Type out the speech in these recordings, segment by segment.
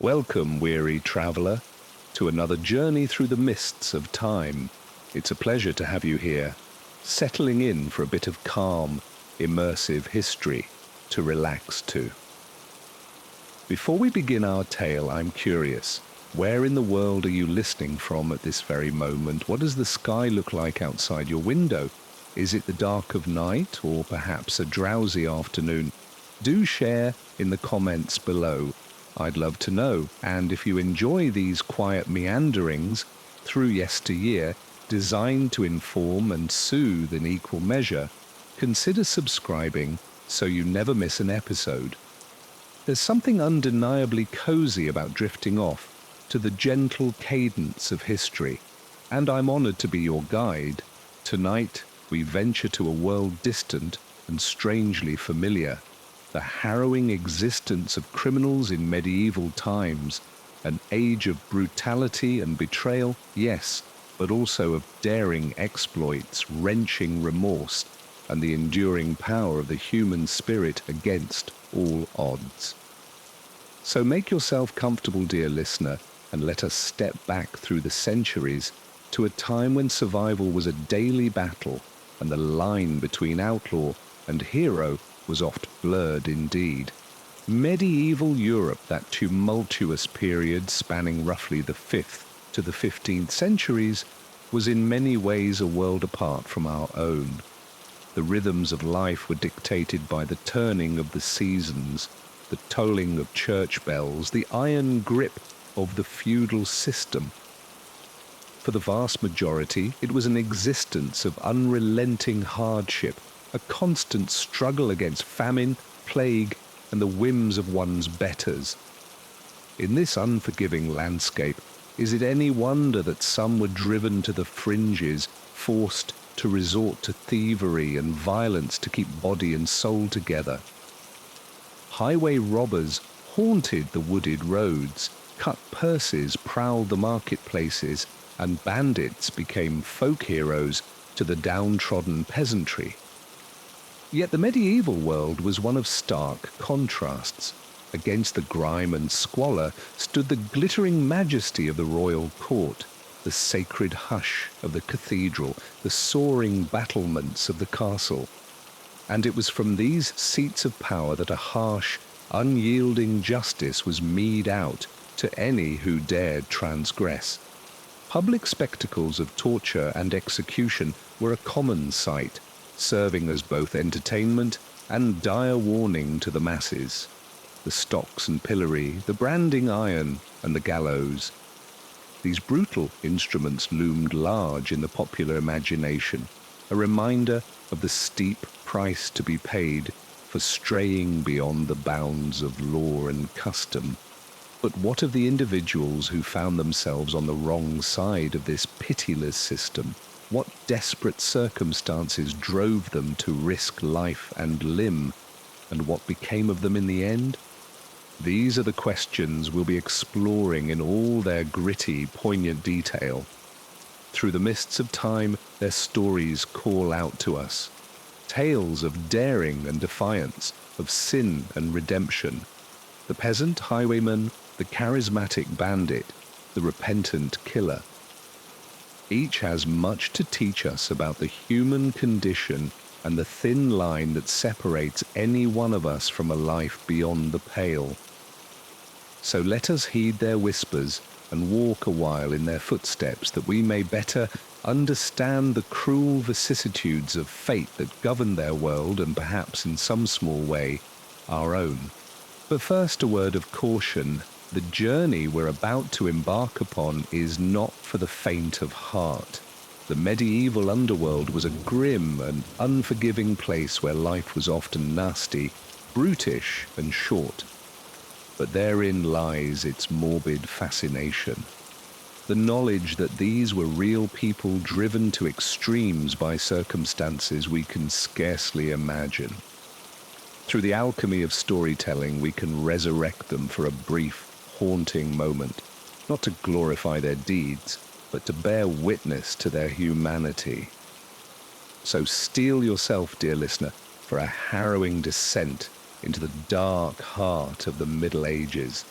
Welcome, weary traveller, to another journey through the mists of time. It's a pleasure to have you here, settling in for a bit of calm, immersive history to relax to. Before we begin our tale, I'm curious, where in the world are you listening from at this very moment? What does the sky look like outside your window? Is it the dark of night or perhaps a drowsy afternoon? Do share in the comments below. I'd love to know, and if you enjoy these quiet meanderings through yesteryear, designed to inform and soothe in equal measure, consider subscribing so you never miss an episode. There's something undeniably cozy about drifting off to the gentle cadence of history, and I'm honored to be your guide. Tonight, we venture to a world distant and strangely familiar. The harrowing existence of criminals in medieval times, an age of brutality and betrayal, yes, but also of daring exploits, wrenching remorse, and the enduring power of the human spirit against all odds. So make yourself comfortable, dear listener, and let us step back through the centuries to a time when survival was a daily battle, and the line between outlaw and hero was oft blurred indeed. Medieval Europe, that tumultuous period spanning roughly the 5th to the 15th centuries, was in many ways a world apart from our own. The rhythms of life were dictated by the turning of the seasons, the tolling of church bells, the iron grip of the feudal system. For the vast majority, it was an existence of unrelenting hardship, a constant struggle against famine, plague, and the whims of one's betters. In this unforgiving landscape, is it any wonder that some were driven to the fringes, forced to resort to thievery and violence to keep body and soul together? Highway robbers haunted the wooded roads, cut purses prowled the marketplaces, and bandits became folk heroes to the downtrodden peasantry. Yet the medieval world was one of stark contrasts. Against the grime and squalor stood the glittering majesty of the royal court, the sacred hush of the cathedral, the soaring battlements of the castle. And it was from these seats of power that a harsh, unyielding justice was meted out to any who dared transgress. Public spectacles of torture and execution were a common sight, serving as both entertainment and dire warning to the masses. The stocks and pillory, the branding iron, and the gallows. These brutal instruments loomed large in the popular imagination, a reminder of the steep price to be paid for straying beyond the bounds of law and custom. But what of the individuals who found themselves on the wrong side of this pitiless system? What desperate circumstances drove them to risk life and limb, and what became of them in the end? These are the questions we'll be exploring in all their gritty, poignant detail. Through the mists of time, their stories call out to us. Tales of daring and defiance, of sin and redemption. The peasant highwayman, the charismatic bandit, the repentant killer. Each has much to teach us about the human condition and the thin line that separates any one of us from a life beyond the pale. So let us heed their whispers and walk a while in their footsteps, that we may better understand the cruel vicissitudes of fate that govern their world and perhaps in some small way our own. But first, a word of caution. The journey we're about to embark upon is not for the faint of heart. The medieval underworld was a grim and unforgiving place where life was often nasty, brutish, and short. But therein lies its morbid fascination. The knowledge that these were real people driven to extremes by circumstances we can scarcely imagine. Through the alchemy of storytelling, we can resurrect them for a brief, haunting moment, not to glorify their deeds, but to bear witness to their humanity. So steel yourself, dear listener, for a harrowing descent into the dark heart of the Middle Ages.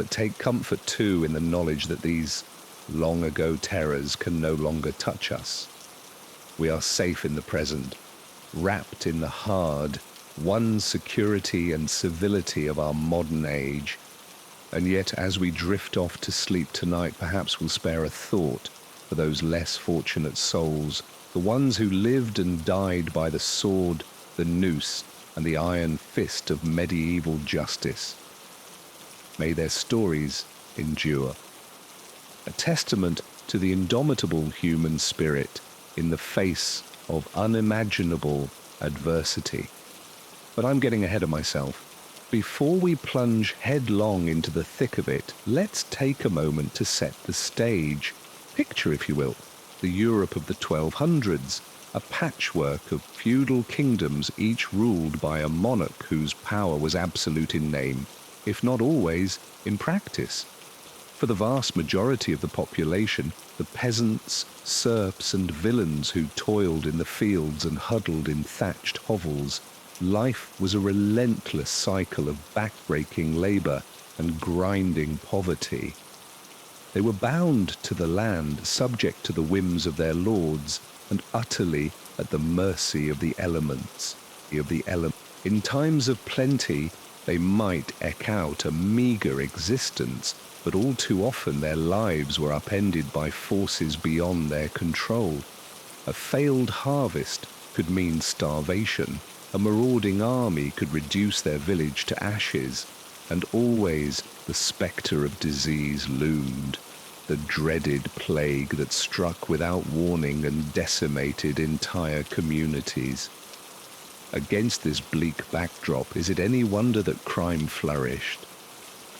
but take comfort too in the knowledge that these long-ago terrors can no longer touch us. We are safe in the present, wrapped in the hard, won security and civility of our modern age. And yet, as we drift off to sleep tonight, perhaps we'll spare a thought for those less fortunate souls, the ones who lived and died by the sword, the noose, and the iron fist of medieval justice. May their stories endure. A testament to the indomitable human spirit in the face of unimaginable adversity. But I'm getting ahead of myself. Before we plunge headlong into the thick of it, let's take a moment to set the stage. Picture, if you will, the Europe of the 1200s, a patchwork of feudal kingdoms, each ruled by a monarch whose power was absolute in name, if not always in practice. For the vast majority of the population, the peasants, serfs, and villains who toiled in the fields and huddled in thatched hovels, life was a relentless cycle of backbreaking labor and grinding poverty. They were bound to the land, subject to the whims of their lords, and utterly at the mercy of the elements. In times of plenty, they might eke out a meager existence, but all too often their lives were upended by forces beyond their control. A failed harvest could mean starvation. A marauding army could reduce their village to ashes, and always the spectre of disease loomed, the dreaded plague that struck without warning and decimated entire communities. Against this bleak backdrop, is it any wonder that crime flourished?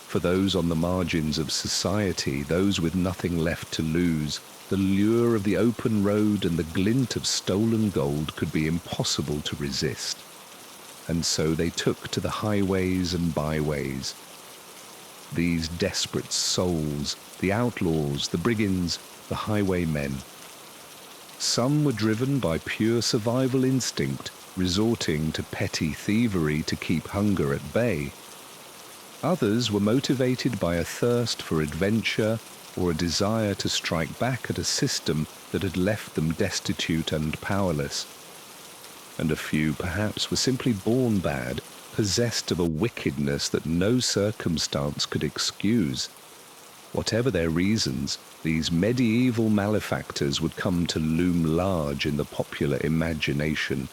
For those on the margins of society, those with nothing left to lose, the lure of the open road and the glint of stolen gold could be impossible to resist. And so they took to the highways and byways. These desperate souls, the outlaws, the brigands, the highwaymen. Some were driven by pure survival instinct, resorting to petty thievery to keep hunger at bay. Others were motivated by a thirst for adventure or a desire to strike back at a system that had left them destitute and powerless. And a few, perhaps, were simply born bad, possessed of a wickedness that no circumstance could excuse. Whatever their reasons, these medieval malefactors would come to loom large in the popular imagination.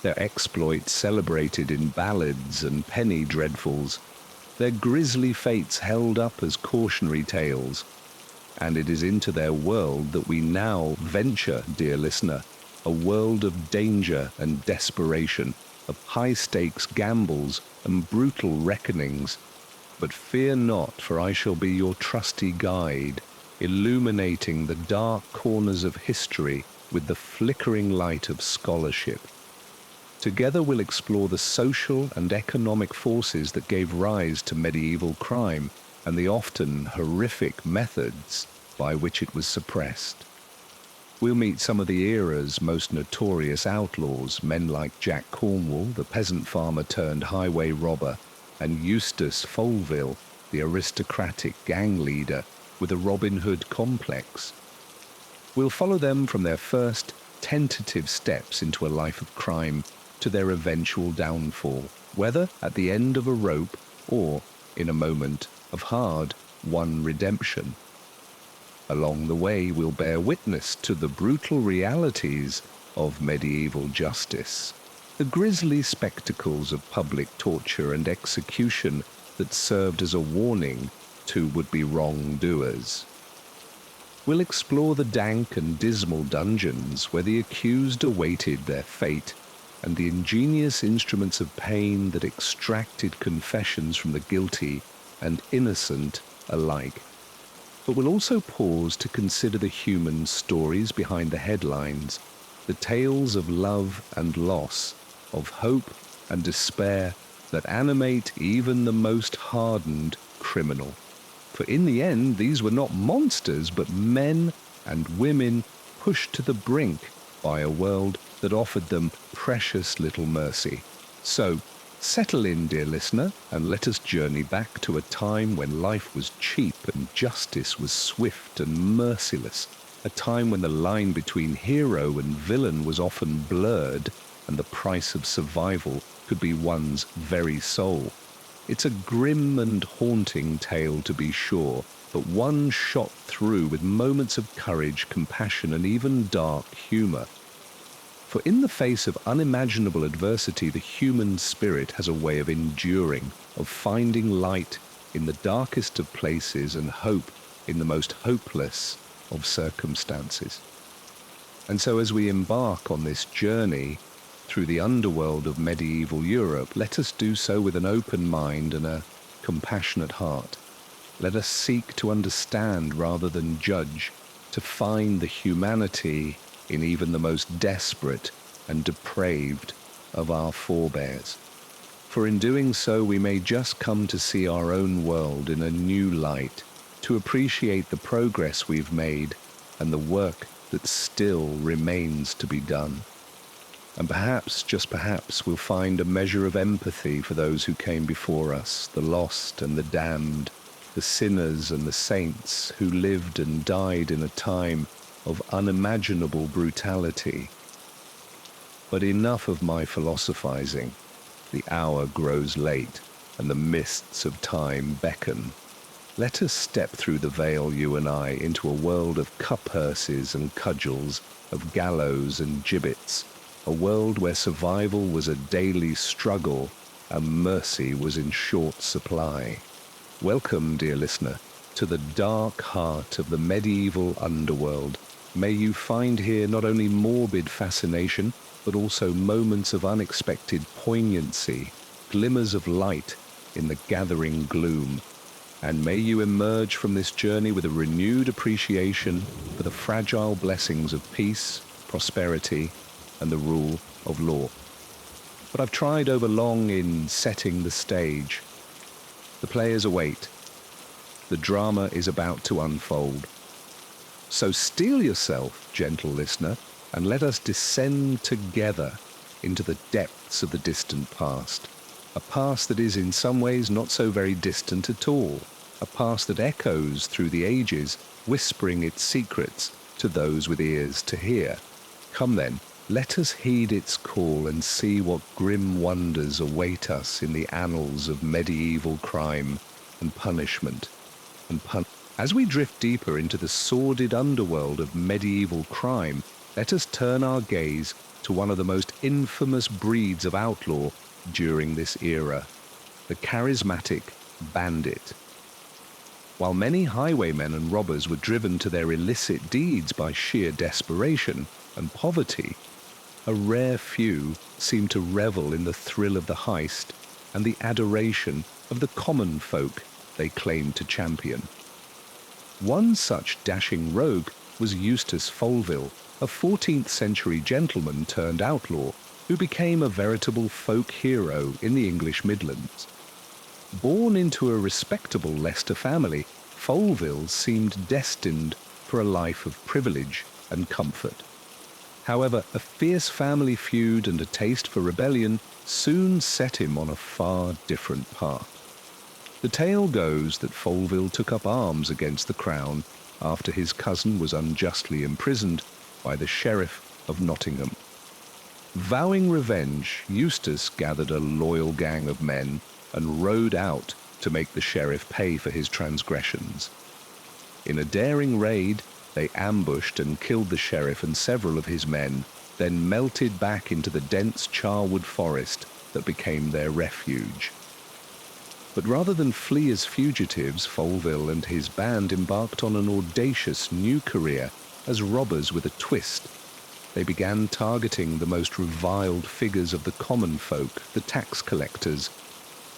Their exploits celebrated in ballads and penny dreadfuls, their grisly fates held up as cautionary tales. And it is into their world that we now venture, dear listener, a world of danger and desperation, of high-stakes gambles and brutal reckonings. But fear not, for I shall be your trusty guide, illuminating the dark corners of history with the flickering light of scholarship. Together we'll explore the social and economic forces that gave rise to medieval crime and the often horrific methods by which it was suppressed. We'll meet some of the era's most notorious outlaws, men like Jack Cornwall, the peasant farmer turned highway robber, and Eustace Folville, the aristocratic gang leader with a Robin Hood complex. We'll follow them from their first tentative steps into a life of crime to their eventual downfall, whether at the end of a rope or in a moment of hard-won redemption. Along the way, we'll bear witness to the brutal realities of medieval justice, the grisly spectacles of public torture and execution that served as a warning to would-be wrongdoers. We'll explore the dank and dismal dungeons where the accused awaited their fate, and the ingenious instruments of pain that extracted confessions from the guilty and innocent alike. But we'll also pause to consider the human stories behind the headlines, the tales of love and loss, of hope and despair that animate even the most hardened criminal. For in the end, these were not monsters, but men and women pushed to the brink by a world that offered them precious little mercy. So, Settle in, dear listener, and let us journey back to a time when life was cheap and justice was swift and merciless, a time when the line between hero and villain was often blurred, and the price of survival could be one's very soul. It's a grim and haunting tale, to be sure, but one shot through with moments of courage, compassion, and even dark humor. For in the face of unimaginable adversity, the human spirit has a way of enduring, of finding light in the darkest of places and hope in the most hopeless of circumstances. And so as we embark on this journey through the underworld of medieval Europe, let us do so with an open mind and a compassionate heart. Let us seek to understand rather than judge, to find the humanity in even the most desperate and depraved of our forebears. For in doing so, we may just come to see our own world in a new light, to appreciate the progress we've made and the work that still remains to be done. And perhaps, just perhaps, we'll find a measure of empathy for those who came before us, the lost and the damned, the sinners and the saints who lived and died in a time of unimaginable brutality. But enough of my philosophizing. The hour grows late, and the mists of time beckon. Let us step through the veil, you and I, into a world of cup-hearses and cudgels, of gallows and gibbets, a world where survival was a daily struggle and mercy was in short supply. Welcome, dear listener, to the dark heart of the medieval underworld. May you find here not only morbid fascination, but also moments of unexpected poignancy, glimmers of light in the gathering gloom. And may you emerge from this journey with a renewed appreciation for the fragile blessings of peace, prosperity, and the rule of law. But I've tried over long in setting the stage. The players await. The drama is about to unfold. So steel yourself, gentle listener, and let us descend together into the depths of the distant past. A past that is in some ways not so very distant at all. A past that echoes through the ages, whispering its secrets to those with ears to hear. Come then, let us heed its call and see what grim wonders await us in the annals of medieval crime and punishment. As we drift deeper into the sordid underworld of medieval crime, let us turn our gaze to one of the most infamous breeds of outlaw during this era, the charismatic bandit. While many highwaymen and robbers were driven to their illicit deeds by sheer desperation and poverty, a rare few seemed to revel in the thrill of the heist and the adoration of the common folk they claimed to champion. One such dashing rogue was Eustace Folville, a 14th century gentleman turned outlaw who became a veritable folk hero in the English Midlands. Born into a respectable Leicester family, Folville seemed destined for a life of privilege and comfort. However, a fierce family feud and a taste for rebellion soon set him on a far different path. The tale goes that Folville took up arms against the crown after his cousin was unjustly imprisoned by the sheriff of Nottingham. Vowing revenge, Eustace gathered a loyal gang of men and rode out to make the sheriff pay for his transgressions. In a daring raid, they ambushed and killed the sheriff and several of his men, then melted back into the dense charwood forest that became their refuge. But rather than flee as fugitives, Folville and his band embarked on an audacious new career as robbers with a twist. They began targeting the most reviled figures of the common folk, the tax collectors.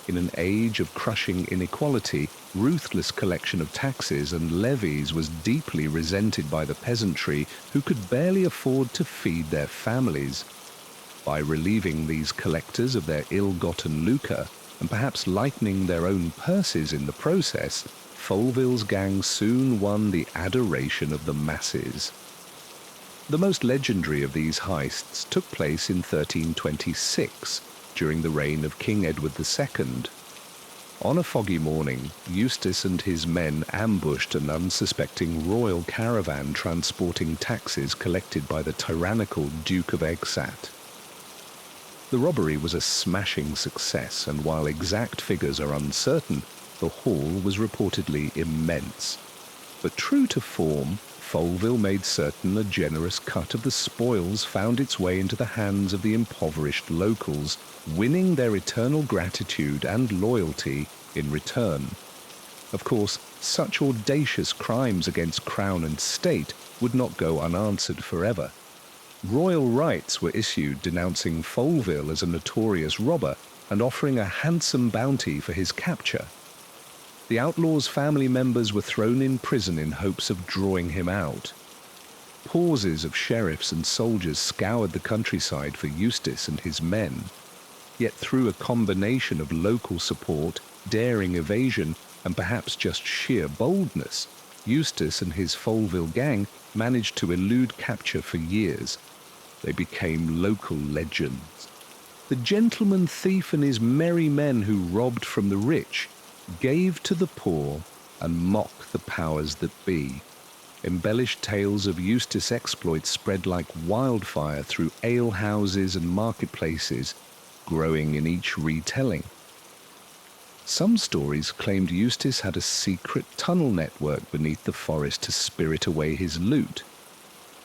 In an age of crushing inequality, ruthless collection of taxes and levies was deeply resented by the peasantry who could barely afford to feed their families. By relieving these collectors of their ill-gotten lucre, and perhaps lightening their own purses in the process, Folville's gang soon won the adoration of the masses. The most legendary of these heists took place in 1326, during the reign of King Edward II. On a foggy morning, Eustace and his men ambushed an unsuspecting royal caravan transporting taxes collected by the tyrannical Duke of Exat. The robbery was a smashing success, and while exact figures are uncertain, the haul was reportedly immense. But true to form, Foleville made certain a generous cut of the spoils found its way into the hands of the impoverished locals, winning their eternal gratitude and loyalty in return. Of course, such audacious crimes against crown and state would not go unanswered forever. Royal rights were issued denouncing Foleville as a notorious robber and offering a handsome bounty for his capture. The outlaw's family members were thrown in prison in hopes of drawing him out. Pauses of sheriffs and soldiers scoured the countryside for Eustace and his men. Yet through a combination of local support, daring evasion, and perhaps just sheer boldness, Eustace and his Foleville gang managed to elude capture for years. They became local legends. The gentleman thief and his merry men who robbed from the rich, gave to the poor, and mocked the powers that be. Embellished tales of Eustace exploits spread like wildfire through alehouses and marketplaces, growing in each retelling. Some stories claimed Eustace had a secret tunnel network beneath the forest to spirit away his loot.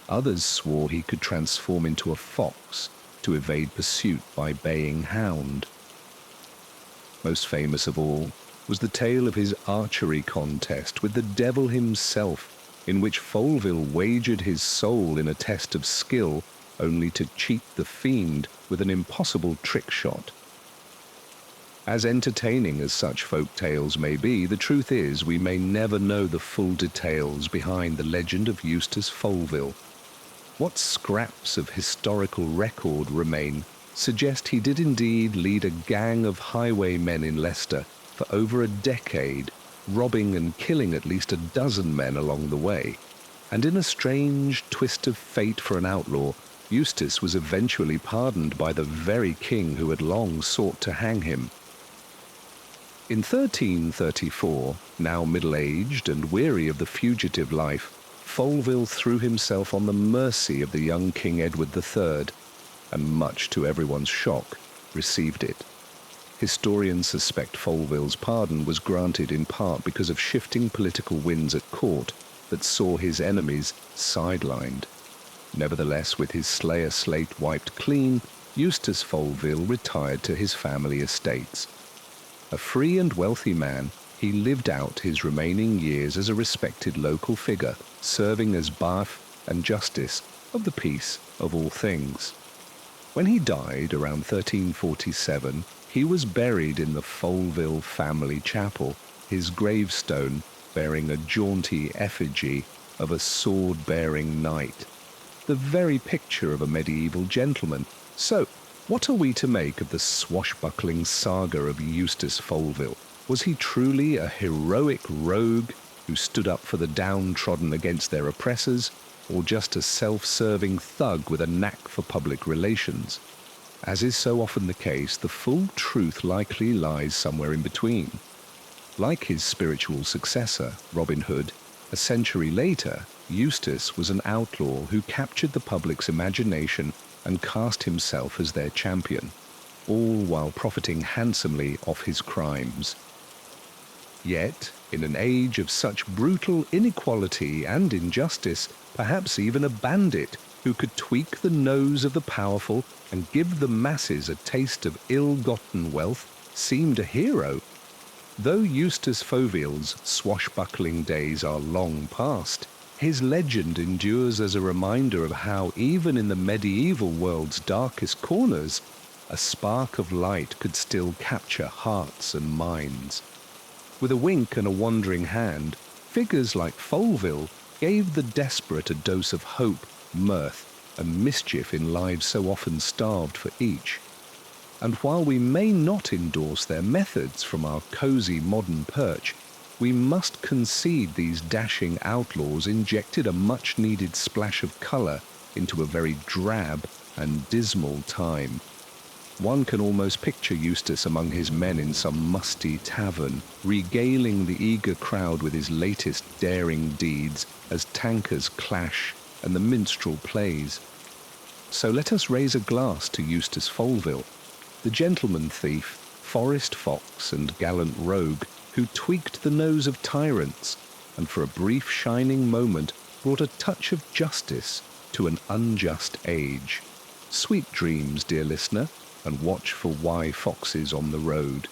Others swore he could transform into a fox to evade pursuit by baying hound. Most famous of all was the tale of his archery contest with the devil himself, in which Foleville wagered his soul in a test of skill only to cheat the fiend with an impossible trick shot. As entertaining as such folk tales may be, the truth is we may never know the full details behind the legend of Eustace Foleville. What scraps of historical record remain suggest he did indeed lead a gang of highwaymen in Leicester for over a decade, robbing and killing at least a dozen men along the way. And in a strange twist of fate for an outlaw, Eustace was eventually pardoned by the very king who had long sought to hang him. In 1334, now middle-aged and weary of the fugitive life, Foleville threw himself on the mercy of the young King Edward III, and much to everyone's shock, received it. Historians suspect Foleville's pardon was granted in part because of shifting political winds at court that saw his enemies sidelined. Nevertheless, with his slayer slate wiped clean, Eustace Foleville retired to his family estates. A free and wealthy man, he lived out his remaining years as a respected local figure, serving as bailiff and justice of the peace of all things. When he died around 1347, he was buried in the Foleville family chapel, his gravestone bearing a jaunty effigy of a sword-bearing knight, the very picture of a medieval gentleman. So, what are we to make of the swashbuckling saga of Eustace Foleville? Was he truly a heroic rogue who stood up for the downtrodden against their oppressors, or just a self-serving thug with a knack for public relations? As is so often the case, the full truth likely lies somewhere in between. Like his spiritual successor, Robin Hood, a century later, Eustace was an outlaw who captured the public's imagination and cast himself as their champion, all while profiting handsomely off his crimes. Yet, in an age of such brutal inequality and injustice, perhaps even a bandit who could tweak the nose of the powerful and give the masses a taste of ill-gotten wealth seemed a hero. Though Eustace Foleville's swashbuckling days are long past, his legend endures as a reminder of how even in the medieval world's darkest corners, a spark of light could still capture hearts and minds. With a wink and a wandering hand, figures like Foleville gave the desperate a dose of hope, mirth, and mischief in lives so often starved for each. And while we may not endorse their methods from our cosy modern perch, we must concede these dashing outlaws injected a much-needed splash of colour into a very drab and dismal time. One can almost picture Eustace among his men in some musty tavern, regaling the eager crowd with his latest daring deeds as tankers clash and the minstrel plays. So let us raise a glass to Eustace Folville, the gentleman thief, forest fox and gallant rogue who tweaked the nose of tyrants and for a brief shining moment brought a touch of justice to an unjust age. Sweet dreams, dear listener, and watch for why foxes on the road.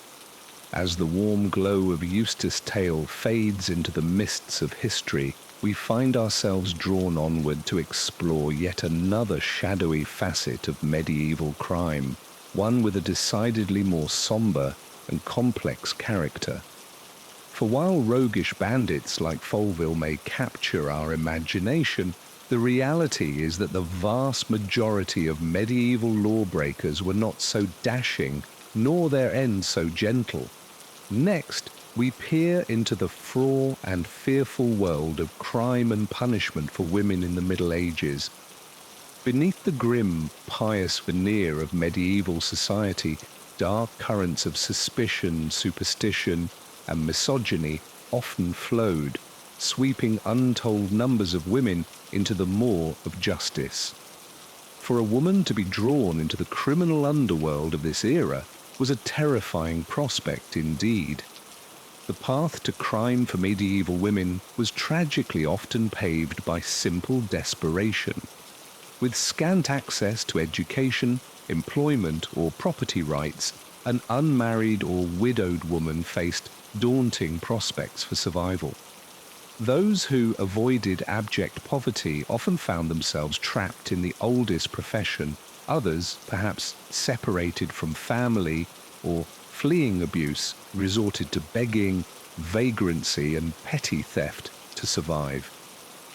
As the warm glow of Eustace's tale fades into the mists of history, we find ourselves drawn onward to explore yet another shadowy facet of medieval crime, one with a decidedly more somber and complex character. For while roguish bandits like Folville may capture our imagination, the reality is that the vast majority of medieval lawbreakers were not so dashing, nor their end so gentle. Next, we peer into the fraught and fearful world of crime and punishment for women in the Middle Ages. Beneath the grim, pious veneer of medieval society, dark currents of suspicion, superstition, and misogyny often flowed, sweeping untold numbers of women into the maw of justice. For a woman to be drawn into the criminal underworld of this era was a terrifying prospect indeed. The path to crime for medieval women was tragically often paved by simple desperation. With scant access to education, employment, or property rights, an unmarried or widowed woman faced daunting prospects for survival. Those who avoided abject poverty often found themselves trapped in the oldest profession, others, perhaps separated from family or fleeing abuse, resorted to begging, vagrancy, and petty theft to survive.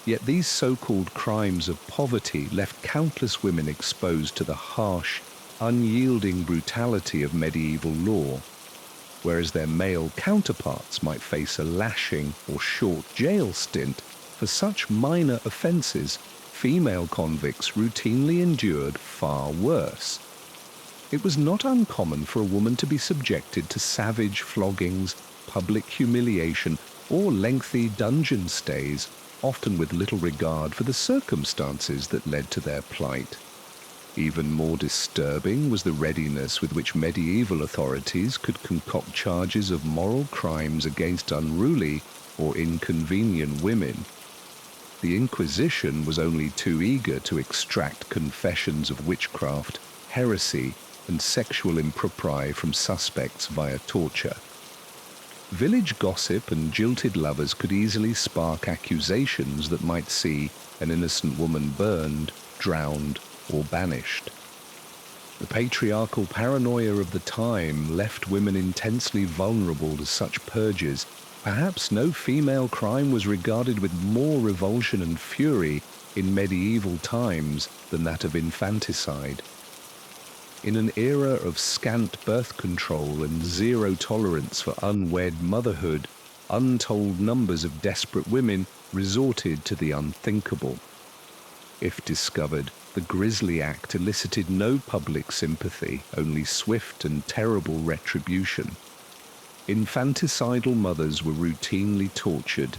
Yet these so-called crimes of poverty left countless women exposed to the harsh, unyielding brutality of medieval law. Whereas their male counterparts might face a lashing or short jail stint, for such minor offences, female convicts routinely endured far worse. It was not uncommon for a woman to be subjected to savage floggings, public humiliation, or lengthy dungeon stays, often with little regard for the circumstances that led to their plight. Even more disturbing was the readiness with which medieval authorities could concoct charges of moral crimes against unruly or inconvenient women. The Inquisition was only too eager to extract confessions of witchcraft, heresy, and sexual impropriety from suspects via torture. Village gossip and jilted lovers could easily spark accusations that might see an innocent woman burned, drowned, or banished. The patriarchal paranoia of the time left women intensely vulnerable to such purges. Perhaps no female crime was regarded with more revulsion and fury in medieval times than that of infanticide. In an era of scant birth control and zero tolerance for unwed motherhood, untold numbers of desperate women resorted to the unthinkable. If discovered, the grisly act elicited no public sympathy, only swift and terrible retribution. Infanticidal mothers were routinely tortured,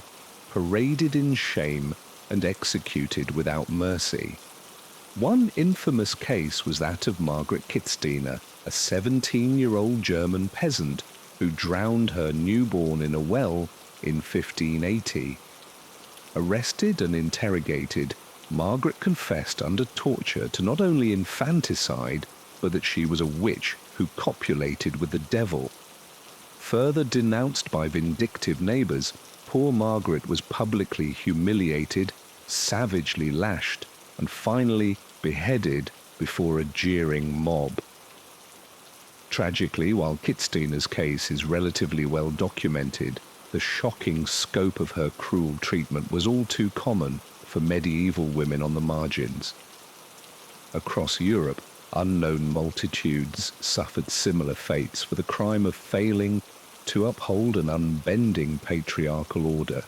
paraded in shame, and executed without mercy. One infamous case was that of Margaret Kitzstiner, a 17-year-old German peasant who drowned her newborn in a well in 1580. Arrested and interrogated, Margaret confessed under torture to not only infanticide, but that she was a witch who copulated with the devil. Further denounced by vindictive neighbours, poor Margaret was publicly humiliated, savagely lashed, and finally beheaded before a jeering mob. Tragically, while Kitzstiner's case is relatively well documented, the shocking scope of her cruel treatment was all too common for medieval women on the margins. Across Europe, unknown multitudes suffered similar fates for the crime of failing to uphold an unbending patriarchal order.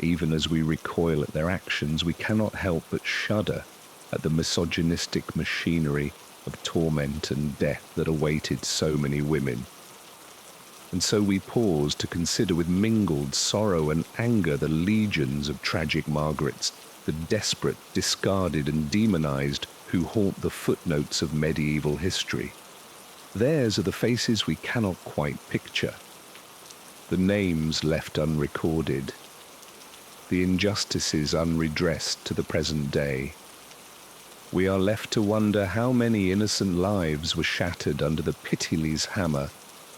Even as we recoil at their actions, we cannot help but shudder at the misogynistic machinery of torment and death that awaited so many women. And so we pause to consider with mingled sorrow and anger the legions of tragic Margarets, the desperate, discarded and demonized who haunt the footnotes of medieval history. Theirs are the faces we cannot quite picture, the names left unrecorded, the injustices unredressed to the present day. We are left to wonder how many innocent lives were shattered under the pitiless hammer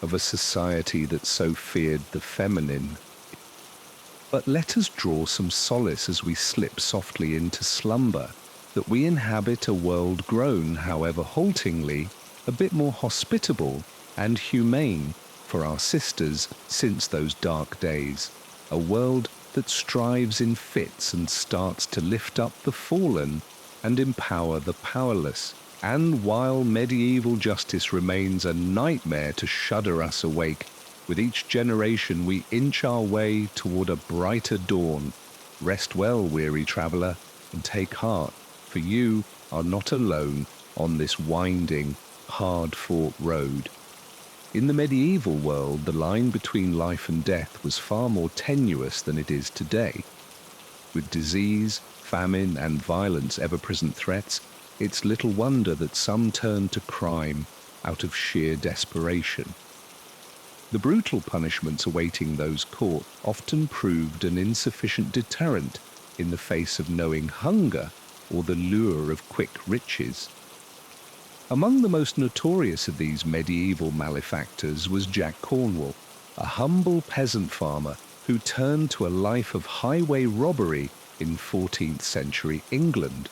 of a society that so feared the feminine. But let us draw some solace as we slip softly into slumber, that we inhabit a world grown, however haltingly, a bit more hospitable and humane for our sisters since those dark days, a world that strives in fits and starts to lift up the fallen and empower the powerless. And while medieval justice remains a nightmare to shudder us awake, with each generation we inch our way toward a brighter dawn. Rest well, weary traveller, and take heart, for you are not alone on this winding, hard-fought road. In the medieval world, the line between life and death was far more tenuous than it is today. With disease, famine, and violence ever-present threats, it's little wonder that some turned to crime out of sheer desperation. The brutal punishments awaiting those caught often proved an insufficient deterrent in the face of knowing hunger or the lure of quick riches. Among the most notorious of these medieval malefactors was Jack Cornwall, a humble peasant farmer who turned to a life of highway robbery in 14th century England.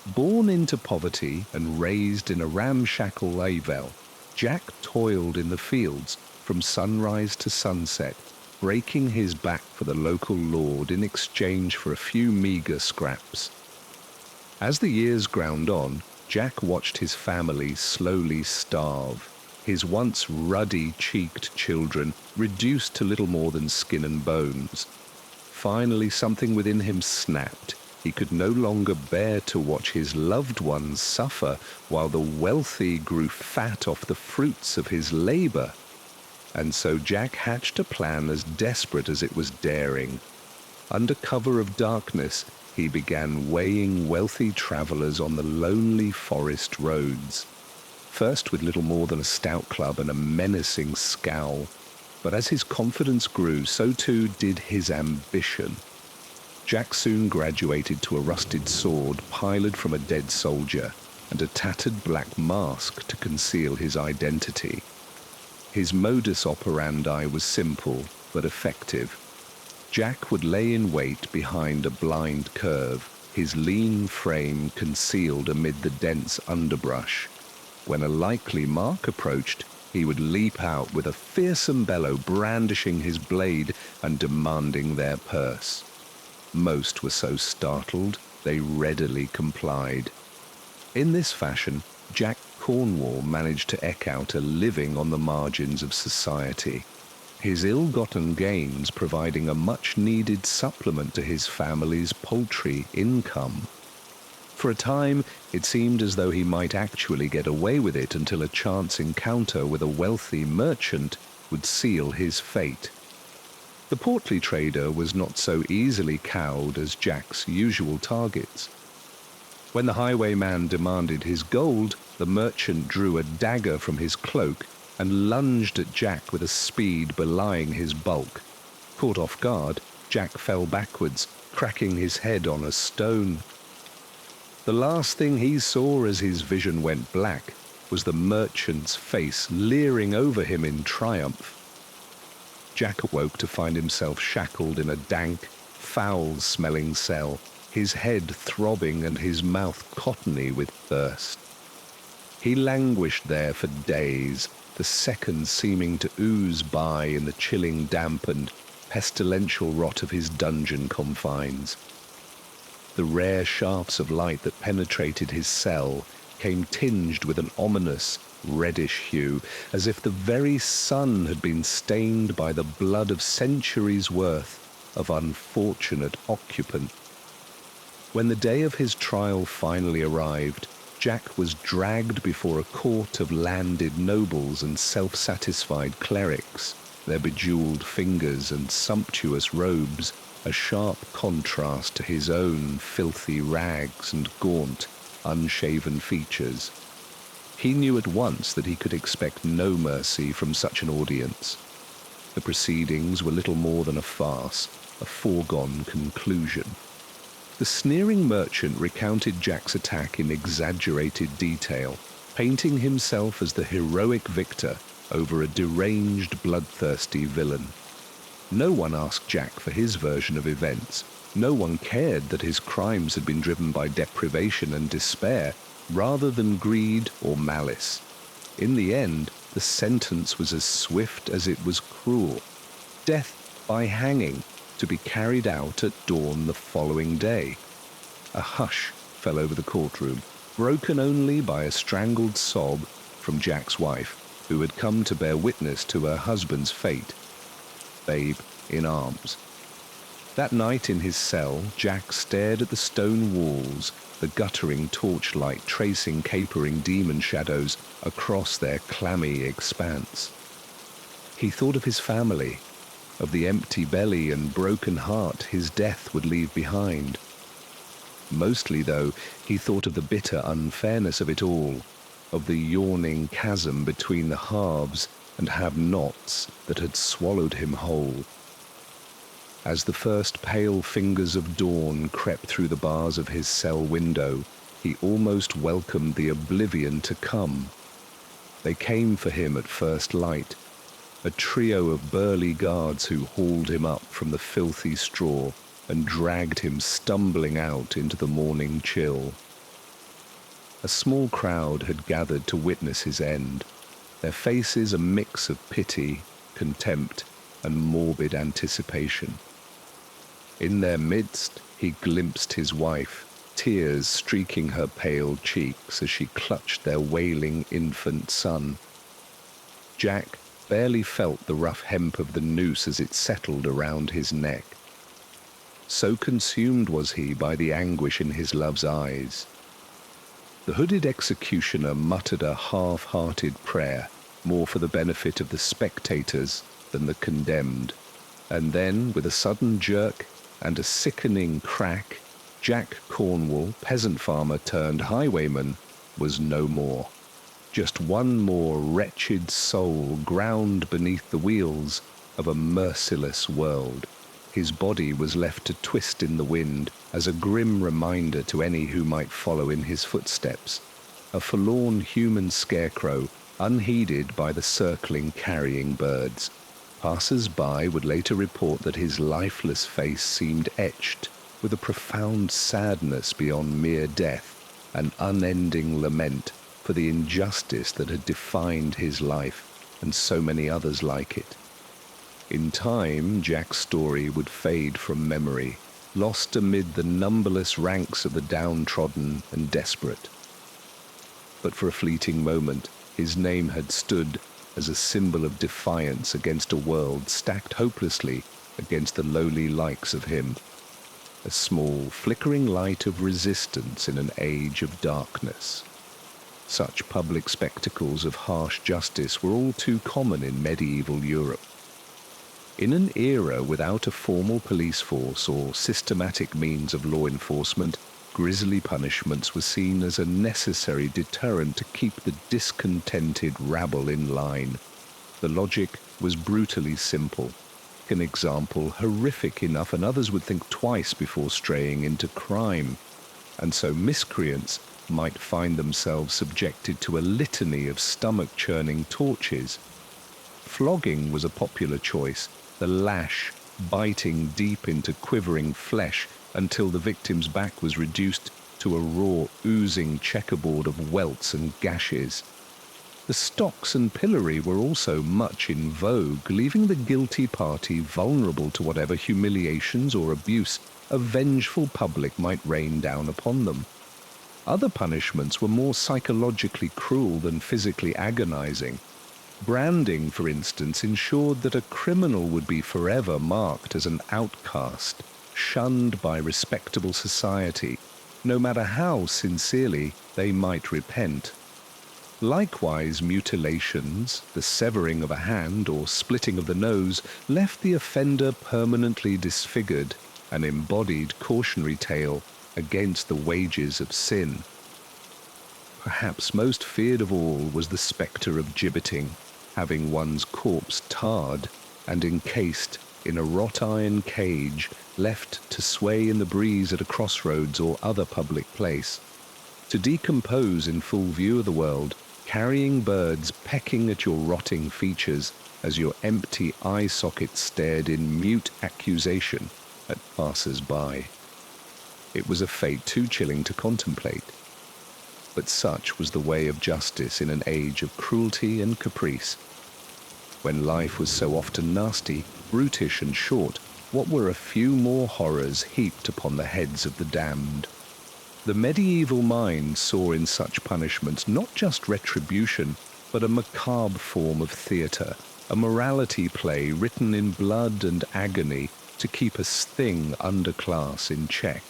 Born into poverty and raised in a ramshackle lavelle, Jack toiled in the fields from sunrise to sunset, breaking his back for the local lord in exchange for a few meagre scraps. As the years ground on, Jack watched his family slowly starve, his once ruddy-cheeked children reduced to little more than skin and bones. Finally, something within him snapped. He could no longer bear to watch his loved ones suffer while the wealthy grew fat off the fruits of his labor. And so Jack hatched a plan as desperate as it was daring. Under cover of darkness, he began weighing wealthy travelers on the lonely forest roads, first with little more than a stout club and a menacing scowl. But as his confidence grew, so too did his ambition. Jack soon graduated to a rusted sword piled from a dead soldier and a tattered black mask to conceal his identity. His modus operandi was simple but effective. Jack would lay in wait behind a blind curve, his lean frame concealed amid the dense underbrush. When a likely mark approached, he would leap out with a fearsome bellow, brandishing his blade and demanding their purse. Most were so startled, they readily complied. In this fashion, Jack Cornwall managed to eke out a living on the margins of society, his ill-gotten gains providing a much-needed supplement to his family's paltry income. For a time, it seemed as though he might actually get away with it until a chance encounter with a wealthy merchant would seal his fate. The portly trader was not so easily cowed as Jack's usual targets. When the highwayman demanded his gold, the merchant drew a dagger from his cloak and lunged at Jack with a speed belying his bulk. Caught off guard, Jack fell backwards, cracking his head on a stone. The last thing he saw as his vision went black was the merchant's face leering over him in triumph. Jack awoke to find himself shackled in a dank, foul-smelling cell, his head throbbing and his mouth cottony with thirst. He languished there for days, the seconds seeming to ooze by in the chilling damp and pestilential rot of his dungeon confines. The rare shafts of light that penetrated his cell came tinged with an ominous, reddish hue, as if the very sun had been stained by the blood of centuries' worth of unfortunate occupant. When the day of his trial finally arrived, Jack was dragged before a court of landed nobles and self-satisfied clerics, their bejeweled fingers and sumptuous robes a sharp contrast to his own filthy rags and gaunt, unshaven features. He knew at once that he could expect no mercy from such an audience. The proceedings were little more than a farce, a foregone conclusion. The sneering merchant recounted Jack's attack in exaggerated detail, painting himself as the heroic victor over a deranged, bloodthirsty villain. No one asked Jack for his version of events. No one cared that his crimes had been driven by deprivation and despair, rather than greed or malice. In the end, the sentence was as swift as it was cruel. Death by hanging, to be carried out at dawn the following day. A hush fell over the courtroom, broken only by a strangled sob from Jack's wife, who had come to bear witness to her husband's fate. Babe in arms. That night in his cell, Jack stared at the stone walls, the guttering torchlight tracing capering demon shadows across their clammy expanse. He thought of his family, of the empty belly and broken heart his death would leave behind. Mostly, though, he thought of the bitter unfairness of it all, of the yawning chasm between the haves and have-nots that had swallowed him whole. As the first pale fingers of dawn crept through the bars of his cell window, he almost welcomed the oblivion to come. They came for him at first light, a trio of burly guards who hauled him up from the filthy straw and dragged him stumbling out into the morning chill. A small crowd had gathered to witness his end, their faces a mix of pity, contempt, and morbid anticipation. In their midst, he glimpsed his wife, tears streaking her pale cheeks as she clutched their wailing infant son. Jack barely felt the rough hemp of the noose as it settled around his neck. So consumed was he by the anguish in his love's eyes. The hooded executioner muttered a half-hearted prayer, more for the benefit of the spectators than the condemned, and then, with a sudden jerk and a sickening crack, Jack Cornwall, peasant farmer turned highwayman, was no more. Just one more wretched soul ground beneath the wheels of a merciless world. His body was left to twist in the wind as a grim reminder to any who might follow in his footsteps, a forlorn human scarecrow unheeded by the circling carrying birds. Passers-by would later report that his lifeless face seemed etched with a profound sadness beyond mere death, an unending lament for the injustice that had defined his life and so many others like it. In time, Jack's story would fade from memory, lost amid the numberless ranks of the downtrodden and desperate. But for a fleeting moment, his name had stood as a symbol of defiance against a world stacked hopelessly against the lowly likes of him. A small, flickering light of resistance in an age of darkness. Such public spectacles of harsh justice were all too common in medieval Europe. In an era without a formal police force or systematic means of law enforcement, grisly punishments were seen as a necessary deterrent to keep the discontented rabble in line. The logic was brutally simple. An example horrific enough and others would think twice before straying into crime, and so miscreants might find themselves subjected to a litany of stomach-churning tortures. Flogging was a popular choice, the lash biting deep into quivering flesh until the victim's back was reduced to a raw, oozing checkerboard of welts and gashes. The stocks and pillory were also much in vogue, leaving the guilty party vulnerable to whatever humiliations or abuse a vengeful public might rain down upon them. Other punishments were more psychologically cruel than physically agonizing. Branding, for instance, ensured that a criminal would be forever marked as an outcast, shunned by respectable society. no matter how sincerely they might repent. Likewise, mutilations, the severing of a hand or splitting of the nose, left the offender permanently disfigured, an embodied cautionary tale against the wages of sin. Perhaps most feared of all was the spectre of gibbeting, having one's corpse tarred and encased in a wrought-iron cage left to sway in the breeze at a crossroads or other public place, to decompose in full view of the world, carrying birds pecking at your rotting features as your empty eye sockets stared in mute accusation at passers-by. It was a fate too chilling to contemplate. But such was the way of justice in an age of cruelty and caprice. When life was so often nasty, brutish and short, what were a few more horrors heaped upon the heads of the damned? The medieval mind saw in such punishments not just retribution, but a macabre form of theatre, a morality play written in blood and agony to keep a sting underclass in check.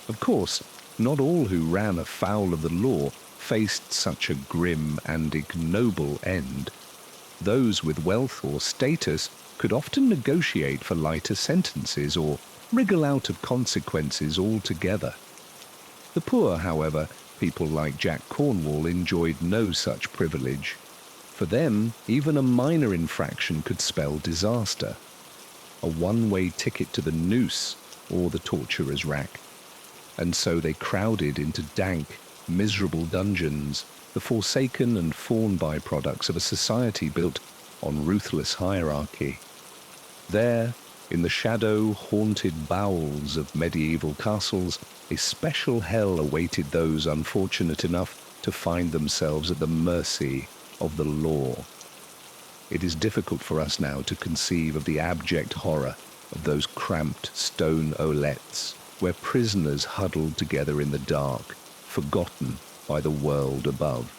Of course, not all who ran afoul of the law faced such a grim and ignoble end. Those with wealth or status could often negotiate for lighter sentences or wriggle out of consequences altogether. The poor, however, people like Jack Cornwall, enjoyed no such privilege. For them, even a minor infraction could spell disaster. A one-way ticket to the noose or the torturer's rack. And so they crowded into dank, miserable dungeons, the forsaken and fawn byproducts of a society built on ruthless hierarchy. There, in the shadow-haunted bowels of medieval castles, a special hell awaited those unfortunate enough to find themselves at the mercy of the law. It is difficult for us now to conceive of the abject horror of those cramped stone olettes, where prisoners huddled together in the dark, forgotten by the world above.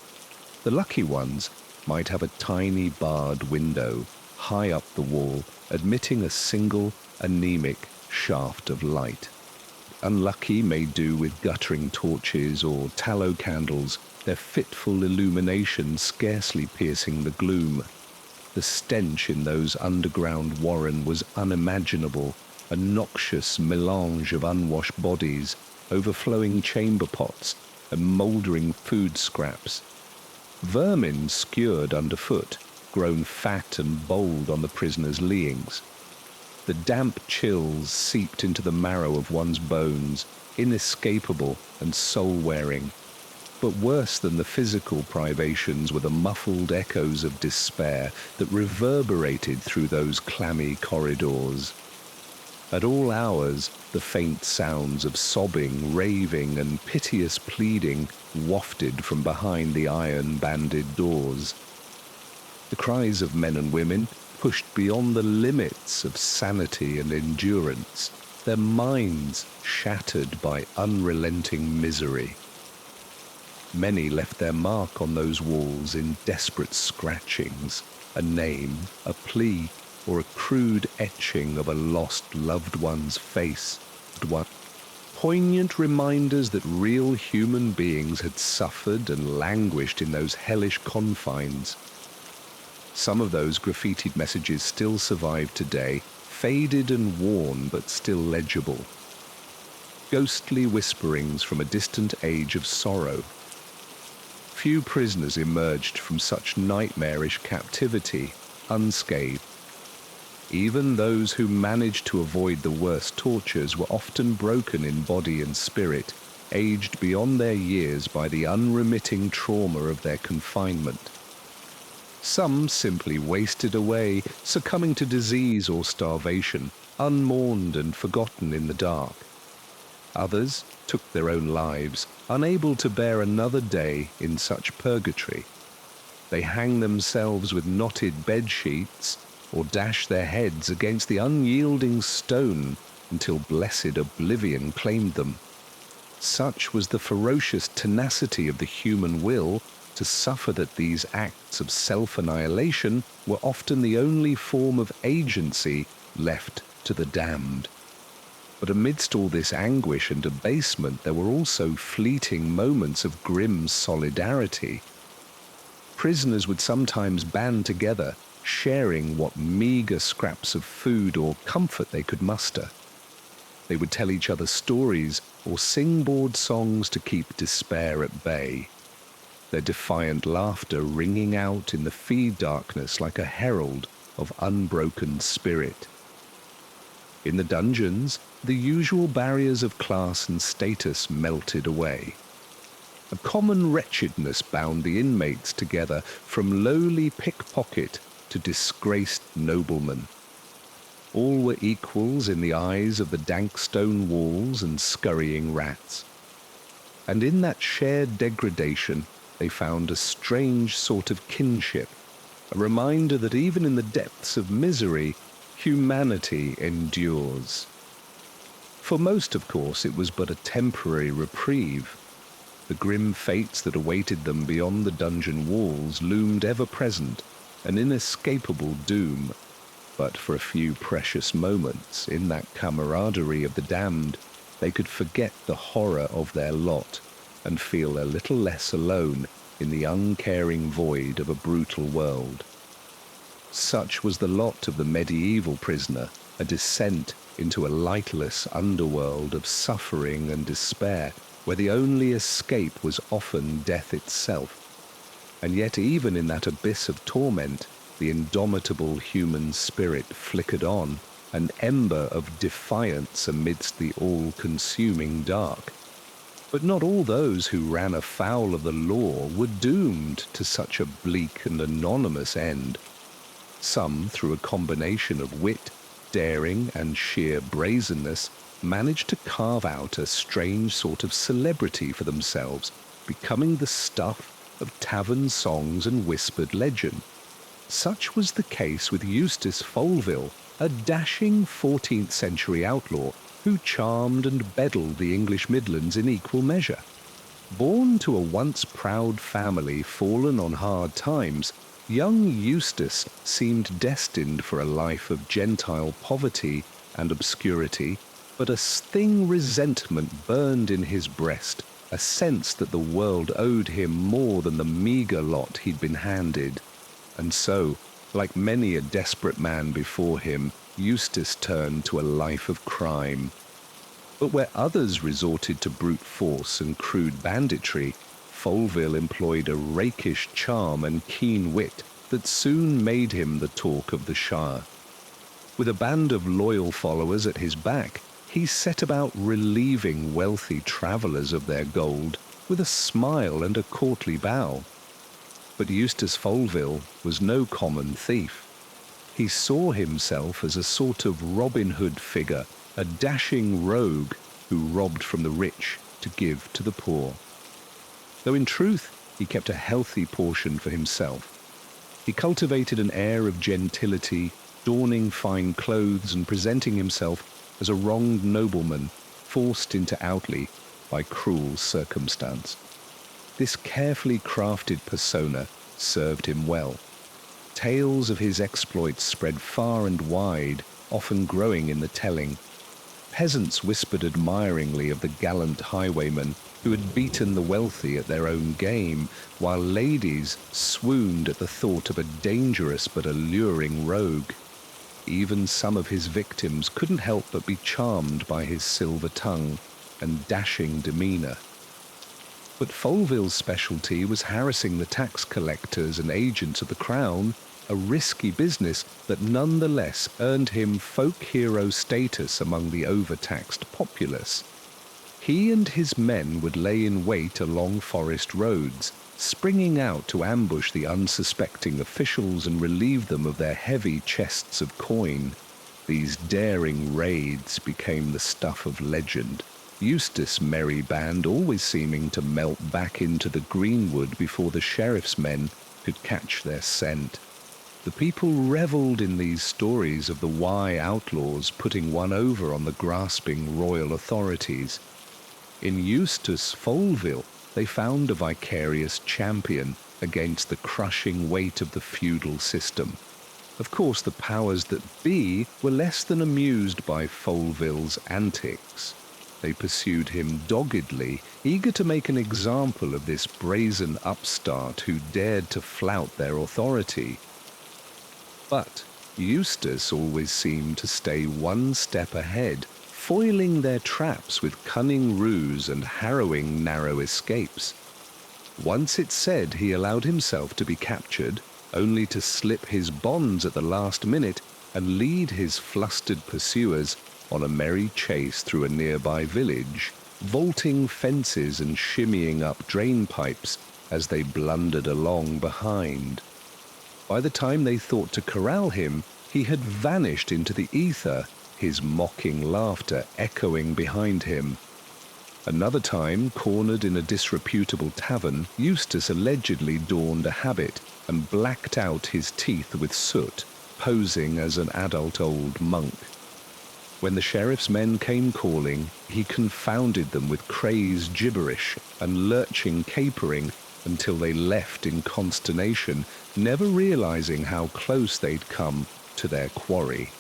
The lucky ones might have a tiny barred window high up the wall, admitting a single anemic shaft of light. Unlucky may do with guttering torches or tallow candles, their fitful illumination scarcely piercing the gloom. The stench in those underground warren was unimaginable, a noxious melange of unwashed bodies, overflowing chamber pots, and mouldering food scraps. Vermin skewered underfoot, grown fat and bold on the prisoners' leings. The damp chills seeped into the marrow of one's bones, inescapable and soul-wearing. But worse than the physical privations were the muffled echoes of despair that reverberated through those clammy corridors. At all hours, the faint sounds of sobbing, raving, and piteous pleading wafted from behind the iron-banded doors. The cries of men and women pushed beyond the limits of sanity and endurance, their minds shattered by unrelenting misery. Many left their mark on those walls in desperate scratchings, a name, a plea, or a crude etching of a lost loved one's face. Poignant reminders that real human beings had suffered and languished in those hellish confines. Some of those graffitied messages still survive today, faded and worn but still legible. Ghostly whisperings from a distant age of sorrow. Few prisoners emerged from such nightmarish captivity unscathed. Even those who managed to avoid the worst tortures were often broken in body and spirit, aged beyond their years by the unremitting trauma of their confinement. Some simply wasted away, succumbing to disease or starvation, unmourned and forgotten in the dark. Others took their own lives, unable to bear another day in such purgatory. They hang themselves with knotted bed sheets, or dash their heads against the unyielding stone until blessed oblivion claimed them. Such was the ferocious tenacity of the human will to suffer that these acts of self-annihilation were often the only form of agency left to the damned. But amidst all this anguish and abasement, there were also fleeting moments of grim solidarity. Prisoners would sometimes band together, sharing what meager scraps of food or comfort they could muster. They would tell each other stories or sing bored songs to keep despair at bay, their defiant laughter ringing out in the feed darkness like a herald of unbroken spirit. In the dungeons, the usual barriers of class and status melted away. A common wretchedness bound the inmates together, from lowly pickpocket to disgraced nobleman. All were equals in the eyes of the dank stone walls and scurrying rats. And in that shared degradation, they found a strange sort of kinship, a reminder that even in the depths of misery, humanity endures. For most, of course, it was but a temporary reprieve. The grim fates that awaited them beyond the dungeon walls loomed ever present, an inescapable doom. But for a few precious moments, in that camaraderie of the damned, they could forget the horror of their lot and feel a little less alone in the uncaring void of a brutal world. Such was the lot of the medieval prisoner, a descent into a lightless underworld of suffering and despair, where the only escape was often death itself. And yet even in that abyss of torment, the indomitable human spirit flickered on, an ember of defiance amidst the all-consuming dark. But not all those who ran afoul of the law were doomed to such a bleak and anonymous end. Some, through a combination of wit, daring, and sheer brazenness, managed to carve out a strange sort of celebrity for themselves, becoming the stuff of tavern songs and whispered legend. Such was the case with Eustace Folville, a dashing 14th century outlaw who charmed and beddled the English Midlands in equal measure. Born to a once proud family fallen on hard times, young Eustace seemed destined for a life of gentile poverty and obscurity, but a sting resentment burned in his breast, a sense that the world owed him more than the meagre lot he'd been handed. And so, like many a desperate man before him, Eustace turned to a life of crime. But where others resorted to brute force and crude banditry, Folville employed a rakish charm and keen wit that soon made him the talk of the Shire. With a band of loyal followers at his back, he set about relieving wealthy travellers of their gold with a smile and a courtly bow. But Eustace Folville was no common thief. He saw himself as a sort of Robin Hood figure, a dashing rogue who robbed from the rich to give to the poor. Though in truth he kept a healthy portion for himself. He cultivated an air of gentility, donning fine clothes and presenting himself as a wronged nobleman forced into outlay by cruel circumstance. This carefully crafted persona served him well. Tales of his exploits spread far and wide, often growing in the telling. Peasants whispered admiringly of the gallant highwayman who had beaten the wealthy at their own game, while ladies swooned at the thought of a dangerous but alluring rogue. Even some of his victims couldn't help but be charmed by his silver tongue and dashing demeanour. But Folville's specialty was harassing the tax collectors and agents of the Crown, a risky business that nonetheless earned him folk hero status among the overtaxed populace. He and his men would lay in wait along forest roads, springing out to ambush the unsuspecting officials and relieve them of their heavy chests of coin. These daring raids became the stuff of legend. Eustace's merry band always seeming to melt back into the greenwood before the sheriff's men could catch their scent. The people revelled in these stories of the Wye outlaws putting one over on the grasping royal authorities. In Eustace Folville, they found a vicarious champion against the crushing weight of the feudal system. Of course, the powers that be were less than amused by Folville's antics. They pursued him doggedly, eager to make an example of this brazen upstart who dared to flout their authority. But Eustace always seemed to stay one step ahead, foiling their traps with cunning ruse and harrowing narrow escapes. Once it's said he allowed himself to be captured, only to slip his bonds at the last minute and lead his flustered pursuers on a merry chase through a nearby village, vaulting fences and shimmying up drain pipes as they blundered along behind. By the time they thought to corral him, he had vanished into the ether, his mocking laughter echoing behind him. Another time, cornered in a disreputable tavern, Eustace allegedly donned a habit and blacked out his teeth with soot, posing as an adult old monk. When the sheriff's men came calling, he confounded them with crazed gibberish and lurching capering until they left in consternation, never realizing how close they'd come to their quarry.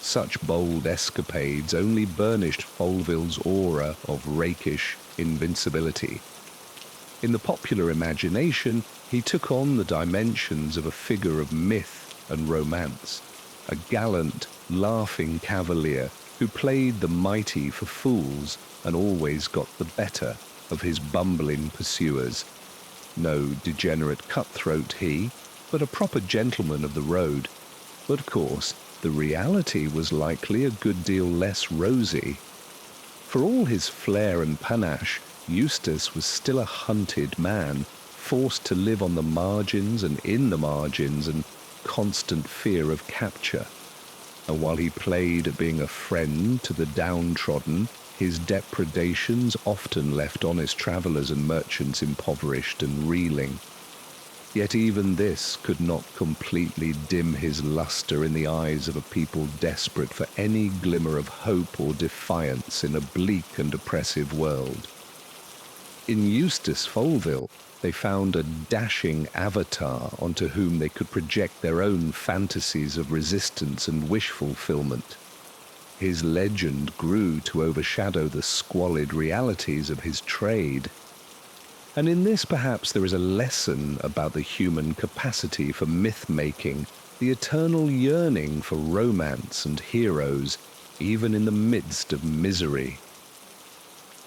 Such bold escapades only burnished Folville's aura of rakish invincibility. In the popular imagination, he took on the dimensions of a figure of myth and romance, a gallant, laughing cavalier who played the mighty for fools and always got the better of his bumbling pursuers. No degenerate cutthroat he, but a proper gentleman of the road. But of course, the reality was likely a good deal less rosy. For all his flair and panache, Eustace was still a hunted man, forced to live on the margins and in the margins and constant fear of capture. And while he played at being a friend to the downtrodden, his depredations often left honest travellers and merchants impoverished and reeling. Yet even this could not completely dim his lustre in the eyes of a people desperate for any glimmer of hope or defiance in a bleak and oppressive world. In Eustace Folville, they found a dashing avatar onto whom they could project their own fantasies of resistance and wish fulfillment. His legend grew to overshadow the squalid realities of his trade. And in this perhaps there is a lesson about the human capacity for myth-making, the eternal yearning for romance and heroes, even in the midst of misery.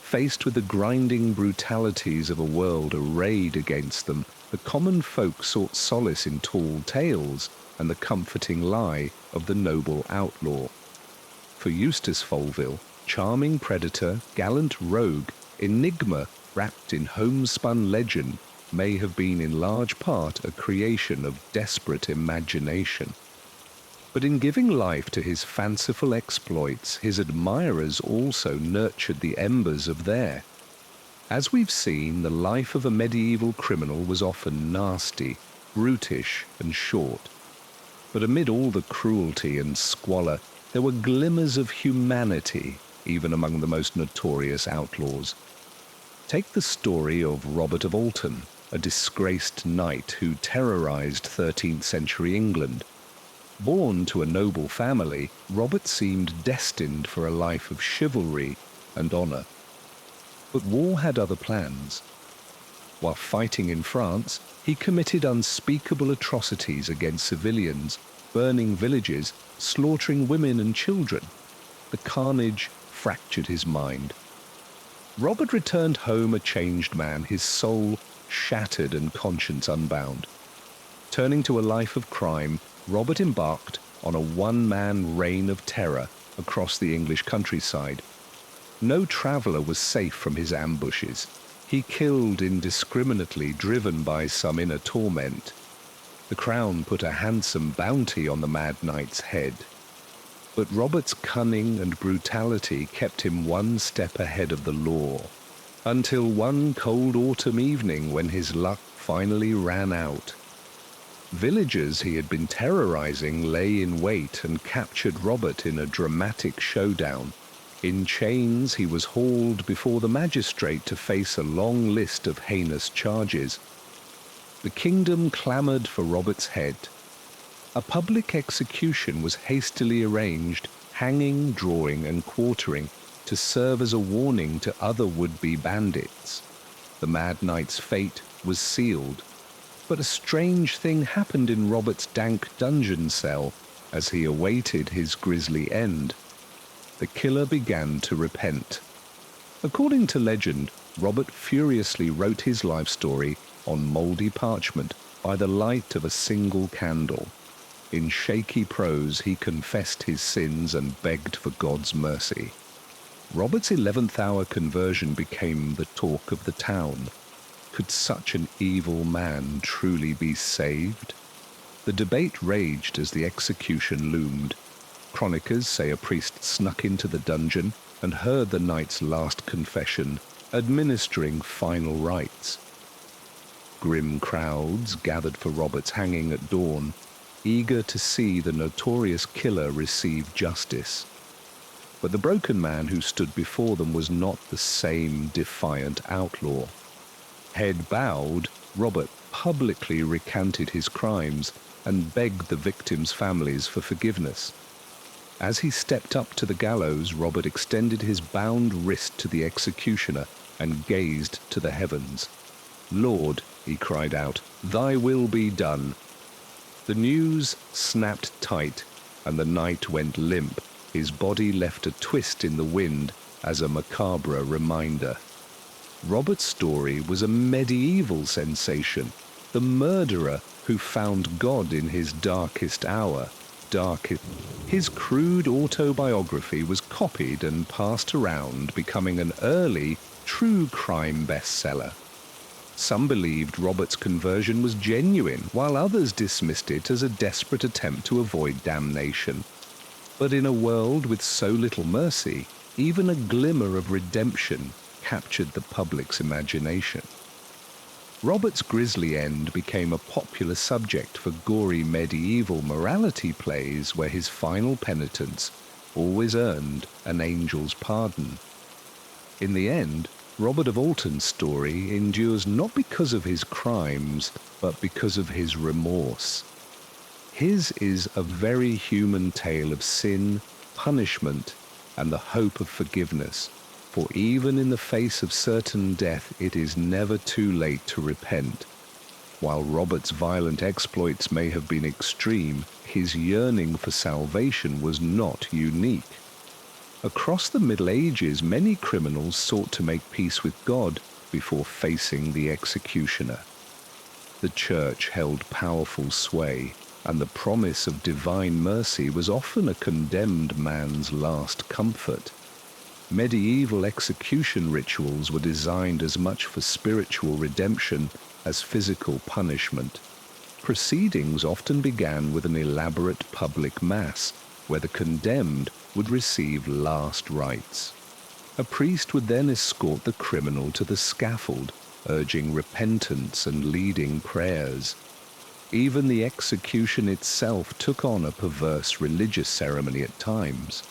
Faced with the grinding brutalities of a world arrayed against them, the common folk sought solace in tall tales and the comforting lie of the noble outlaw. For Eustace Folville, charming predator, gallant rogue, enigma wrapped in homespun legend, may have been in large part a creation of desperate imagination. But in giving life to his fanciful exploits, his admirers also nurtured the embers of their. As we've seen, the life of a medieval criminal was often nasty, brutish, and short. But amid all the cruelty and squalor, there were glimmers of humanity, even among the most notorious outlaws. Take the story of Robert of Alton, a disgraced knight who terrorized 13th century England. Born to a noble family, Robert seemed destined for a life of chivalry and honor. But war had other plans. While fighting in France, he committed unspeakable atrocities against civilians, burning villages, slaughtering women and children. The carnage fractured his mind. Robert returned home a changed man, his soul shattered and conscience unbound. Turning to a life of crime, Robert embarked on a one-man reign of terror across the English countryside. No traveller was safe from his ambushes. He killed indiscriminately, driven by some inner torment. The crown put a handsome bounty on the mad knight's head. But Robert's cunning and brutality kept him one step ahead of the law, until one cold autumn evening when his luck finally ran out. Villagers he had been terrorizing lay in wait and captured Robert in a dramatic showdown. In chains, he was hauled before the magistrate to face a long list of heinous charges. The kingdom clamored for Robert's head. A public execution was hastily arranged, hanging, drawing, and quartering, to serve as a warning to other would-be bandits. The Mad Knight's fate was sealed. But a strange thing happened in Robert's dank dungeon cell as he awaited his grisly end. The killer began to repent. According to legend, Robert furiously wrote his life story on mouldy parchment by the light of a single candle. In shaky prose, he confessed his sins and begged for God's mercy. Robert's 11th-hour conversion became the talk of the town. Could such an evil man truly be saved? The debate raged as the execution loomed. Chroniclers say a priest snuck into the dungeon and heard the knight's last confession, administering final rites. Grim crowds gathered for Robert's hanging at dawn, eager to see the notorious killer receive justice. But the broken man who stood before them was not the same defiant outlaw. Head bowed, Robert publicly recanted his crimes and begged the victims' families for forgiveness. As he stepped up to the gallows, Robert extended his bound wrist to the executioner and gazed to the heavens. "Lord," he cried out, "thy will be done." The noose snapped tight, and the knight went limp. His body left a twist in the wind as a macabre reminder. Robert's story was a medieval sensation, the murderer who found God in his darkest hour. His crude autobiography was copied and passed around, becoming an early true crime bestseller. Some believed Robert's conversion was genuine, while others dismissed it as a desperate attempt to avoid damnation. But in a world with so little mercy, even a glimmer of redemption captured the public's imagination. Robert's grisly end became a popular subject for gory medieval morality plays where his final penitence always earned an angel's pardon. In the end, Robert of Alton's story endures not because of his crimes, but because of his remorse. His is a very human tale of sin, punishment, and the hope of forgiveness. For even in the face of certain death, it is never too late to repent. While Robert's violent exploits may have been extreme, his yearning for salvation was not unique. Across the Middle Ages, many criminals sought to make peace with God before facing the executioner. The Church held powerful sway, and the promise of divine mercy was often a condemned man's last comfort. Medieval execution rituals were designed as much for spiritual redemption as physical punishment. Proceedings often began with an elaborate public mass, where the condemned would receive last rites. A priest would then escort the criminal to the scaffold, urging repentance and leading prayers. Even the execution itself took on a perverse religious ceremony at times.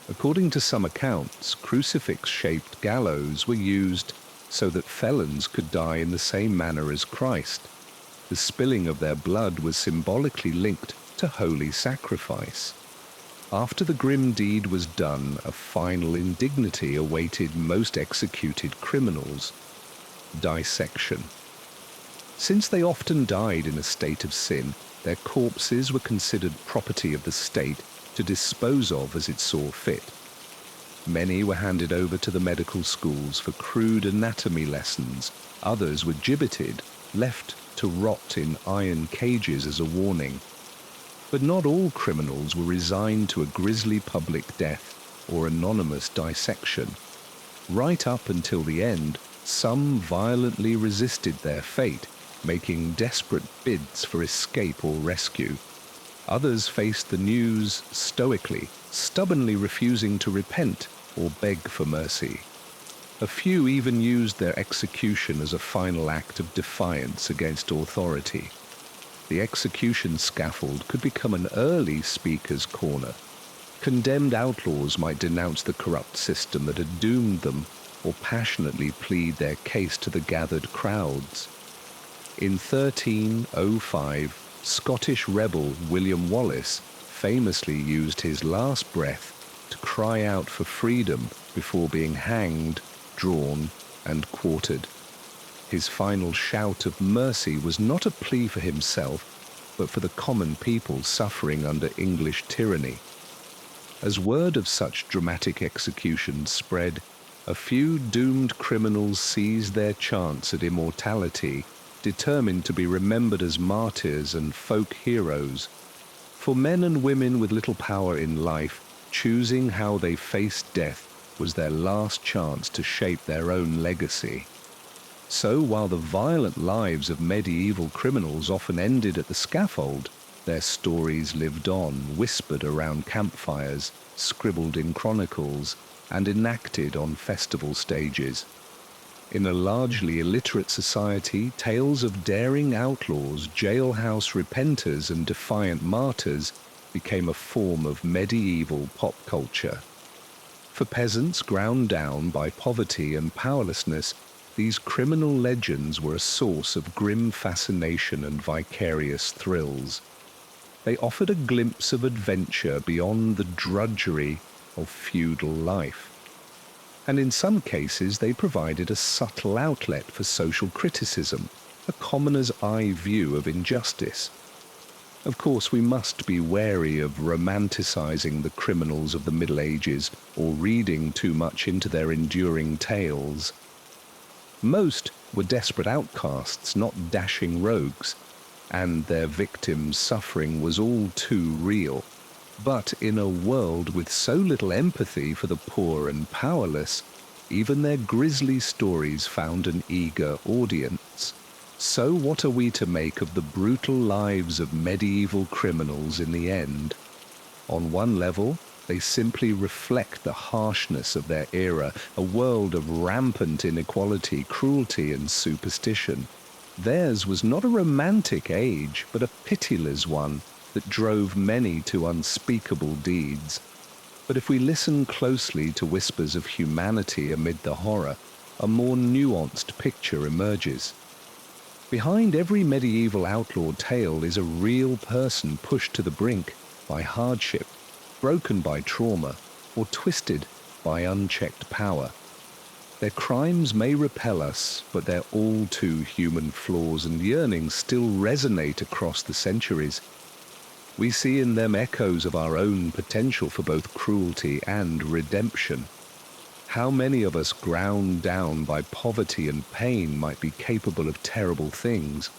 According to some accounts, crucifix-shaped gallows were used so that felons could die in the same manner as Christ. The spilling of their blood was symbolically linked to holy sacrifice. After the grim deed was done, a final indignity awaited most executed criminals: dissection. Since they often died in a state of sin, their corpses were considered property of the state to dispose of as it saw fit. Many were handed over to the medical schools for crude anatomy lessons. Others were gibbeted, left to rot in iron cages as a warning. But not all criminals were resigned to a grisly public death or anonymous dissection. Right up until the end, some violently resisted their fate, making desperate bids for escape or rescue. Others faced the news stoically, stubbornly refusing to repent or beg for mercy. A few even used their execution as a final act of defiance against authority. The execution scaffold could become an early speaker's corner. Condemned outlaws might denounce the corrupt system that had doomed them, or passionately plead their case to the gathered crowds. In 1305, Scottish rebel William Wallace famously used his last breath to cry out for freedom before being hanged, drawn, and quartered. His final shout of mercy was not a plea for himself, but for the common people suffering under English tyranny. As word of such dramatic executions spread, a few doomed criminals seized their chance at immortality, determined to be remembered as martyrs and folk heroes. For men and women with little power in life, choosing how they faced death was their last chance to shape their own legacy. So while the violent lives of medieval criminals often ended at the scaffold, their stories lived on, whispered around campfires, scribbled in chronicles, and enacted on festival stages. In a largely illiterate society, tales of daring outlaws, jailhouse repenters, and defiant martyrs became a form of medieval pop culture. For peasants ground down by poverty and powerlessness, these criminal legends were a source of grim fascination and vicarious thrills. They offered a glimpse of adventure beyond the drudgery of feudal life. And in some cases, they provided a subtle outlet for social criticism, a commoner's eye view of injustice. Of course, we must be wary of romanticizing the criminals of the Middle Ages or reading too much into their enduring tales. Most were desperate outcasts, not dashing rogues, and their victims' suffering was all too real. But in a world with so little empathy for the poor and powerless, even their grisly stories found an eager audience. So what are we to make of the brutal lives of medieval criminals in the end? On one level, they simply reflect the harshness of their era, a world of rampant inequality, cruelty, and superstition. Theirs was not a romantic age, but a pitiless one that drove many to unspeakable deeds. But if we listen closely to whispers of humanity amid the horror, a more nuanced picture emerges. Behind every medieval outlaw tale is a real person pushed to the brink by hardship, broken by trauma, or twisted by unchecked power. Their crimes may repel us, but their all too human flaws and yearnings still resonate across the centuries. We see in them echoes of our own potential for both cruelty and redemption. How many of us ground down by poverty and pain might be capable of terrible things?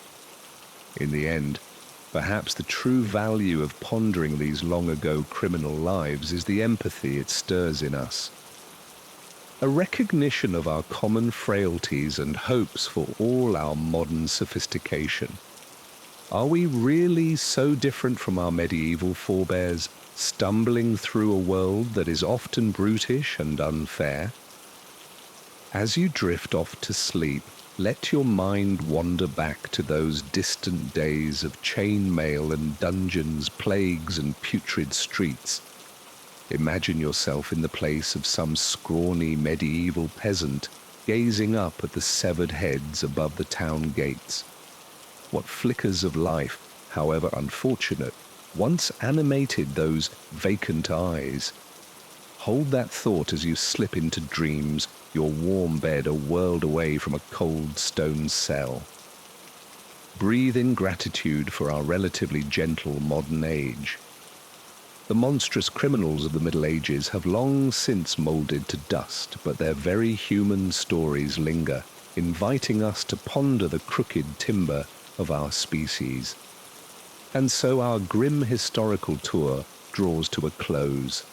In the end, perhaps the true value of pondering these long-ago criminal lives is the empathy it stirs in us. A recognition of our common frailties and hopes for all our modern sophistication. Are we really so different from our medieval forebears, stumbling through a world that is often brutish and unfair? As you drift off to sleep, let your mind wander back to those distant days of chainmail and dungeons, plagues and putrid streets. Imagine yourself in the place of some scrawny medieval peasant gazing up at the severed heads above the town gates. What flickers of life, however unfortunate, once animated those vacant eyes? Hold that thought as you slip into dreams, your warm bed a world away from a cold stone cell. Breathe in gratitude for our relatively gentle modern age. The monstrous criminals of the Middle Ages have long since molded to dust, but their very human stories linger, inviting us to ponder the crooked timber of our species. And so our grim historical tour draws to a close.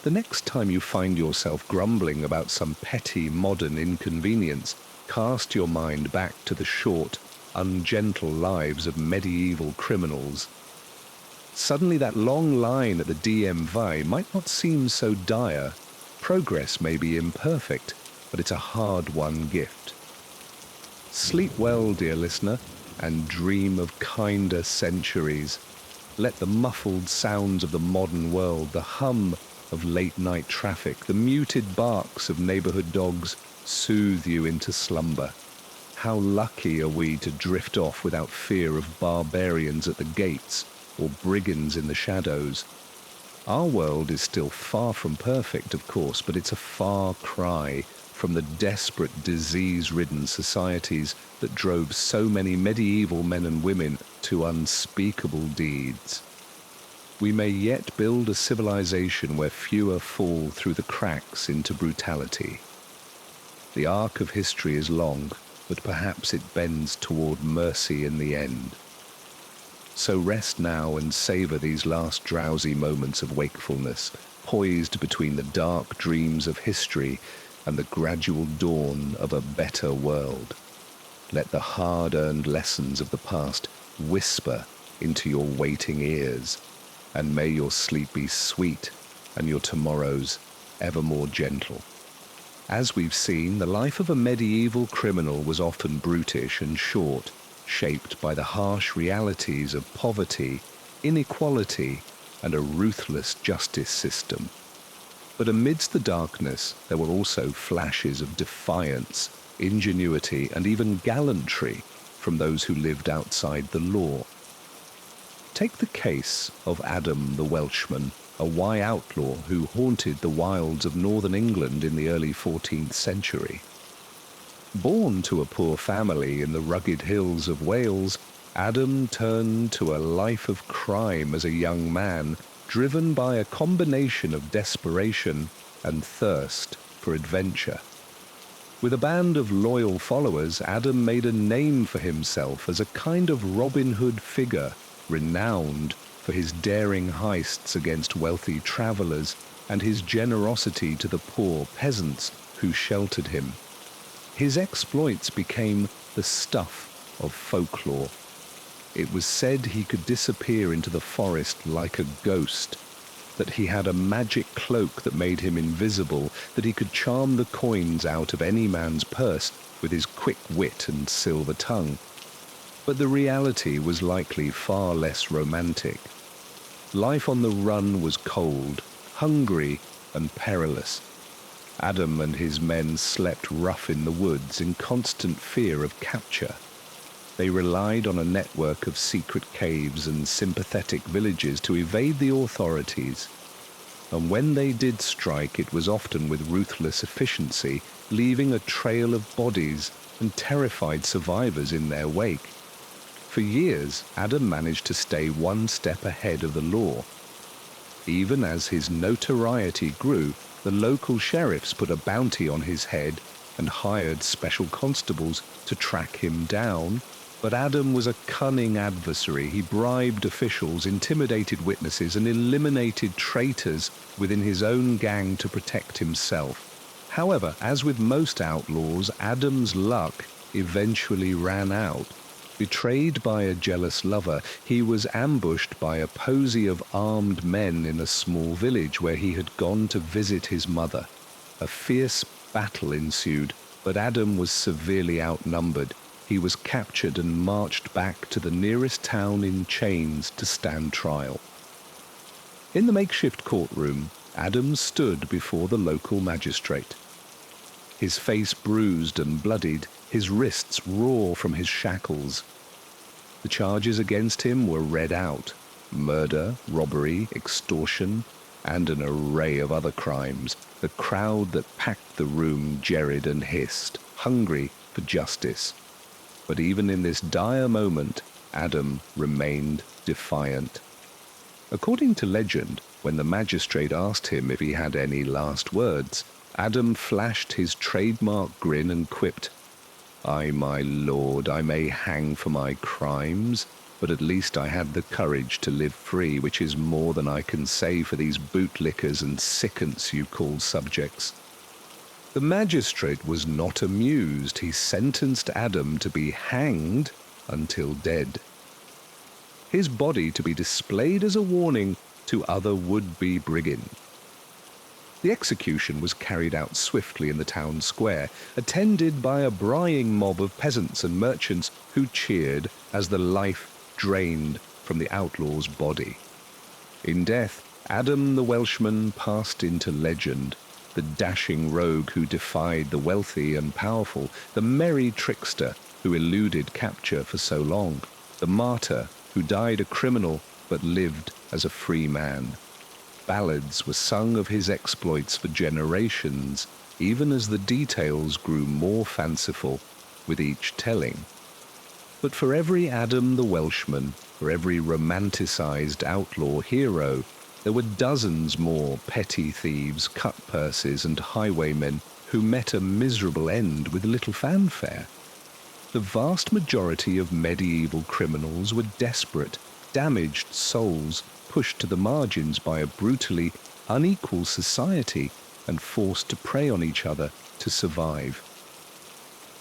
The next time you find yourself grumbling about some petty modern inconvenience, cast your mind back to the short, ungentle lives of medieval criminals. Suddenly that long line at the DMV might not seem so dire. Progress may be imperfect, but it's a hard-won gift. Sleep well, dear listener, and dream of kinder centuries. Let the muffled sounds of the modern world, the hum of late-night traffic, the muted barks of neighborhood dogs soothe you into slumber. How lucky are we to drift off without fear of barbarians at the gates or brigands in the shadows? Our world is still far from perfect, of course, but it's a far cry from the desperate, disease-ridden societies that drove so many medieval men and women to unspeakable deeds. We may yet build a civilization where fewer fall through the cracks into brutality. The arc of history is long, but perhaps it bends toward mercy in the end. So rest now and savor these last drowsy moments of wakefulness, poised between the dark dreams of history and the gradual dawn of a better world. Let the hard-earned lessons of the past whisper into your waiting ears, and may your sleep be sweet and your tomorrows ever more gentle. As we've seen, the life of a medieval criminal was often brutish and short, shaped by the harsh realities of poverty, inequality, and a ruthless justice system. But amidst the darkness, there were also flashes of defiance, ingenuity, and even gallantry from those who lived outside the law. Take the case of Adam the Welshman, a Wye outlaw who haunted the wilds of northern England in the early 14th century. Born to a poor family in the rugged hills of Wales, Adam turned to a life of crime as a young man, driven by a combination of desperation and thirst for adventure. With a band of loyal followers, Adam made a name for himself as a kind of Robin Hood figure, renowned for his daring heists against wealthy travelers and his generosity to the poor peasants who sheltered him. His exploits became the stuff of folklore. It was said he could disappear into the forest like a ghost, that he had a magic cloak that made him invisible, that he could charm the coins out of any man's purse with his quick wit and silver tongue. But the reality was likely far less romantic. Life on the run was cold, hungry, and perilous. Adam and his men slept rough in the woods in constant fear of capture. They relied on a network of secret caves and sympathetic villages to evade the authorities. And when they did strike, it was often with ruthless efficiency, leaving a trail of bodies and terrified survivors in their wake. For years, Adam managed to stay one step ahead of the law. Even as his notoriety grew, the local sheriffs put a bounty on his head and hired special constables to track him down. But Adam was a cunning adversary. He bribed officials, intimidated witnesses, and eliminated traitors within his own gang to protect himself. However, as with most outlaws, Adam's luck eventually ran out. Betrayed by a jealous lover, he was ambushed by a posy of armed men in a small village where he had gone to visit his mother. A fierce battle ensued, but Adam was severely outnumbered. He was captured and marched back to the nearest town in chains to stand trial. In the makeshift courtroom, Adam stood before the local magistrate. His face bruised and bloodied, his wrists raw from his shackles. The charges against him were read out: murder, robbery, extortion, and an array of other crimes. The crowd that packed the room jerried and hissed, hungry for justice. But even in this dire moment, Adam remained defiant. According to legend, when the magistrate asked him if he had any last words, Adam flashed his trademark grin and quipped, "Aye, my lord, I may hang for my crimes, but at least I had the courage to live free, which is more than I can say for these bootlickers and sycophants you call subjects." The magistrate was not amused. He sentenced Adam to be hanged until dead, his body to be displayed as a warning to other would-be brigands. The execution was carried out swiftly in the town square, attended by a braying mob of peasants and merchants who cheered as the life drained from the outlaw's body. In death, Adam the Welshman passed into legend, the dashing rogue who defied the wealthy and powerful, the merry trickster who eluded capture for so long, the martyr who died a criminal but lived as a free man. Ballads were sung of his exploits for generations, even as the details grew more fanciful with each telling. But for every Adam the Welshman, for every romanticized outlaw hero, there were dozens more petty thieves, cut-purses, and highwaymen who met a miserable end with little fanfare. The vast majority of medieval criminals were desperate, damaged souls pushed to the margins by a brutally unequal society and forced to prey on each other to survive.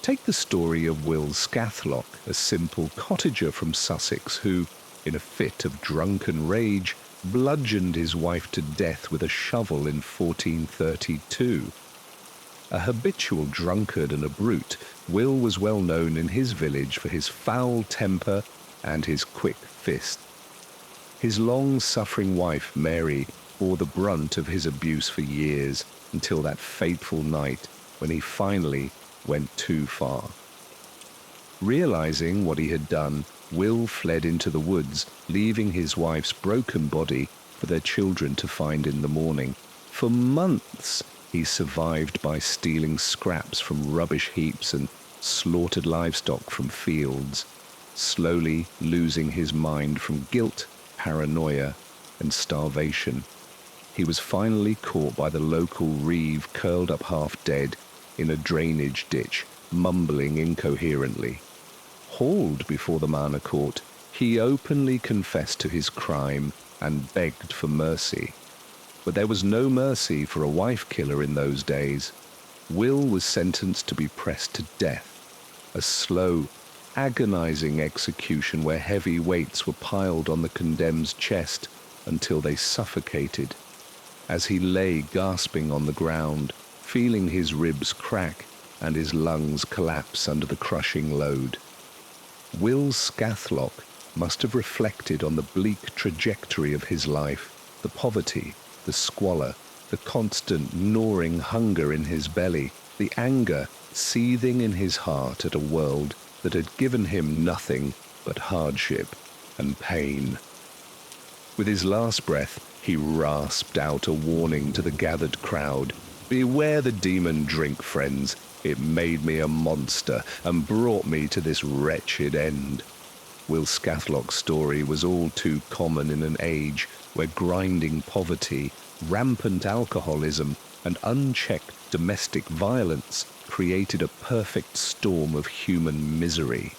Take the story of Will Scathlock, a simple cottager from Sussex who, in a fit of drunken rage, bludgeoned his wife to death with a shovel in 1432. A habitual drunkard and a brute, Will was well known in his village for his foul temper and his quick fist. His long-suffering wife, Mary, bore the brunt of his abuse for years until that fateful night when he finally went too far. Realizing what he had done, Will fled into the woods, leaving his wife's broken body for their children to find in the morning. For months, he survived by stealing scraps from rubbish heaps and slaughtered livestock from fields, slowly losing his mind from guilt, paranoia, and starvation. He was finally caught by the local reeve, curled up half dead in a drainage ditch, mumbling incoherently. Hauled before the manor court, he openly confessed to his crime and begged for mercy. But there was no mercy for a wife killer in those days. Will was sentenced to be pressed to death, a slow, agonizing execution where heavy weights were piled on the condemned's chest until they suffocated. As he lay gasping on the ground, feeling his ribs crack and his lungs collapse under the crushing load. Will Scathlock must have reflected on the bleak trajectory of his life, the poverty, the squalor, the constant gnawing hunger in his belly, the anger seething in his heart at a world that had given him nothing but hardship and pain. With his last breath, he rasped out a warning to the gathered crowd. "Beware the demon drink, friends. It made me a monster and brought me to this wretched end." Will Scathlock's story was all too common in an age where grinding poverty, rampant alcoholism, and unchecked domestic violence created a perfect storm of human misery.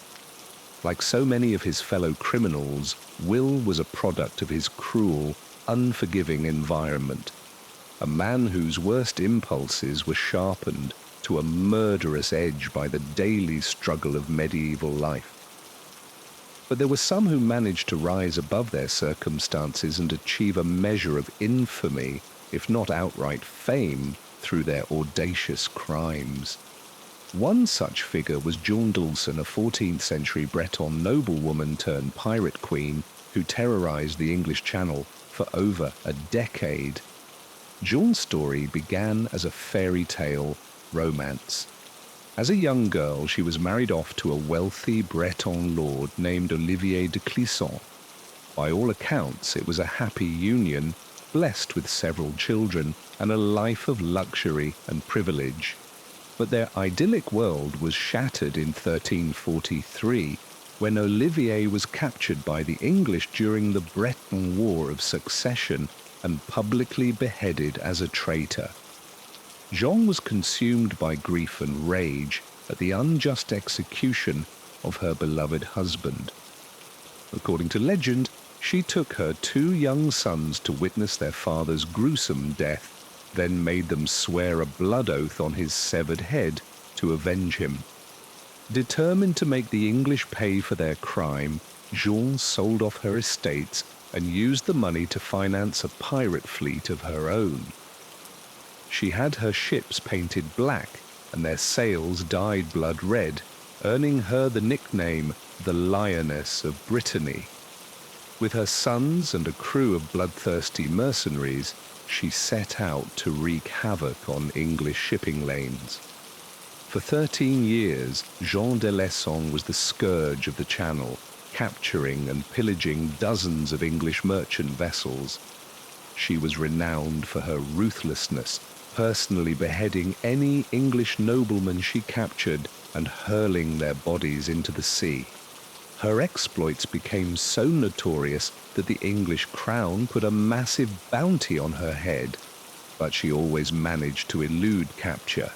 Like so many of his fellow criminals, Will was a product of his cruel, unforgiving environment. A man whose worst impulses were sharpened to a murderous edge by the daily struggle of medieval life. But there were some who managed to rise above their circumstances and achieve a measure of infamy, if not outright fame, through their audacious crimes. One such figure was Jondalson, a 14th century Breton noblewoman turned pirate queen who terrorized the English Channel for over a decade. Jaun's story began as a fairy tale romance. As a young girl, she was married off to a wealthy Breton lord named Olivier de Clisson. By all accounts, it was a happy union, blessed with several children and a life of luxury and privilege. But their idyllic world was shattered in 1343, when Olivier was captured by the English during the Breton War of Succession and publicly beheaded as a traitor. Jean was consumed by grief and rage at the unjust execution of her beloved husband. According to legend, she took her 2 young sons to witness their father's gruesome death, then made them swear a blood oath on his severed head to avenge him. Determined to make the English pay for their crime, Jean sold off her estates and used the money to finance a pirate fleet of her own. She had her ships painted black and their sails dyed blood red, earning her the nickname the Lioness of Brittany. With her sons and a crew of bloodthirsty mercenaries, she set out to wreak havoc on English shipping lanes. For 13 years, Jean de Lesson was the scourge of the Channel, capturing and pillaging dozens of English merchant vessels. She was renowned for her ruthlessness, personally beheading any English nobleman she captured and hurling their bodies into the sea. Her exploits became so notorious that the English crown put a massive bounty on her head, but she always managed to elude capture.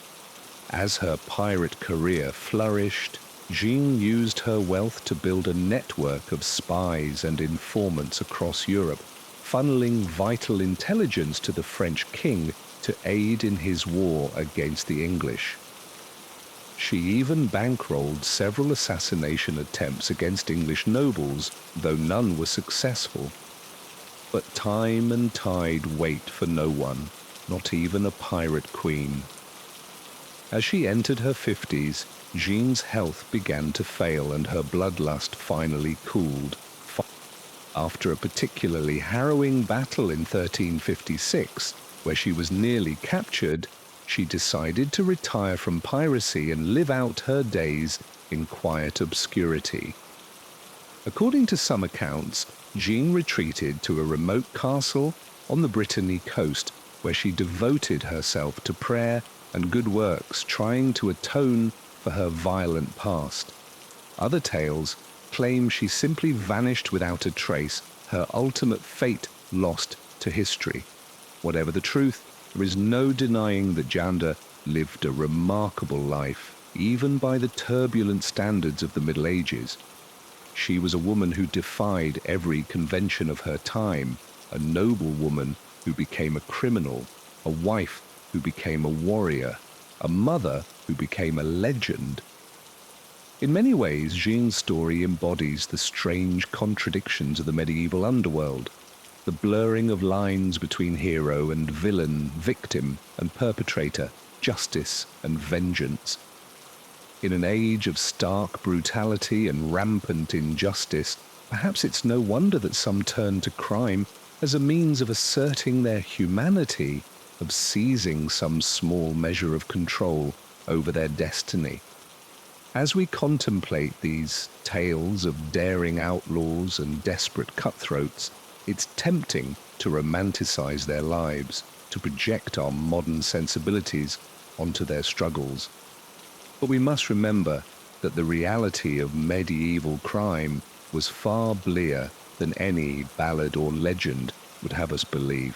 As her pirate career flourished, Jean used her wealth to build a network of spies and informants across Europe, funneling vital intelligence to the French king to aid in his war against the English. She even bankrolled several assassination attempts against English nobles, though none were successful. But time and tide wait for no one, not even a pirate queen. As she entered her 50s, Jean's health began to fail and her bloodlust finally cooled. After a particularly harrowing battle in 1356, where she was nearly captured, she decided to retire from piracy and live out her days in quiet obscurity. According to some accounts, Jean retreated to a remote castle on the Brittany coast, where she devoted herself to prayer and good works, trying to atone for her violent past. Other tales claim she simply vanished without a trace, her ultimate fate lost to history. Whatever the truth, there is no denying that Janda lived a remarkable life, even by the turbulent standards of the Middle Ages. She was a woman who defied every convention of her time, a noble woman who became a criminal, a wife who became a warrior, a mother who became a legend. In many ways, Jean's story embodies the strange contradictions of the medieval underworld, the blurring of lines between hero and villain, victim and perpetrator, justice and vengeance. In an age of stark brutality and rampant injustice, perhaps it's no wonder that some turn to crime as a means of asserting their humanity, of seizing some small measure of control over their destiny. As we contemplate these tales of daring outlaws and desperate cutthroats, it's tempting to romanticize their lives, to project our modern sensibilities onto their struggles. But we must remember that the reality of medieval crime was far bleaker than any ballad or legend would have us believe.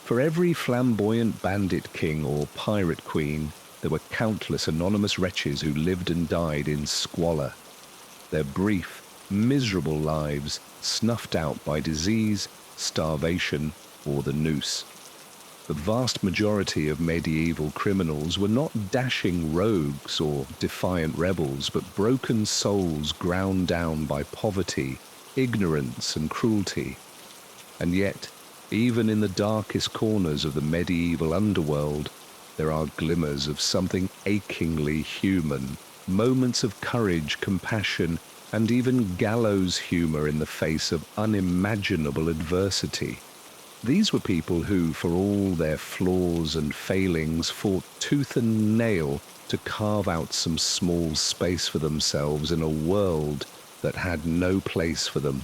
For every flamboyant bandit king or pirate queen, there were countless anonymous wretches who lived and died in squalor, their brief, miserable lives snuffed out by disease, starvation, or the noose. The vast majority of medieval criminals were not dashing rogues or defiant rebels, but broken souls ground down by poverty, ignorance, and cruelty. And yet, even in the darkest corners of the medieval underworld, there are glimmers of something achingly human, moments of courage, compassion, and even gallows humor in the face of unimaginable adversity. These were people who, for all their flaws and failings, fought tooth and nail to carve out some small space for themselves in a world that had no place for them.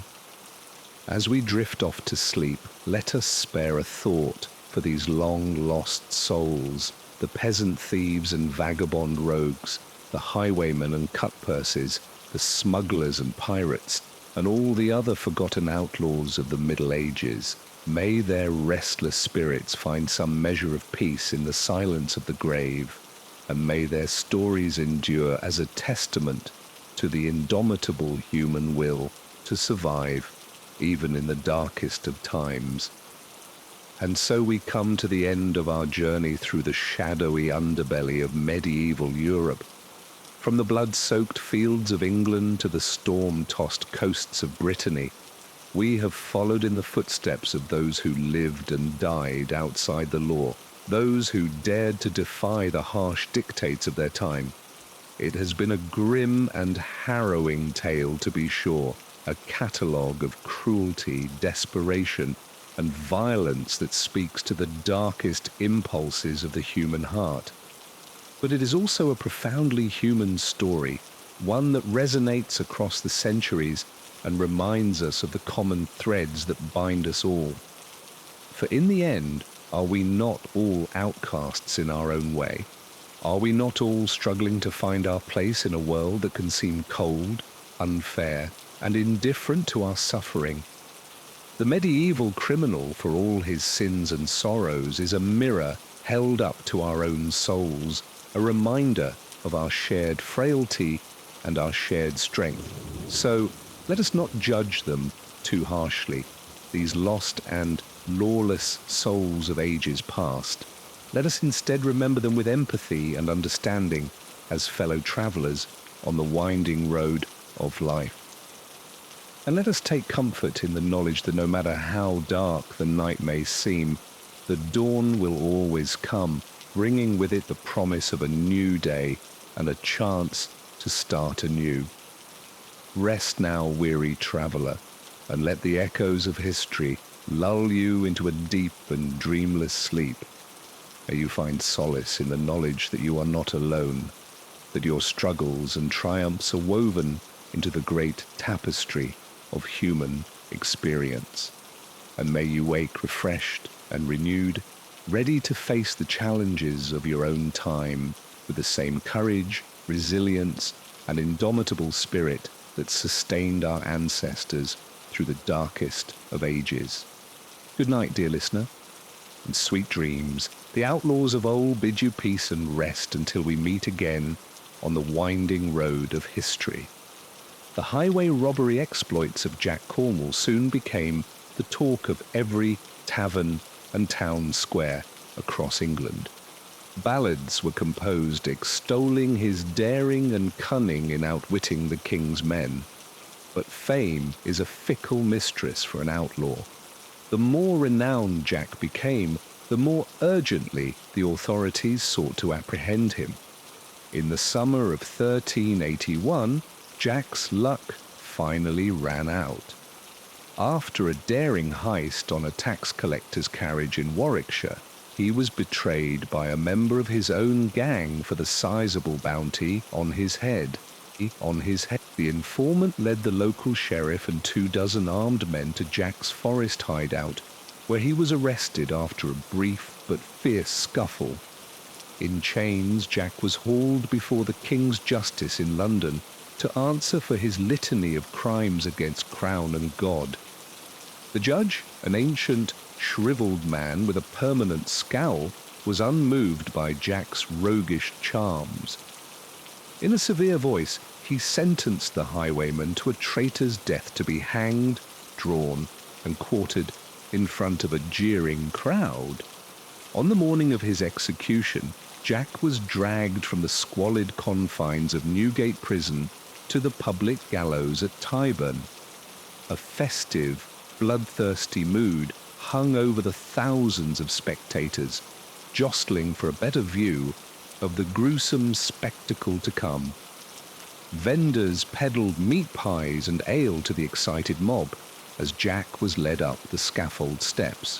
As we drift off to sleep, let us spare a thought for these long-lost souls, the peasant thieves and vagabond rogues, the highwaymen and cutpurses, the smugglers and pirates, and all the other forgotten outlaws of the Middle Ages. May their restless spirits find some measure of peace in the silence of the grave, and may their stories endure as a testament to the indomitable human will to survive even in the darkest of times. And so we come to the end of our journey through the shadowy underbelly of medieval Europe. From the blood-soaked fields of England to the storm-tossed coasts of Brittany, we have followed in the footsteps of those who lived and died outside the law, those who dared to defy the harsh dictates of their time. It has been a grim and harrowing tale, to be sure, a catalogue of cruelty, desperation, and violence that speaks to the darkest impulses of the human heart. but it is also a profoundly human story, one that resonates across the centuries and reminds us of the common threads that bind us all. For in the end, are we not all outcasts in our own way? Are we not all struggling to find our place in a world that can seem cold, unfair, and indifferent to our suffering? The medieval criminal, for all his sins and sorrows, is a mirror held up to our own souls, a reminder of our shared frailty and our shared strength. So let us not judge them too harshly, these lost and lawless souls of ages past. Let us instead remember them with empathy and understanding as fellow travelers on the winding road of life. And let us take comfort in the knowledge that no matter how dark the night may seem, the dawn will always come, bringing with it the promise of a new day and a chance to start anew. Rest now, weary traveler, and let the echoes of history lull you into a deep and dreamless sleep. May you find solace in the knowledge that you are not alone, that your struggles and triumphs are woven into the great tapestry of human experience. And may you wake refreshed and renewed, ready to face the challenges of your own time with the same courage, resilience, and indomitable spirit that sustained our ancestors through the darkest of ages. Good night, dear listener, and sweet dreams. The outlaws of old bid you peace and rest until we meet again on the winding road of history. The highway robbery exploits of Jack Cornwall soon became the talk of every tavern and town square across England. Ballads were composed extolling his daring and cunning in outwitting the king's men. But fame is a fickle mistress for an outlaw. The more renowned Jack became, the more urgently the authorities sought to apprehend him. In the summer of 1381, Jack's luck finally ran out. After a daring heist on a tax collector's carriage in Warwickshire, he was betrayed by a member of his own gang for the sizable bounty on his head. The informant led the local sheriff and 24 armed men to Jack's forest hideout, where he was arrested after a brief but fierce scuffle. In chains, Jack was hauled before the King's Justice in London to answer for his litany of crimes against crown and God. The judge, an ancient, shriveled man with a permanent scowl, was unmoved by Jack's roguish charms. In a severe voice, he sentenced the highwayman to a traitor's death to be hanged, drawn, and quartered in front of a jeering crowd. On the morning of his execution, Jack was dragged from the squalid confines of Newgate Prison to the public gallows at Tyburn. A festive, bloodthirsty mood hung over the thousands of spectators, jostling for a better view of the gruesome spectacle to come. Vendors peddled meat pies and ale to the excited mob as Jack was led up the scaffold steps.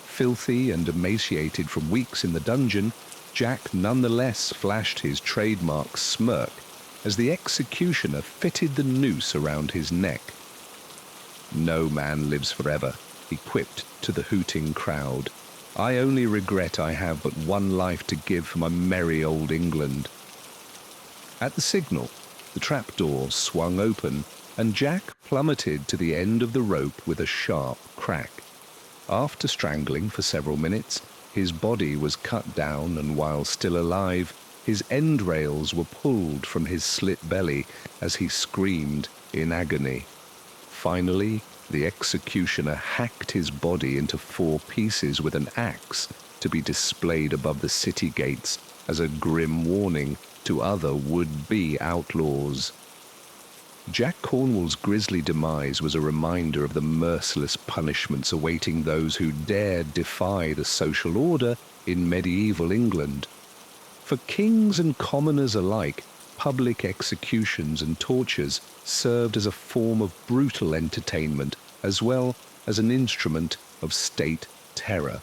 Filthy and emaciated from weeks in the dungeon, Jack nonetheless flashed his trademark smirk as the executioner fitted the noose around his neck. "No man lives forever," he quipped to the hooting crowd. "I only regret I have but one life to give for my merry old England." At the signal, the trapdoor swung open, and Jack plummeted to the end of the rope with a sharp crack. After strangling for several minutes, his body was cut down, and while still alive, his entrails were pulled from his slit belly as he screamed in agony. Finally, the executioner hacked his body into 4 pieces with an axe to be displayed above the city gates as a grim warning to other would-be outlaws. Jack Cornwall's grisly demise was a reminder of the merciless punishments awaiting those who dared defy the social order in medieval England. For kings and commoners alike, public executions and tortures served as a form of brutal entertainment as well as an instrument of state terror.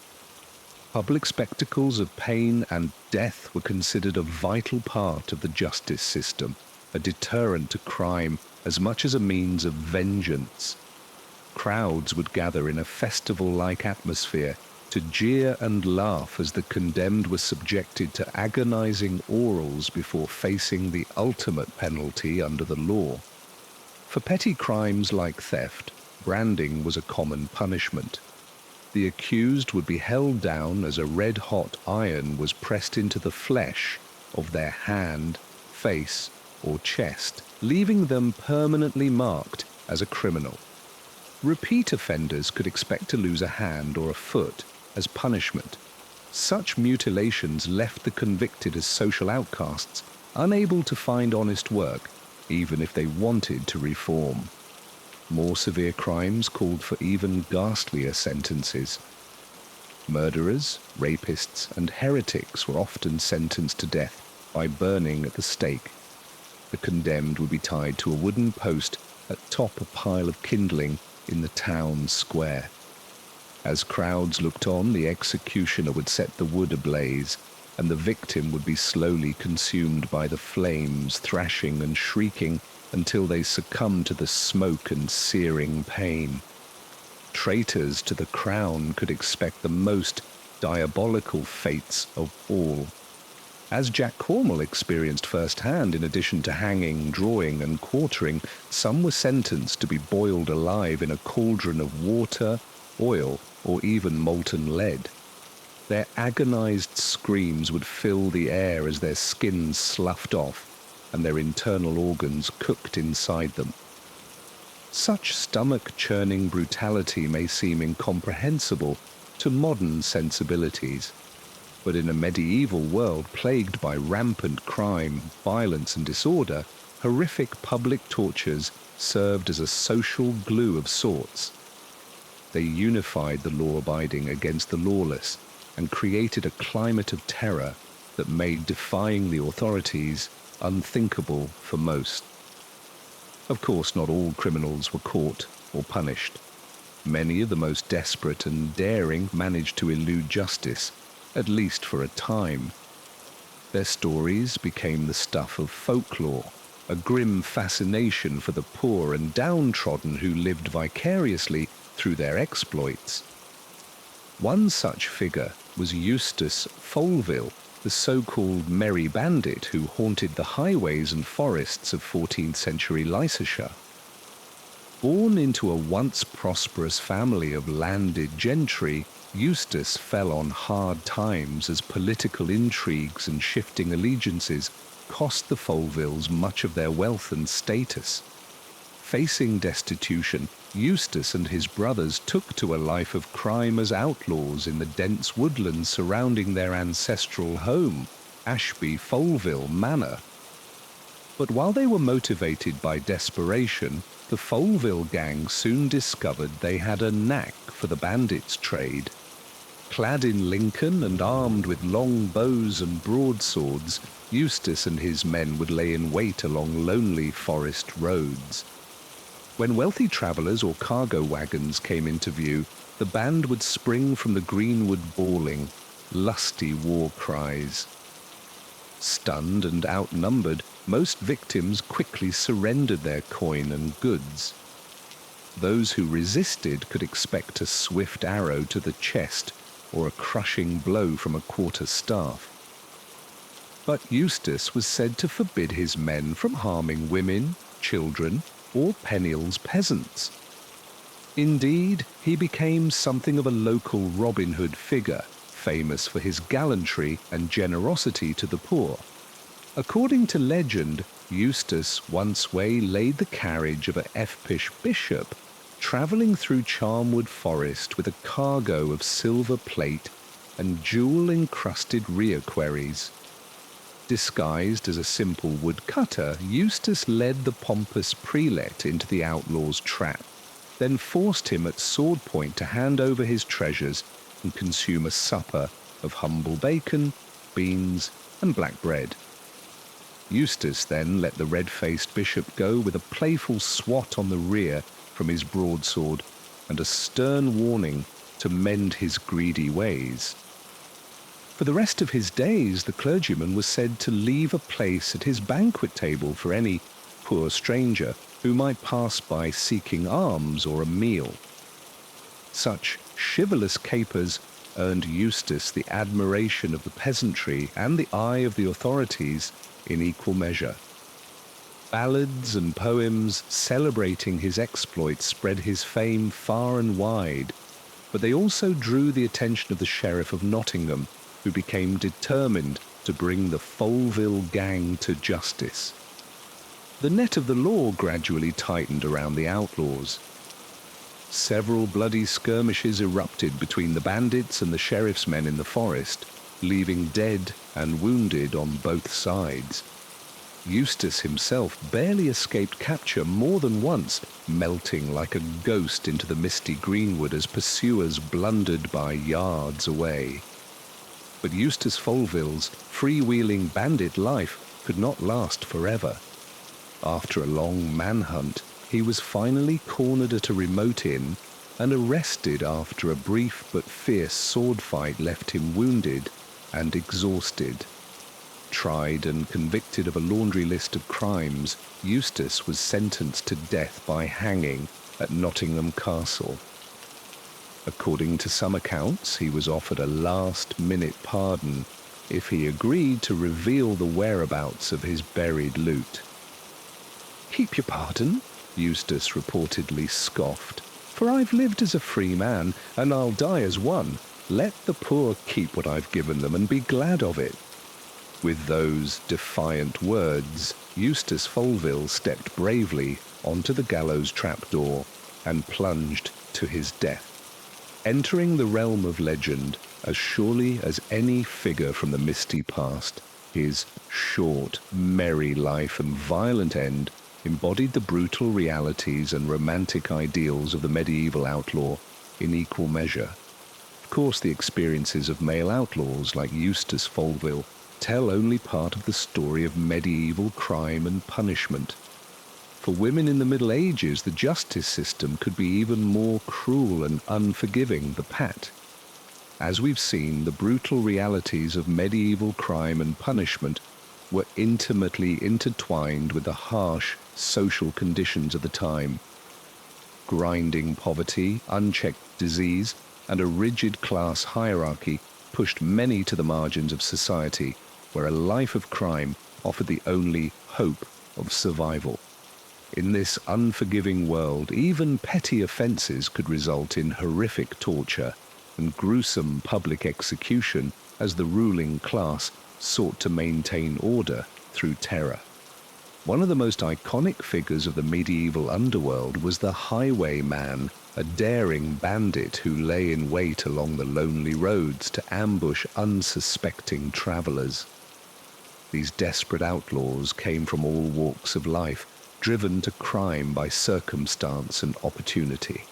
Public spectacles of pain and death were considered a vital part of the justice system, a deterrent to crime as much as a means of vengeance. Crowds would gather in a festival-like atmosphere to jeer and laugh as the condemned were subjected to agonizing orals before facing the ultimate penalty under the law. For petty crimes like theft, branding was a common punishment. The accused would be held down as a red-hot iron was pressed into the flesh of their hand, face, or chest, leaving them permanently marked as a criminal. Repeat offenders could expect to lose a hand or a foot as punishment. Such mutilations left the convicted as social outcasts, unable to find honest work, even if they wanted to reform. More severe crimes called for even ghastlier sentences. Murderers, rapists, and heretics were often sentenced to death by burning at the stake. The condemned would be tied to a wooden post atop a pile of kindling in the town square. As crowds looked on, the executioner would set the wood ablaze, and the victim would be slowly consumed by the flames, thrashing and shrieking until they succumbed to the smoke and searing pain. Traitors to the crown could expect the most diabolical fates of all. As Jack Cornwell experienced firsthand, in addition to hanging, drawing, and quartering, some were sentenced to be boiled alive in a cauldron of water, oil, or even molten lead. Their agonized screams would fill the air as their skins sloughed off and their internal organs cooked inside them. Such stomach-churning brutality may seem incomprehensible to modern sensibilities, but in a medieval world plagued by rampant crime, violence, and disorder, horrific public tortures served as a social glue of sorts. They unified the law-abiding against the lawless and created a climate of terror that made defying the authorities unthinkable for most. Of course, not all criminals were caught or punished. Many of the most desperate and daring managed to elude justice, at least for a time. Their stories became the stuff of folklore, a grim fascination for the poor and downtrodden who lived vicariously through their exploits. One such figure was Eustace Folville, the so-called merry bandit who haunted the highways and forests of 14th century Leicestershire. Born into a once prosperous family of landed gentry, Eustace fell on hard times as political intrigues and shifting allegiances cost the Folvilles much of their wealth and status. Facing destitution, Eustace and his brothers took to a life of crime as outlaws in the dense woodlands surrounding their ancestral home, Ashby Folville Manor. But while they were motivated by desperation, the Folville gang soon discovered they had a knack for the bandits' trade. Clad in Lincoln and armed with long bows and broadswords, Eustace and his men would lay in wait along lonely forest roads. When wealthy travellers or cargo wagons came into view, the band would spring from the greenwood bawling, lusty war cries. Stunned and outnumbered, most victims quickly surrendered their coin and goods. Those who resisted could expect a swift arrow to the chest or a crushing blow from a quarter-staff. But Eustace was said to forbid his men from harming women, children, or Peniel's peasants. Indeed, he became something of a local Robin Hood figure, famous for his gallantry and generosity to the poor. According to legend, Eustace once waylaid the carriage of a Effish bishop, travelling through Charnwood Forest with a cargo of silver plate and jewel-encrusted reliquaries. Disguised as a simple woodcutter, Eustace led the pompous prelate into the outlaw's trap, then forced him at sword point to hand over his treasures and consume a supper of humble bacon, beans, and black bread. Eustace then let the red-faced bishop go with a playful swat on the rear from his broadsword and a stern warning to mend his greedy ways. For the rest of his days, the clergyman was said to leave a place at his banquet table for any poor stranger who might pass by seeking alms or a meal. Such chivalrous capers earned Eustace the admiration of the peasantry and the eye of the authorities in equal measure. Ballads and poems celebrating his exploits spread his fame far and wide, but they also drew the attention of the Sheriff of Nottingham, who became determined to bring the Foleville gang to justice. The net of the law gradually tightened around the outlaws. Several bloody skirmishes erupted between the bandits and the sheriff's men in the forest, leaving dead and wounded on both sides. Eustace himself barely escaped capture more than once, melting like a ghost into the misty greenwood as pursuers blundered by yards away. But Eustace Foleville's freewheeling bandit life could not last forever. After a long manhunt, he was finally cornered at a remote inn and arrested after a brief but fierce sword fight left him wounded and exhausted. Tried and convicted of a laundry list of crimes, Eustace was sentenced to death by hanging at Nottingham Castle. According to some accounts, he was offered a last-minute pardon if he agreed to reveal the whereabouts of his buried loot. "Keep your pardon," Eustace reportedly scoffed, "for I've lived as a free man, and I'll die as one. Let the poor keep what I've given them and be glad of it." With those defiant words, Eustace Foleville stepped bravely onto the gallows trapdoor and plunged to his death, entering the realm of legend as surely as any figure from the misty past. His short, merry life and violent end embodied the brutal realities and romantic ideals of the medieval outlaw in equal measure. Of course, the experiences of male outlaws like Eustace Foleville tell only part of the story of medieval crime and punishment. For women in the Middle Ages, the justice system could be even more cruel and unforgiving, the pat. As we've seen, the brutal realities of medieval crime and punishment were intimately intertwined with the harsh social conditions of the time. Grinding poverty, unchecked disease, and a rigid class hierarchy pushed many to the margins of society, where a life of crime offered the only hope of survival. In this unforgiving world, even petty offences could result in horrific torture and gruesome public execution as the ruling class sought to maintain order through terror. One of the most iconic figures of the medieval underworld was the highwayman, a daring bandit who lay in wait along the lonely roads to ambush unsuspecting travellers. These desperate outlaws came from all walks of life, driven to crime by circumstance and opportunity.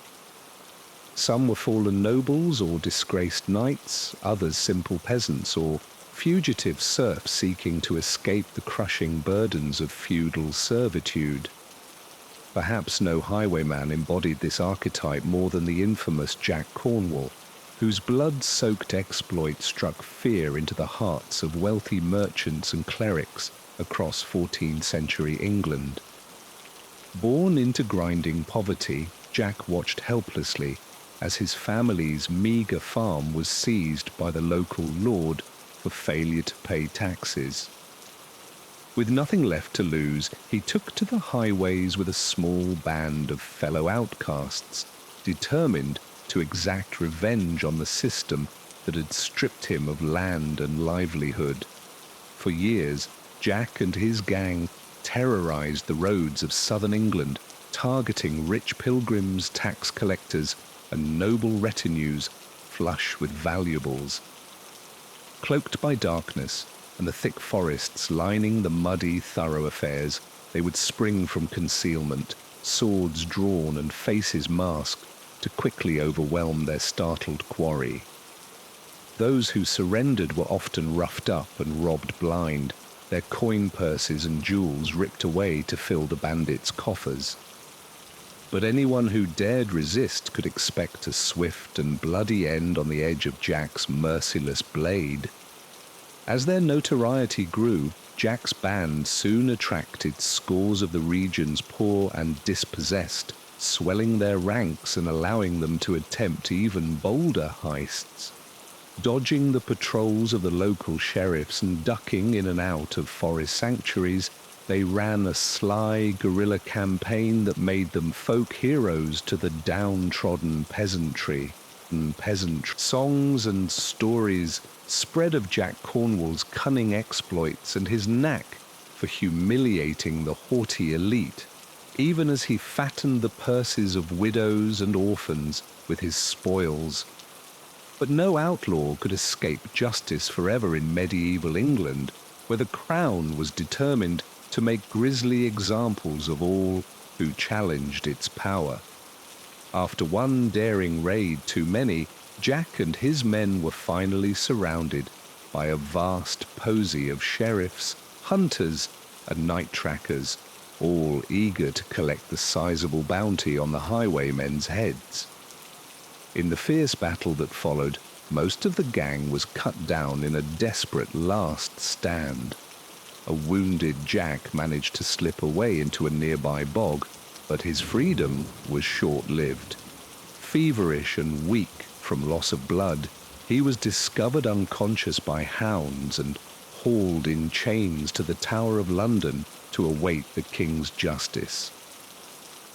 Some were fallen nobles or disgraced knights, others simple peasants or fugitive serfs seeking to escape the crushing burdens of feudal servitude. Perhaps no highwayman embodied this archetype more than the infamous Jack Cornwall, whose blood-soaked exploit struck fear into the hearts of wealthy merchants and clerics across 14th century England. Born into grinding poverty, Jack watched helplessly as his family's meagre farm was seized by the local lord for failure to pay taxes. With nothing left to lose, he took to the highways with a small band of fellow outcasts, determined to exact revenge on the system that had stripped him of land and livelihood. For years, Jack and his gang terrorized the roads of southern England, targeting rich pilgrims, tax collectors, and noble retinues flush with valuables. Cloaked by darkness and the thick forests lining the muddy thoroughfares, they would spring from concealment, swords drawn and faces masked, to quickly overwhelm their startled quarry. Those who surrendered were often roughed up and robbed blind, their coin purses and jewels ripped away to fill the bandits' coffers. But anyone who dared resist could expect a swift and bloody end on the edge of Jack's merciless blade. As their notoriety grew, Jack's band soon attracted scores of the region's poor and dispossessed, swelling their ranks and allowing them to attempt even bolder heists. Dodging the patrols of the local sheriffs and ducking in and out of forest sanctuaries, they ran a sly guerrilla campaign that made them folk heroes to the downtrodden peasantry. Songs and stories spread of Jack Cornwall's cunning exploits and his knack for humiliating the haughty elite, even as he fattened the purses of widows and orphans with his spoils. But no outlaw could escape justice forever in medieval England, where the crown was determined to make grisly examples of all who challenged its power. After one daring raid too many, Jack and his men were finally surrounded by a vast posy of sheriffs, hunters, and night trackers, all eager to collect the sizable bounty on the highwaymen's heads. In the fierce battle that followed, most of the gang was cut down in a desperate last stand. A wounded Jack managed to slip away into a nearby bog, but his freedom was short-lived. Feverish and weak from loss of blood, he was discovered unconscious by hounds and hauled in chains to the Tower of London to await the King's justice.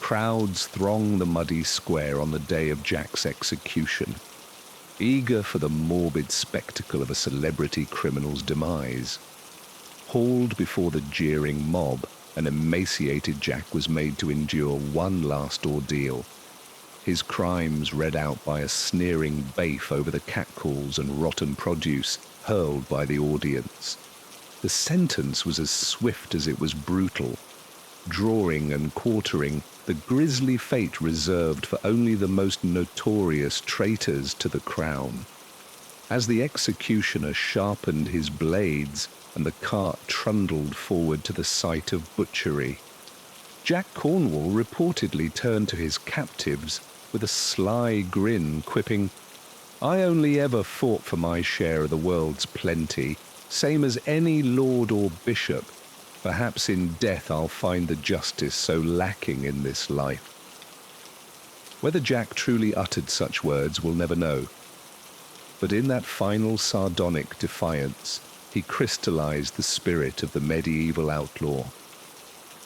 Crowds thronged the muddy square on the day of Jack's execution, eager for the morbid spectacle of a celebrity criminal's demise. Hauled before the jeering mob, an emaciated Jack was made to endure one last ordeal, his crimes read out by a sneering baif over the catcalls and rotten produce hurled by the audience. The sentence was as swift as it was brutal, drawing and quartering the grisly fate reserved for only the most notorious traitors to the crown. As the executioner sharpened his blades and the cart trundled forward to the site of butchery, Jack Cornwall reportedly turned to his captives with a sly grin, quipping, "I only ever fought for my share of the world's plenty, same as any lord or bishop. Perhaps in death I'll find the justice so lacking in this life." Whether Jack truly uttered such words we'll never know. But in that final sardonic defiance, he crystallized the spirit of the medieval outlaw.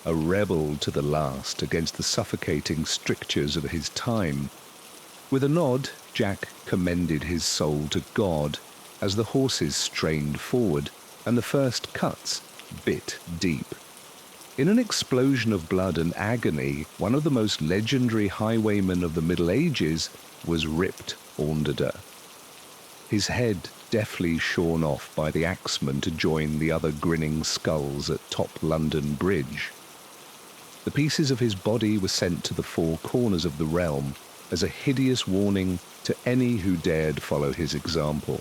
A rebel to the last against the suffocating strictures of his time. With a nod, Jack commended his soul to God as the horses strained forward and the first cuts bit deep. In an explosion of blood and agony, one of the most legendary highwaymen of the Middle Ages was ripped under. His head deftly shorn off by the axeman to join the other grinning skulls at Top London Bridge. The pieces of his body were sent to the four corners of the realm as a hideous warning to any who dared follow his example.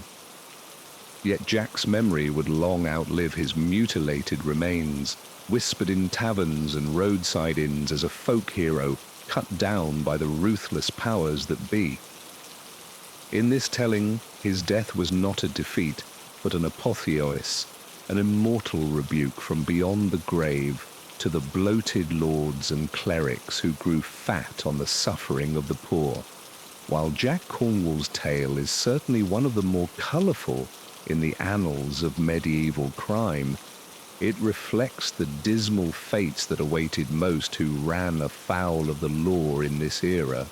Yet Jack's memory would long outlive his mutilated remains, whispered in taverns and roadside inns as a folk hero cut down by the ruthless powers that be. In this telling, his death was not a defeat, but an apotheosis, an immortal rebuke from beyond the grave to the bloated lords and clerics who grew fat on the suffering of the poor. While Jack Cornwall's tale is certainly one of the more colourful in the annals of medieval crime, it reflects the dismal fates that awaited most who ran afoul of the law in this era.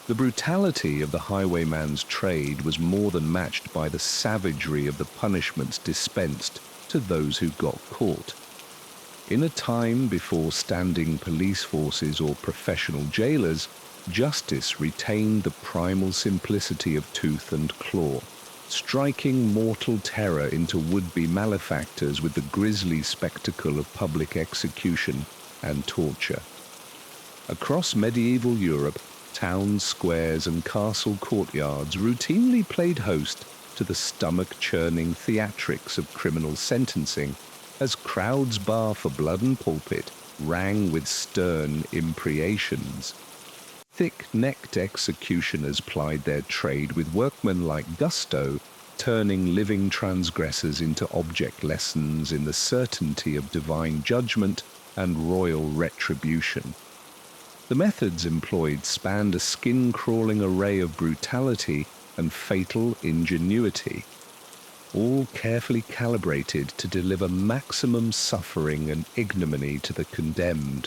The brutality of the highwayman's trade was more than matched by the savagery of the punishments dispensed to those who got caught. In a time before standing police forces or professional jailers, justice retained the primal simplicity of tooth and claw, striking mortal terror into would-be malefactors with the grisly spectacle of public execution and torture. Across medieval Europe, town squares and castle courtyards routinely played host to the stomach-churning theatrics of criminal sentencing, as crowds bar for blood and pulpit rang with stern imprecations. Thick-necked executioners plied their trade with workmanlike gusto turning living transgressors into object lessons in the certainty of divine judgment and royal retribution. The methods employed spanned a skin-crawling array of brutality and fatal ingenuity, all carefully calibrated to deliver maximum suffering and ignominy to the condemned.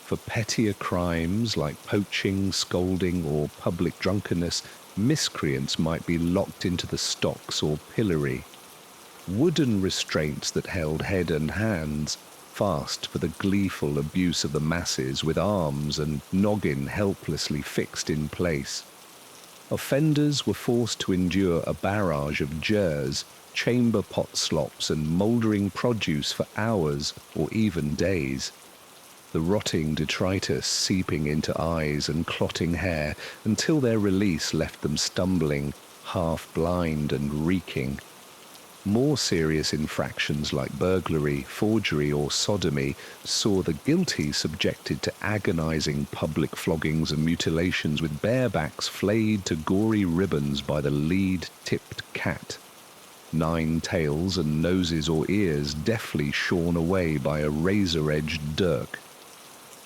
For pettier crimes like poaching, scolding, or public drunkenness, miscreants might be locked into the stocks or pillory. Wooden restraints that held head and hands fast for the gleeful abuse of the masses, with arms and noggin helplessly fixed in place. Offenders were forced to endure a barrage of jers, chamber pot slops, and mouldering produce for hours or even days. The rotting detritus seeping into eyes and clotting hair until their release left them stumbling, half-blind and reeking. More serious infractions like burglary, forgery, or sodomy saw the guilty subjected to agonizing public floggings and mutilations, with barebacks flayed to gory ribbons by the lead-tipped cat. 9 tails and noses or ears deftly shorn away by a razor-edged dirk.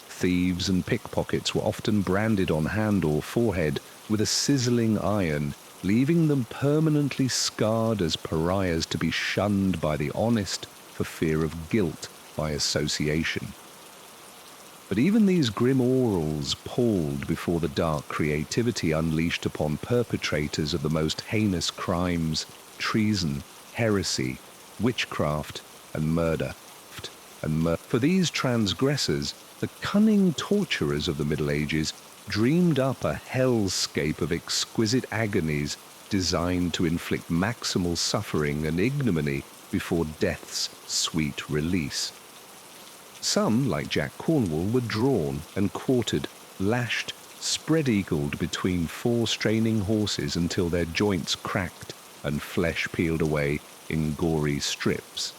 Thieves and pickpockets were often branded on hand or forehead with a sizzling iron, leaving them permanently scarred as pariahs to be shunned by the honest for fear of guilt by association. But even these grim orals palled before the dark creativity unleashed upon perpetrators of the most heinous crimes: treason, heresy, witchcraft, and murder. For these transgressors, the cunning torturers of the Middle Ages dreamed up a hellscape of exquisite agonies designed to inflict maximal suffering and ignominy before death's sweet release. Some, like Jack Cornwall, were drawn and quartered, lashed, spread-eagled between 4 straining horses until their joints cracked and flesh peeled away in gory strips.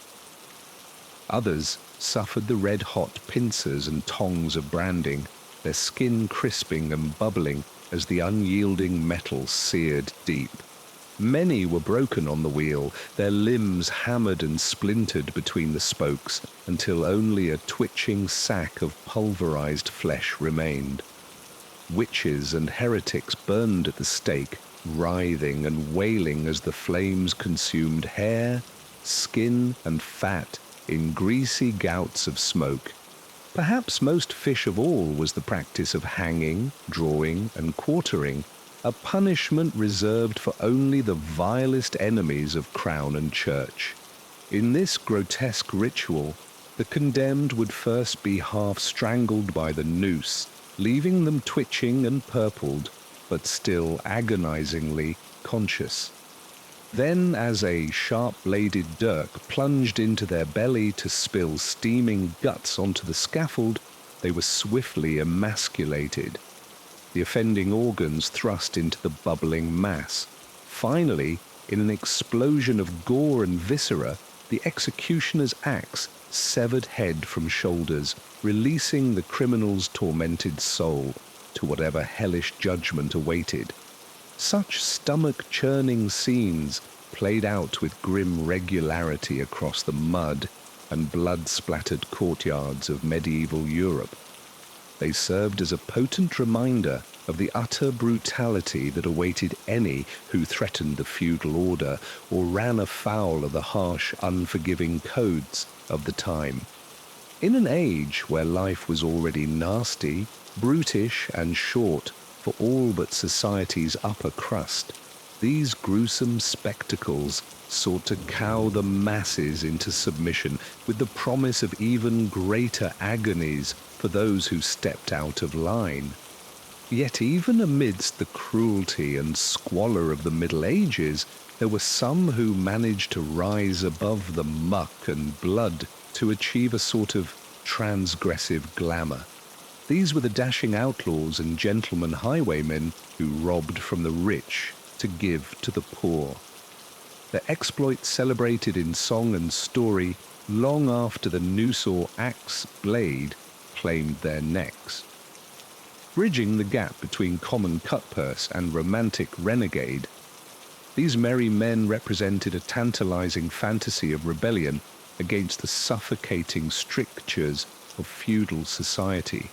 Others suffered the red-hot pincers and tongs of branding, their skin crisping and bubbling as the unyielding metal seared deep. Many were broken on the wheel, their limbs hammered and splintered between the spokes until only a twitching sack of pulverized flesh remained. Witches and heretics burned at the stake, writhing and wailing as the flames consumed hair, skin, and fat in greasy gouts of smoke. Perhaps most fish of all was the practice of hanging, drawing, and quartering, a punishment reserved for only the vilest enemies of crown and church. In this grotesque ritual, the condemned would first be half strangled by the noose, leaving them twitching and purpled, but still agonizingly conscious. Then, as a sharp-bladed dirk plunged into their belly to spill steaming guts onto the scaffold, they were swiftly emasculated, the offending organs thrust into the bubbling mass. Finally, in an explosion of gore and viscera, the executioner's axe severed head from shoulders, releasing the criminal's tormented soul to whatever hellish judgment awaited. Such stomach-churning scenes played out with grim regularity across the mud and blood-splattered courtyards of medieval Europe. They served as a potent reminder of the utter brutality that awaited any who threatened the feudal order or ran afoul of the harsh, unforgiving codes of the time. In an age where life was already nasty, brutish, and short for all but society's upper crust, these gruesome spectacles sought to cow the masses into submission with the promise of even greater agonies for those who stepped out of line. Yet even amidst the cruelty and squalor of the Middle Ages, there were some who managed to rise above the muck and blood to achieve a sort of transgressive glamour. These were the dashing outlaws and gentlemen highwaymen who robbed from the rich to give to the poor. Their exploits celebrated in song and story long after the noose or axe blade claimed their necks. Bridging the gap between common cutpurse and romantic renegade, These merry men represented a tantalizing fantasy of rebellion against the suffocating strictures of feudal society.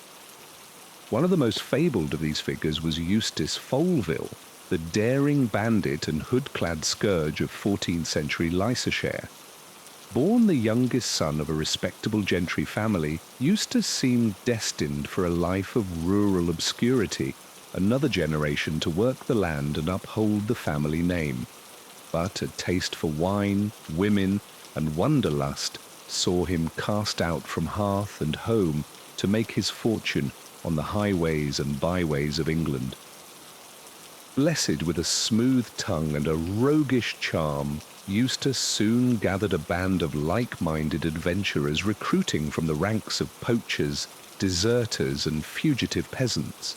One of the most fabled of these figures was Eustace Foleville, the daring bandit and hood-clad scourge of 14th century Leicestershire. Born the youngest son of a respectable gentry family, Eustace seemed destined for a life of rural obscurity, another generation to work the land and uphold the family name. But a taste for wine, women, and wanderlust saw him cast out from hearth and home to make his fortune on the highways and byways of England. Blessed with a smooth tongue and a roguish charm, Eustace soon gathered a band of like-minded adventurers recruiting from the ranks of poachers, deserters, and fugitive peasants.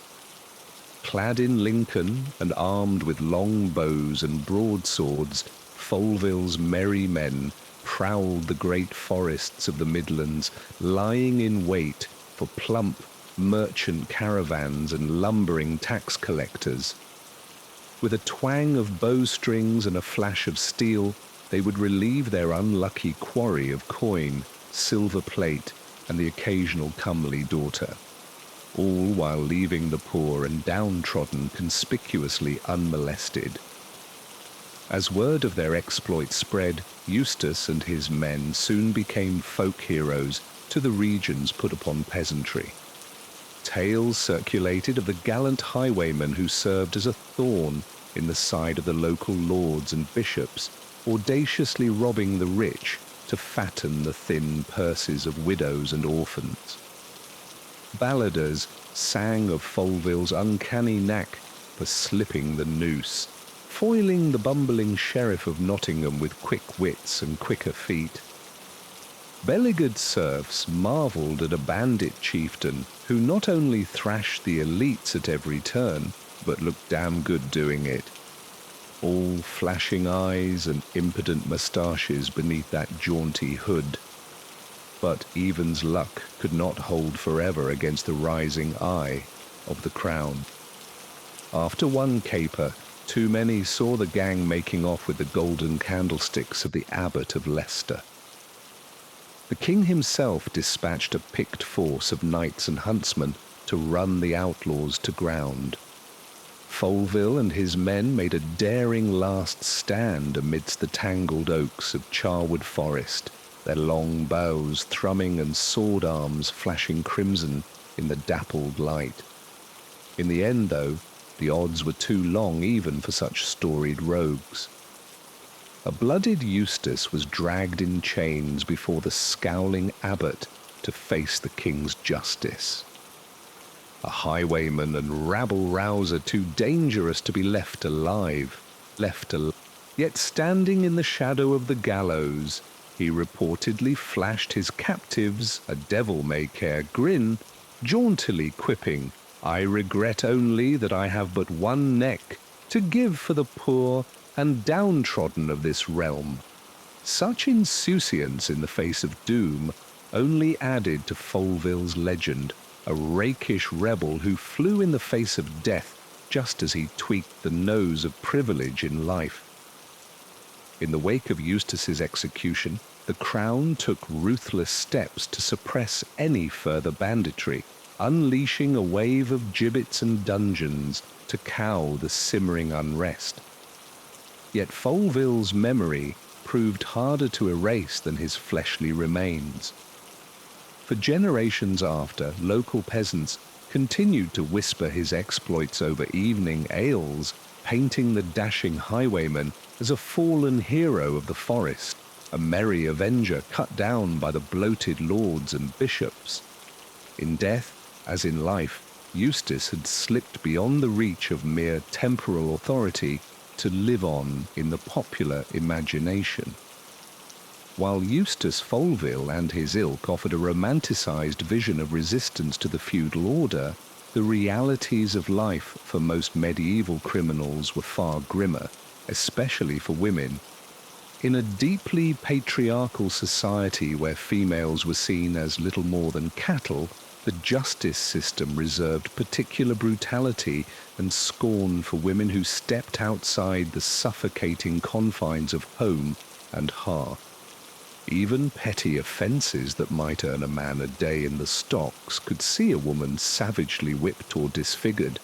Clad in Lincoln and armed with long bows and broadswords, Foleville's merry men prowled the great forests of the Midlands, lying in wait for plump merchant caravans and lumbering tax collectors. With a twang of bowstrings and a flash of steel, they would relieve their unlucky quarry of coin, silver plate, and the occasional comely daughter, all while leaving the poor and downtrodden conspicuously unmolested. As word of their exploits spread, Eustace and his men soon became folk heroes to the regions put upon peasantry. Tales circulated of the gallant highwayman who served as a thorn in the side of the local lords and bishops, audaciously robbing the rich to fatten the thin purses of widows and orphans. Balladers sang of Foleville's uncanny knack for slipping the noose, foiling the bumbling sheriff of Nottingham with quick wits and quicker feet. Beleaguered serfs marvelled at a bandit chieftain who not only thrashed the elites at every turn, but looked damn good doing it. All flashing eyes and impotent moustaches beneath that jaunty hood. But Evan's luck could not hold forever against the rising eye of the crown. After one caper, too many saw the gang making off with the golden candlesticks of the Abbot of Leicester. The king himself dispatched a picked force of knights and huntsmen to run the outlaws to ground. Foleville and his men made a daring last stand amidst the tangled oaks of Charwood Forest, their long bows thrumming and sword arms flashing crimson in the dappled light. In the end, though, the odds were too long even for such storied rogues. A blooded Eustace was dragged in chains before the scowling abbot to face the king's justice. A highwayman and rabble-rouser too dangerous to be left alive. Yet standing in the shadow of the gallows, he reportedly flashed his captives a devil-may-care grin, jauntily quipping, "I regret only that I have but one neck to give for the poor and downtrodden of this realm." Such insouciance in the face of doom only added to Foleville's legend, a rakish rebel who flew in the face of death just as he tweaked the nose of privilege in life. In the wake of Eustace's execution, the crown took ruthless steps to suppress any further banditry, unleashing a wave of gibbets and dungeons to cow the simmering unrest. Yet Foleville's memory proved harder to erase than his fleshly remains. For generations after, local peasants continued to whisper his exploits over evening ales, painting the dashing highwayman as a fallen hero of the forest, a merry avenger cut down by the bloated lords and bishops. In death, as in life, Eustace had slipped beyond the reach of mere temporal authority to live on in the popular imagination. While Eustace Foleville and his ilk offered a romanticized vision of resistance to the feudal order, the realities of life for most medieval criminals were far grimmer, especially for women. In a deeply patriarchal society where females were seen as little more than cattle, The justice system reserved particular brutality and scorn for women who stepped outside the suffocating confines of home and hearth. Even petty offences that might earn a man a day in the stocks could see a woman savagely whipped or disfigured.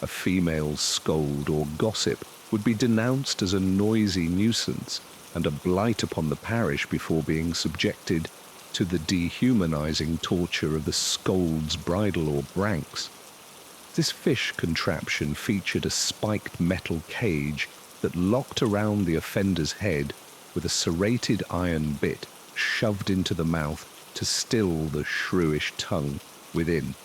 A female scold or gossip would be denounced as a noisy nuisance and a blight upon the parish before being subjected to the dehumanizing torture of the scold's bridle or branks. This fish contraption featured a spiked metal cage that locked around the offender's head with a serrated iron bit shoved into the mouth to still the shrewish tongue within.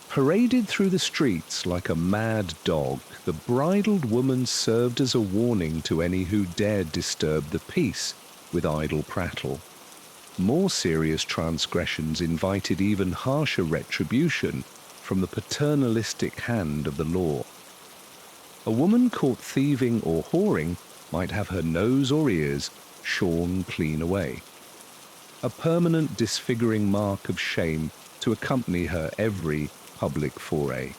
Paraded through the streets like a mad dog, the bridled woman served as a warning to any who dared disturb the peace with idle prattle. More serious transgressions invited even harsher retribution from the paternalistic hand of the law. A woman caught thieving or whoring might have her nose or ears shorn clean away, a permanent disfiguring mark of shame to accompany her every public foray.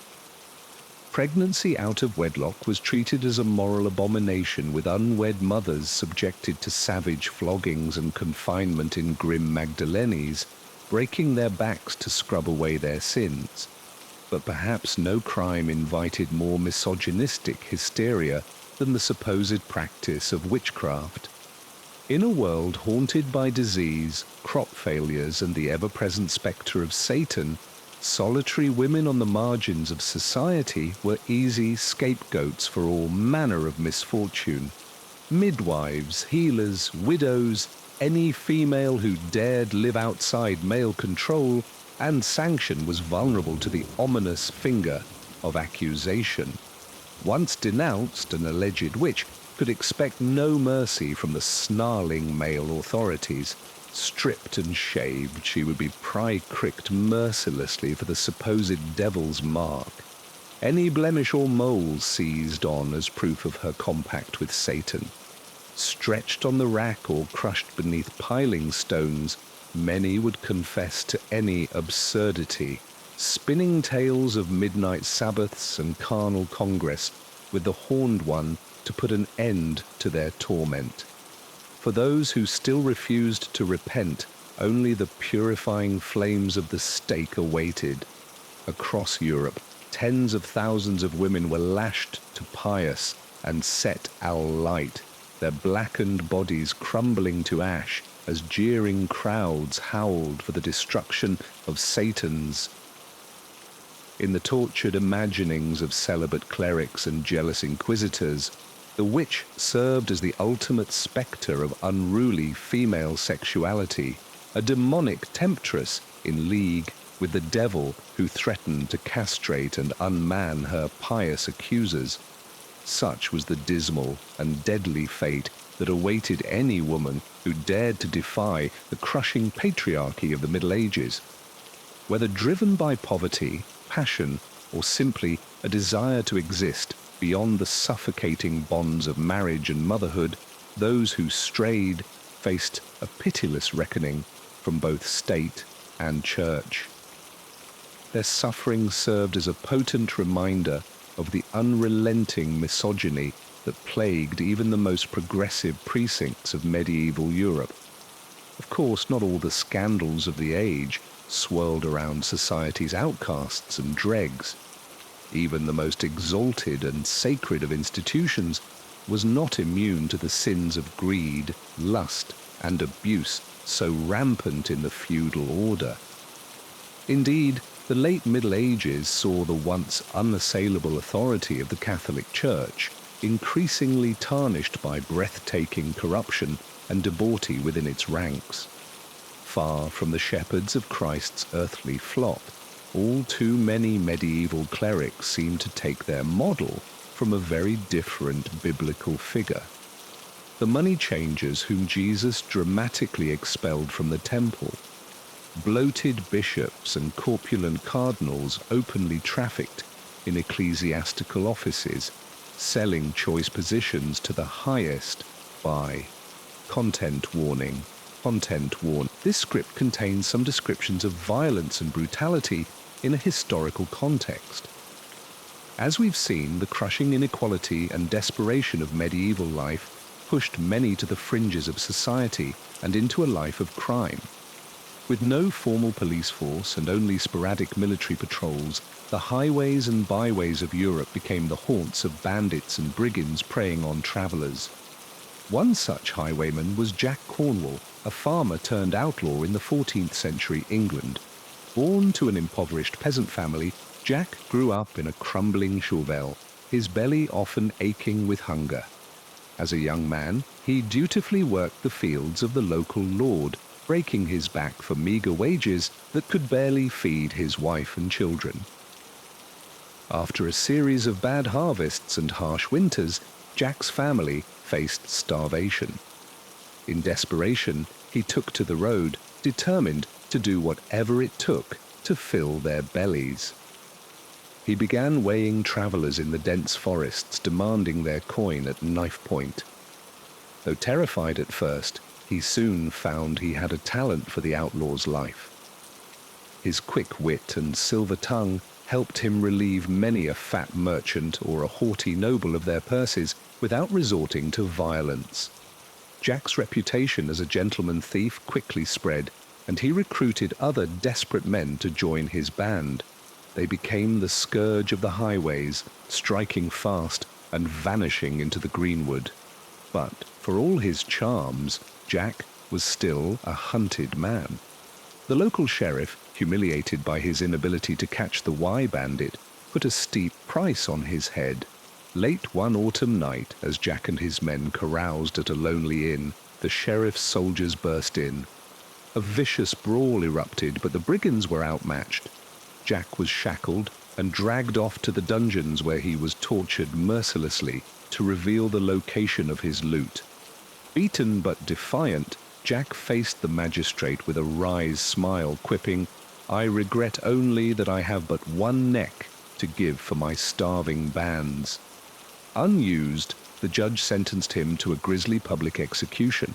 Pregnancy out of wedlock was treated as a moral abomination, with unwed mothers subjected to savage floggings and confinement in grim Magdalenes, breaking their backs to scrub away their sins. But perhaps no crime invited more misogynistic hysteria than the supposed practice of witchcraft. In a world haunted by disease, crop failures, and the ever-present spectre of Satan, solitary women on the margins of society were easy scapegoats for all manner of misfortune. Midwives, healers, widows, any female who dared live outside male control and sanction was vulnerable to the ominous finger of accusation. Once denounced, an alleged witch could expect no mercy from the snarling male authorities. Stripped and shaved, she would be pry-cricked mercilessly for the supposed devil's mark. Any blemish or mole seized on as proof of her compact with Satan. Stretched on the rack or crushed beneath piling stones, many would confess to any absurdity, spinning tales of midnight Sabbaths and carnal congress with the horned one to put an end to their torment. For those who still refused to repent, only the purifying flames of the stake awaited. Across Europe, tens of thousands of women were lashed to pious and set al light, their blackened bodies crumbling to ash as jeering crowds howled for the destruction of Satan's. In the tortured imaginings of celibate clerics and jealous inquisitors, the witch served as the ultimate spectre of unruly female sexuality, a demonic temptress in league with the devil who threatened to castrate and unman her pious accusers. Such was the dismal and deadly fate that awaited any woman who dared to defy the crushing patriarchy of the Middle Ages. Whether driven by poverty, passion, or simply a desire to exist beyond the suffocating bonds of marriage and motherhood, those who strayed faced a pitiless reckoning from both state and church. Their suffering served as a potent reminder of the unrelenting misogyny that plagued even the most progressive precincts of medieval Europe. Of course, not all the scandals of the age swirled around society's outcasts and dregs. Even the most exalted and sacred of institutions was not immune to the sins of greed, lust, and abuse so rampant in the feudal order. Indeed, the late Middle Ages saw the once unassailable authority of the Catholic Church increasingly tarnished by breathtaking corruption and debauchery within its ranks. Far from the shepherds of Christ's earthly flock, all too many medieval clerics seem to take their model from a very different biblical figure. The money changers whom Jesus dramatically expelled from the temple, bloated bishops and corpulent cardinals openly trafficked in ecclesiastical offices, selling choice positions to the highest by content warning content warning. This script contains some descriptions of violence and brutality in a historical context. As we've seen, the crushing inequality and desperation of medieval life pushed many to the fringes of society and into a life of crime. With no formal police force and only sporadic military patrols, the highways and byways of Europe became the haunts of bandits and brigands preying on travellers. One such highwayman was Jack Cornwall, a farmer turned outlaw in the 14th century England. Born to an impoverished peasant family, Jack grew up in a crumbling chauvel, his belly often aching with hunger. As a young man, he dutifully worked the fields of the local lord, breaking his back for meagre wages that could barely feed his wife and children. After a series of bad harvests and harsh winters, Jack's family faced starvation. In desperation, he took to the road, determined to do whatever it took to fill their bellies. He began weighing travellers in the dense forests, demanding their coin at knife point. Though terrified at first, he soon found he had a talent for the outlaw's life. His quick wit and silver tongue helped him relieve many a fat merchant or a haughty noble of their purses without resorting to violence. Jack's reputation as a gentleman thief quickly spread, and he recruited other desperate men to join his band. They became the scourge of the highways, striking fast and vanishing into the greenwood. But for all his charms, Jack was still a hunted man. The local sheriff, humiliated by his inability to catch the Y-bandit, put a steep price on his head. Late one autumn night, as Jack and his men caroused at a lonely inn, the sheriff's soldiers burst in. A vicious brawl erupted, but the brigands were outmatched. Jack was shackled and dragged off to the dungeons where he was tortured mercilessly to reveal the location of his loot. Beaten but defiant, Jack faced the magistrate with a wry smile, quipping, "I regret only that I have but one neck to give for my starving bands." Unused, the judge sentenced him to a grisly public execution.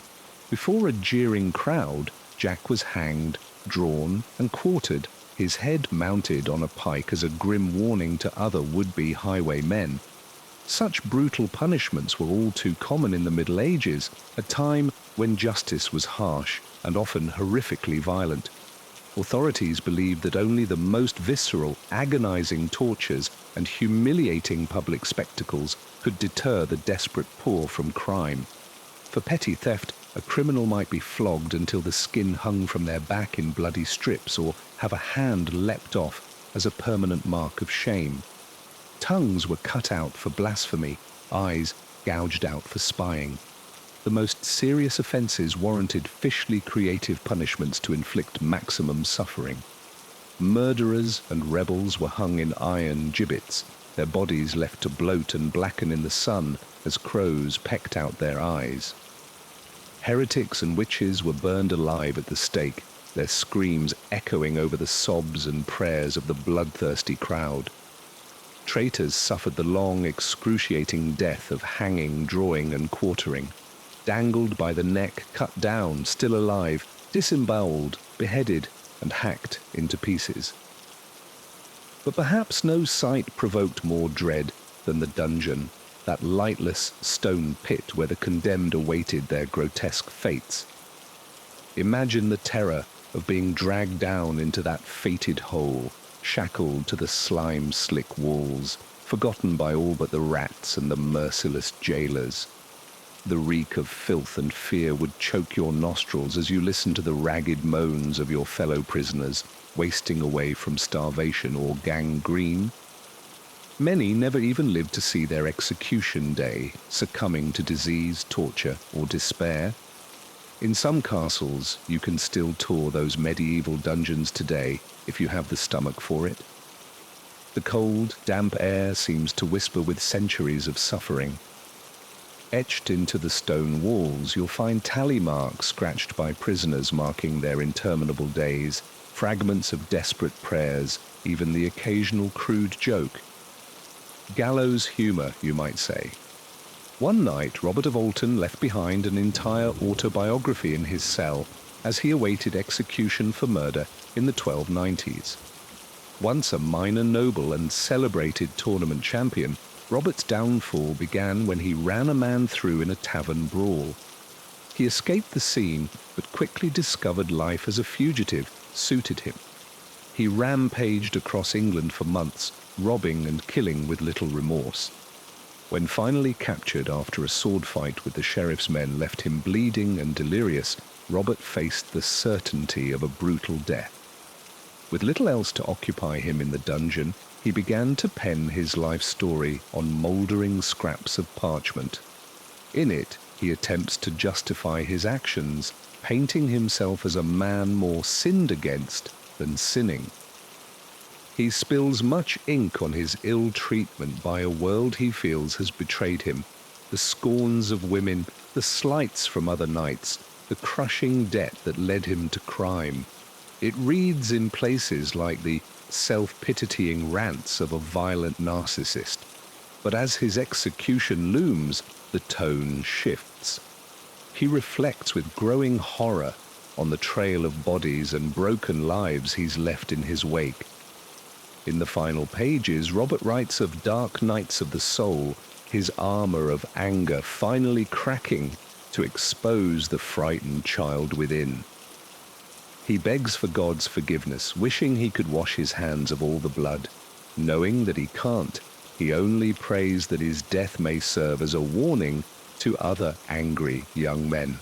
Before a jeering crowd, Jack was hanged, drawn, and quartered, his head mounted on a pike as a grim warning to other would-be highwaymen. Such brutal punishments were all too common in the Middle Ages, a time when justice was harsh and often horrifically violent. Authorities believed that only the most visceral, agonizing tortures and humiliating public spectacles could deter the desperate poor from crime. For petty theft, a criminal might be flogged until the skin hung from their back in bloody strips, or have a hand leapt off as a permanent mark of shame. Tongues were cut out for blasphemy, eyes gouged out for spying. The most serious offences warranted fishly creative punishments to inflict maximum suffering. Murderers and rebels were hung in iron gibbets, their bodies left to bloat and blacken in the sun as crows pecked out their eyes. Heretics and witches were burned alive at the stake, their screams echoing over the sobs and prayers of the bloodthirsty crowd. Traitors suffered the long, excruciating death of hanging, drawing, and quartering. Dangled by the neck, cut down, still alive, disemboweled, beheaded, and hacked into pieces. But perhaps no sight provoked more dread than the dungeon, that lightless stone pit where the condemned awaited their grotesque fates. Imagine the terror of being dragged down into that fated hole, shackled to the slime-slick walls, forgotten by all but the rats and the merciless jailers. The reek of filth and fear would choke your nostrils as you listened to the ragged moans of your fellow prisoners, wasting away from starvation or gangrene. Many never even lived to see their execution day, succumbing to disease, torture, or despair. In some castles, you can still tour those medieval dungeons today if you have the stomach for it. The cold, damp air seems to whisper with centuries of suffering. Etched into the stone walls, you'll find tally marks scratched by prisoners marking their interminable days, fragments of desperate prayers, even the occasional crude joke. Gallows humour, you might say. One night, Robert of Alton left behind an entire autobiography in his cell, as he awaited execution for murder in the 1290s. Once a minor noble and celebrated tournament champion, Robert's downfall began when he ran a man through in a tavern brawl. He escaped the scene, but quickly discovered life as a fugitive suited him. He rampaged across England for months, robbing and killing with little remorse. When finally captured after a sword fight with the sheriff's men left him bleeding and delirious, Robert faced the certainty of a brutal death. With little else to occupy him in the dungeon, he began to pen his life story on mouldering scraps of parchment. In it, he attempts to justify his actions, painting himself as a man more sinned against than sinning. He spills much ink on his ill treatment by a world he feels has betrayed him, the scorns of women, the slights from other knights, the crushing debt that led him to crime. It reads in places like the self-pitying rants of a violent narcissist. But as his execution looms, the tone shifts. He reflects with growing horror on the trail of bodies and broken lives he's left in his wake. In the final pages, Robert writes of dark nights of the soul, his armor of anger finally cracking to expose the frightened child within. He begs for God's forgiveness, wishing he could wash his hands of all the blood. Knowing that he can't, he only prays that his death may serve as a warning to other angry young men.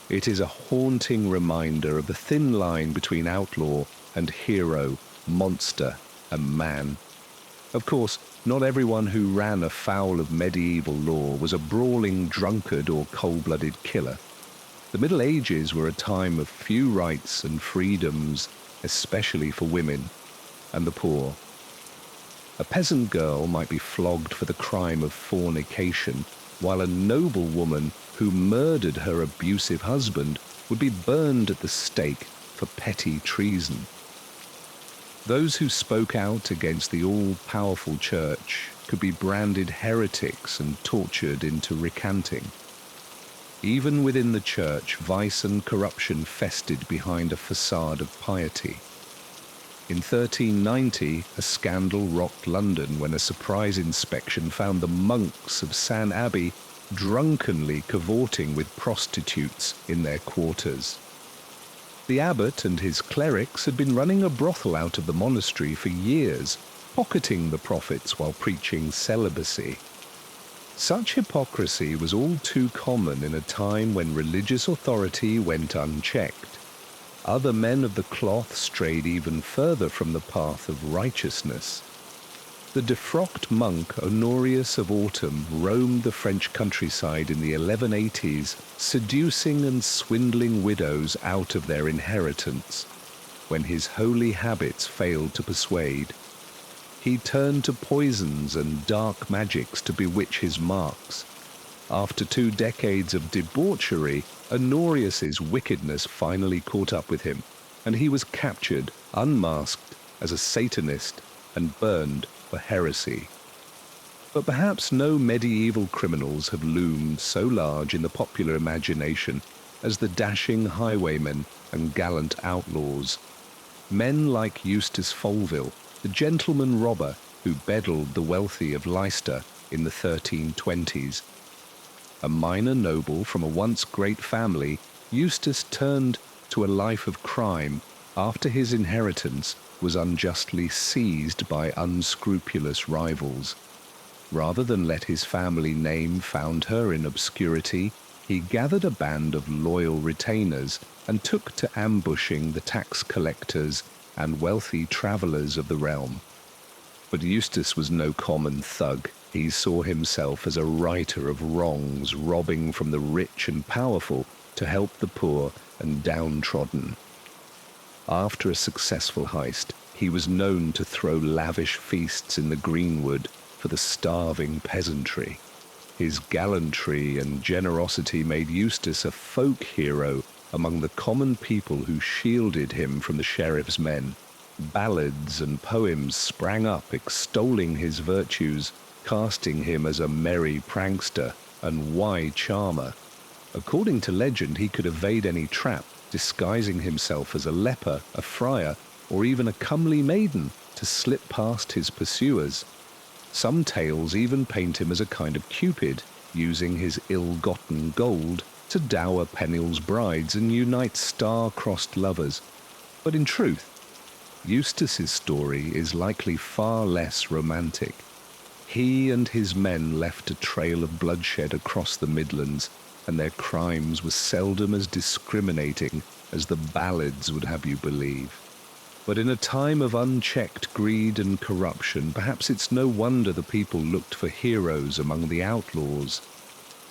It is a haunting reminder of the thin line between outlaw and hero, monster and man. Of course, not everyone who ran afoul of medieval law was a brawling drunkard or cold-blooded killer. The Middle Ages were a time of few rights and freedoms, especially for women and the poor. A peasant girl might be flogged for the crime of fornication, while a noble woman who murdered her abusive husband would be burned at the stake for petty treason. Those who spoke out against the all-powerful church could be branded heretics and tortured into recanting. Even within the church, vice and corruption festered behind a facade of piety. In 1390, a scandal rocked London when a surprise inspection found the monks of St. Abbey drunkenly cavorting with prostitutes in their quarters. The abbot and his clerics had been running a brothel out of the monastery for years, pocketing the profits while preaching celibacy. Such hypocrisy was all too common in a time when religious authority went unchecked. Other men of the cloth strayed even further from the path of righteousness. The defrocked monk Honorius of Autumn roamed the French countryside in the 1180s, seducing and swindling widows out of their inheritance. When his holy habits failed to persuade, he turned to poisons and dark magics to bewitch his marks. After 2 decades of debauchery, Honorius's wickedness finally caught up with him, and he was captured, unmasked, as a Satanist and burned for heresy. But perhaps no medieval criminals have loomed so large in the popular imagination as the dashing highwaymen and gallant outlaws. Men like Eustace Folville, the gentleman robber who beddled the wealthy of Leicester in the 1320s. A minor noble from a once great family, Eustace turned to a life of crime after his inheritance was unjustly seized by unscrupulous rivals. Rather than let his family name found her in obscurity, he gathered a band of loyal retainers and took to ambushing the tax collectors and wealthy travellers of the realm. But Eustace was no common thug. He saw himself as a righter of wrongs, robbing from the rich and powerful to help the poor and downtrodden. After a successful heist, he was known to throw lavish feasts in the greenwood for the starving peasantry. His gallantry and generosity made Eustace a folk hero among the common people who shielded him from the sheriff's men. Ballads and poems sprang up extolling his virtues, casting him as a merry prankster and wise charmer. According to legend, he could evade any trap, disguising himself as a leper, a friar, or even a comely maiden to slip past his pursuers. Some tales even paint him as a kind of Cupid, using his ill-gotten gold to dower penniless brides and unite star-crossed lovers. But in truth, Eustace's story is likely far less romantic. He and his men left a trail of bloodshed across the Midlands, and their crimes were seldom as discriminating as the ballads would have you believe. But in a time of unchecked greed and corruption, perhaps it's no wonder the people looked for heroes among the outlaws.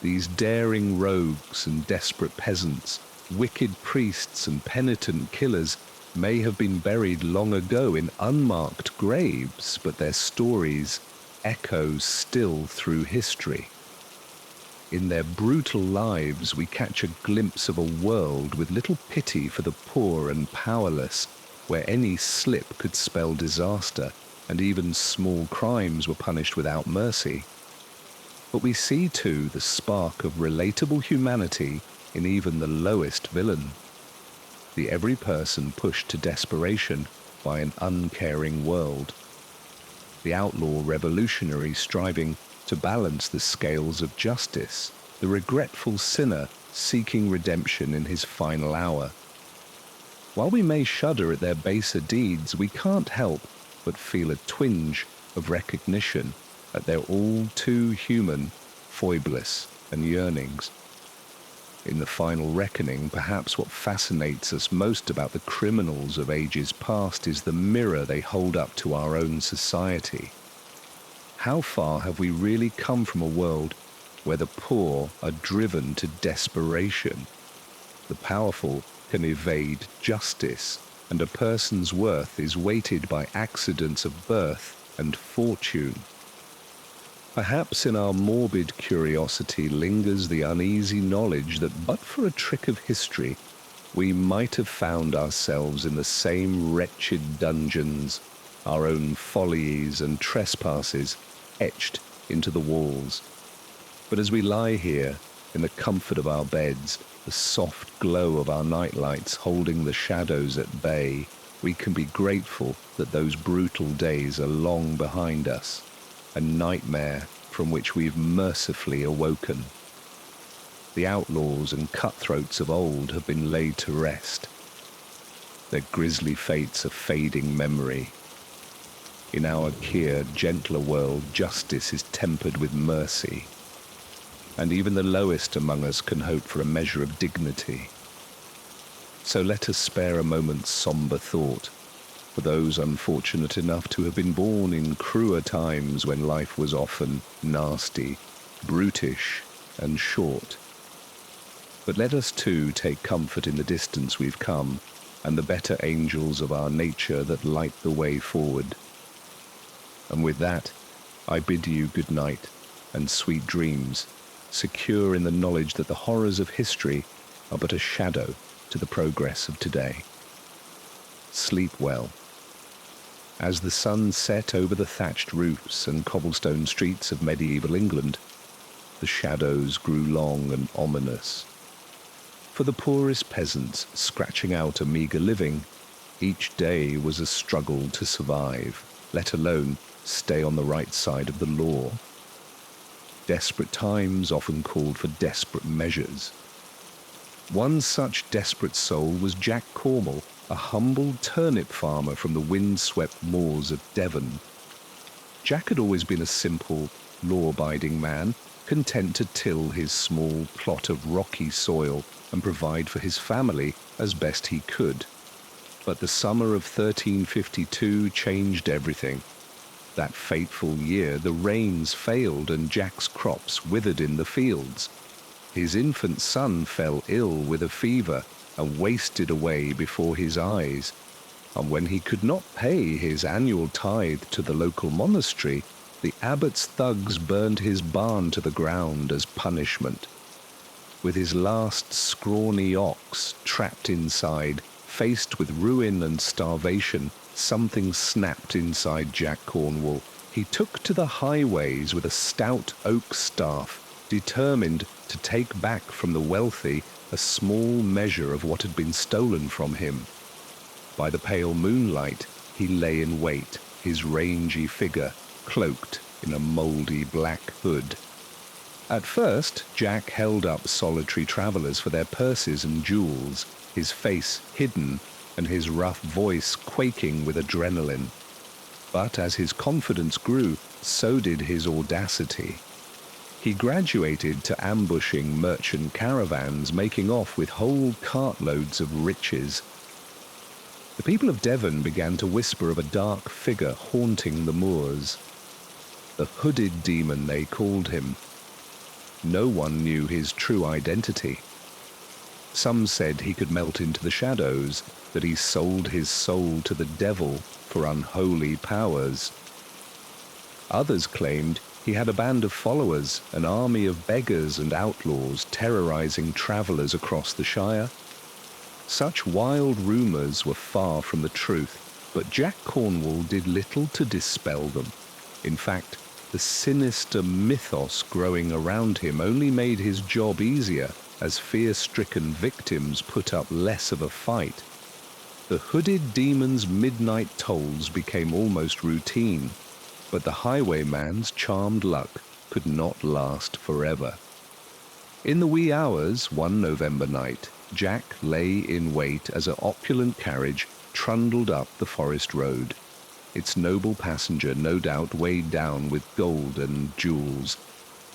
These daring rogues and desperate peasants, wicked priests and penitent killers may have been buried long ago in unmarked graves, but their stories echo still through history. In their brutal lives, we catch a glimpse of a world with little pity for the poor and powerless, where any slip could spell disaster, and even small crimes were punished without mercy. But we see, too, the spark of relatable humanity in even the lowest villain. The every person pushed to desperation by an uncaring world. The outlaw revolutionary striving to balance the scales of justice, the regretful sinner seeking redemption in his final hour. While we may shudder at their baser deeds, we can't help but feel a twinge of recognition at their all-too-human foibles and yearnings. In the final reckoning, perhaps what fascinates us most about the criminals of ages past is the mirror they hold up to our own society. How far have we really come from a world where the poor are driven to desperation? The powerful can evade justice, and a person's worth is weighted by accidents of birth and fortune. Perhaps in our morbid curiosity lingers the uneasy knowledge that but for a trick of history, we might have found ourselves in the same wretched dungeons, our own follies and trespasses etched into the walls. But as we lie here, in the comfort of our beds, the soft glow of our nightlights holding the shadows at bay, we can be grateful that those brutal days are long behind us, a nightmare from which we've mercifully awoken. The outlaws and cutthroats of old have been laid to rest. Their grisly fates a fading memory. In our kier, gentler world, justice is tempered with mercy, and even the lowest among us can hope for a measure of dignity. So let us spare a moment's sombre thought for those unfortunate enough to have been born in cruel times when life was often nasty, brutish, and short. But let us too take comfort in the distance we've come and the better angels of our nature that light the way forward. And with that, I bid you good night and sweet dreams, secure in the knowledge that the horrors of history are but a shadow to the progress of today. Sleep well. As the sun set over the thatched roofs and cobblestone streets of medieval England, the shadows grew long and ominous. For the poorest peasants scratching out a meagre living, each day was a struggle to survive, let alone stay on the right side of the law. Desperate times often called for desperate measures. One such desperate soul was Jack Cormall, a humble turnip farmer from the wind-swept moors of Devon. Jack had always been a simple, law-abiding man, content to till his small plot of rocky soil and provide for his family as best he could. But the summer of 1352 changed everything. That fateful year, the rains failed and Jack's crops withered in the fields. His infant son fell ill with a fever and wasted away before his eyes. And when he could not pay his annual tithe to the local monastery, the abbot's thugs burned his barn to the ground as punishment. With his last scrawny ox trapped inside, faced with ruin and starvation, something snapped inside Jack Cornwall. He took to the highways with a stout oak staff, determined to take back from the wealthy a small measure of what had been stolen from him. By the pale moonlight, he lay in wait, his rangy figure cloaked in a mouldy black hood. At first, Jack held up solitary travellers for their purses and jewels, his face hidden and his rough voice quaking with adrenaline. But as his confidence grew, so did his audacity. He graduated to ambushing merchant caravans, making off with whole cartloads of riches. The people of Devon began to whisper of a dark figure haunting the moors. The hooded demon, they called him. No one knew his true identity. Some said he could melt into the shadows, that he sold his soul to the devil for unholy powers. Others claimed he had a band of followers, an army of beggars and outlaws terrorizing travellers across the Shire. Such wild rumours were far from the truth, but Jack Cornwall did little to dispel them. In fact, the sinister mythos growing around him only made his job easier, as fear-stricken victims put up less of a fight. The hooded demon's midnight tolls became almost routine, but the highwayman's charmed luck could not last forever. In the wee hours one November night, Jack lay in wait as an opulent carriage trundled up the forest road. Its noble passenger no doubt weighed down with gold and jewels.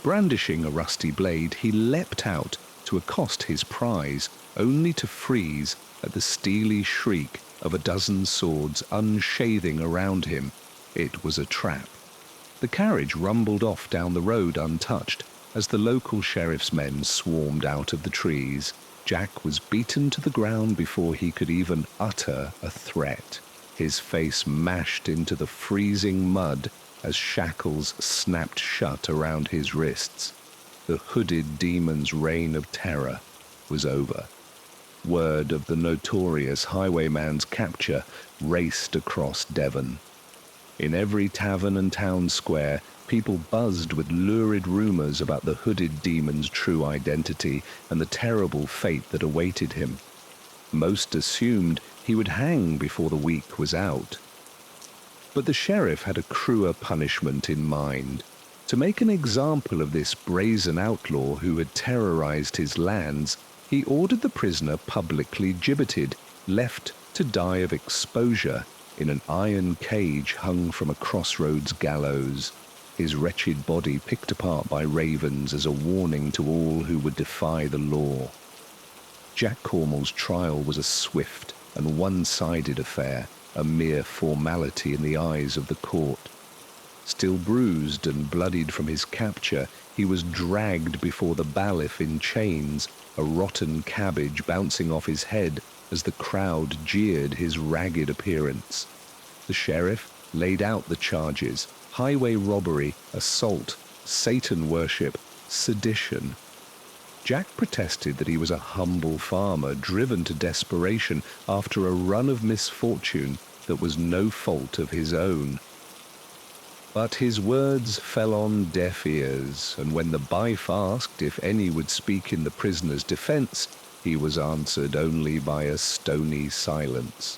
Brandishing a rusty blade, he leapt out to accost his prize, only to freeze at the steely shriek of a dozen swords unshathing around him. It was a trap. The carriage rumbled off down the road untouched as the local sheriff's men swarmed out of the trees. Jack was beaten to the ground before he could even utter a threat. His face mashed into the freezing mud as shackles snapped shut around his wrists. The hooded demon's reign of terror was over. Word of the notorious highwayman's capture raced across Devon. In every tavern and town square, people buzzed with lurid rumours about the hooded demon's true identity and the terrible fate that awaited him. Most assumed he would hang before the week was out. But the sheriff had a cruel punishment in mind. To make an example of this brazen outlaw who had terrorized his lands, he ordered the prisoner publicly gibbeted, left to die of exposure in an iron cage hung from a crossroads gallows, his wretched body picked apart by ravens as a warning to all who would defy the law. Jack Cornwall's trial was a swift and one-sided affair, a mere formality in the eyes of the court. Still bruised and bloodied from his capture, he was dragged before the bailiff in chains, a rotten cabbage bouncing off his head as the crowd jeered his ragged appearance. The sheriff laid out the charges: highway robbery, assault, Satan worship, sedition. Jack protested that he was a humble farmer driven to desperation after a run of misfortune that was no fault of his own. But his words fell on deaf ears, and when the bailiff asked if any would speak in the prisoner's defence, he was answered only by a stony silence.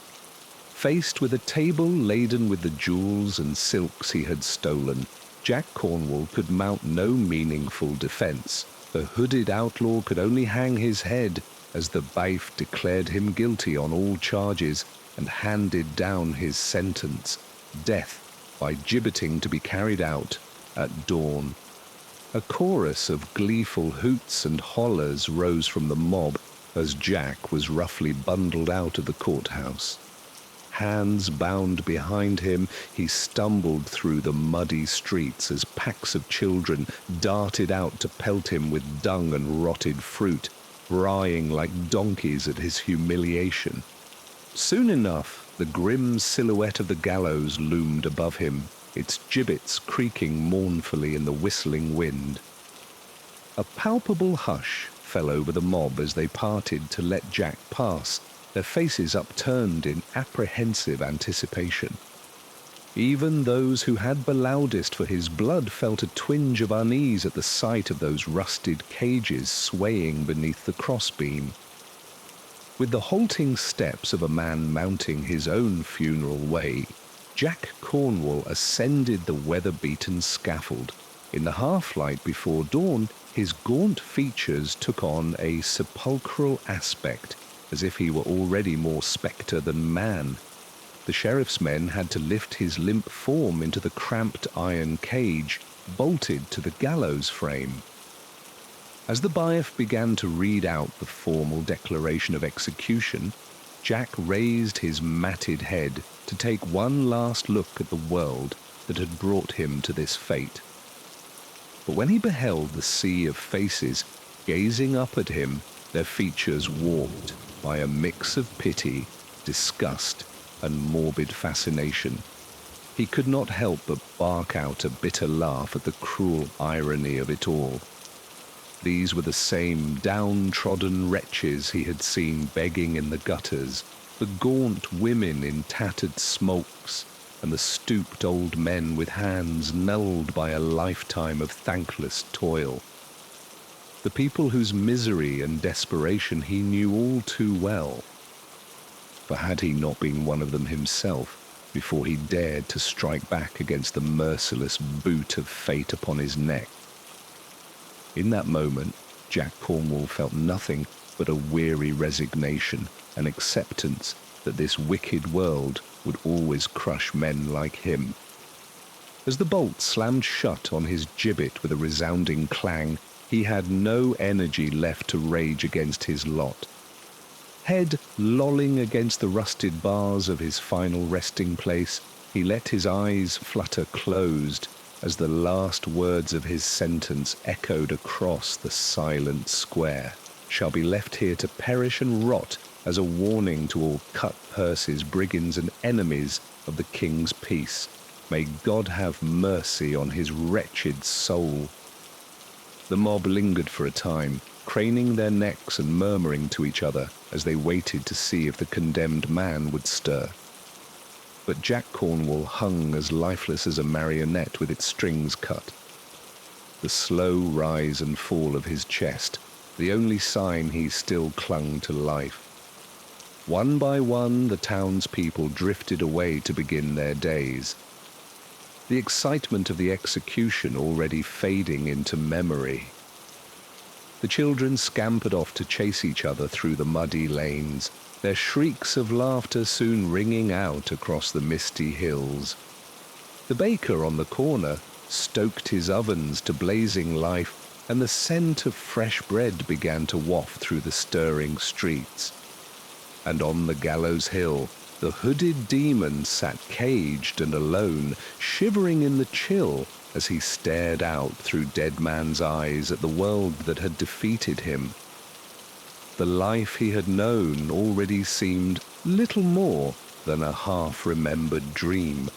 Faced with a table laden with the jewels and silks he had stolen, Jack Cornwall could mount no meaningful defence. The hooded outlaw could only hang his head as the bailiff declared him guilty on all charges and handed down his sentence: death by gibbeting, to be carried out at dawn. A chorus of gleeful hoots and hollers rose from the mob as Jack was roughly bundled out of the courthouse. Hands bound behind him, he stumbled through the muddy streets as packs of children darted out to pelt him with dung and rotted fruit, braying like donkeys at his humiliation. Soon enough, the grim silhouette of the gallows loomed above him, its gibbets creaking mournfully in the whistling wind. A palpable hush fell over the mob as they parted to let Jack pass, their faces upturned in apprehensive anticipation. Even those who had Balaudist for his blood felt a twinge of unease at the sight of those rusted cages swaying beneath the crossbeam. With the halting steps of a man mounting his own funeral way, Jack Cornwall ascended the weather-beaten scaffold. In the half-light before dawn, his gaunt features took on a sepulchral aspect, as if he were already more spectre than man. The sheriff's men had to lift his limp form into the cramped iron cage, bolted to the gallows frame. As the bailiff began to read out the formal declaration of execution, Jack raised his matted head to take one last look at the world that had brought him to this fate. But when he beheld the sea of faces gazing up at him, their features warped by a mix of pity, disgust, and morbid fascination, he could not help but bark out a bitter laugh at the cruel irony of it all. These were the same downtrodden wretches he had seen begging in the gutters, the gaunt women in tattered smokes, and the stooped old men with hands nulled by a lifetime of thankless toil. The people whose misery and desperation he knew all too well. For had he not been one of them himself before he dared to strike back against the merciless boot of fate upon his neck? In that moment, Jack Cornwall felt nothing but a weary resignation, an acceptance that this wicked world would always crush men like him. As the bolt slammed shut on his gibbet with a resounding clang, he had no energy left to rage against his lot. Head lolling against the rusted bars of his final resting place, he let his eyes flutter closed as the last words of his sentence echoed across the silent square. Shall be left here to perish and rot as a warning to all cut-purses, brigands, and enemies of the king's peace. May God have mercy on his wretched soul. The mob lingered for a time, craning their necks and murmuring to each other as they waited to see if the condemned man would stir. But Jack Cornwall hung as lifeless as a marionette with its strings cut. The slow rise and fall of his chest, the only sign he still clung to life. One by one, the townspeople drifted away to begin their days, the excitement of the execution already fading into memory. The children scampered off to chase each other through the muddy lanes, their shrieks of laughter soon ringing out across the misty hills. The baker on the corner stoked his ovens to blazing life, and the scent of fresh bread began to waft through the stirring streets. And on the gallows hill, the hooded demon sat caged and alone, shivering in the chill as he stared out through dead man's eyes at the world that had defeated him. The life he had known already seemed little more than a half-remembered dream.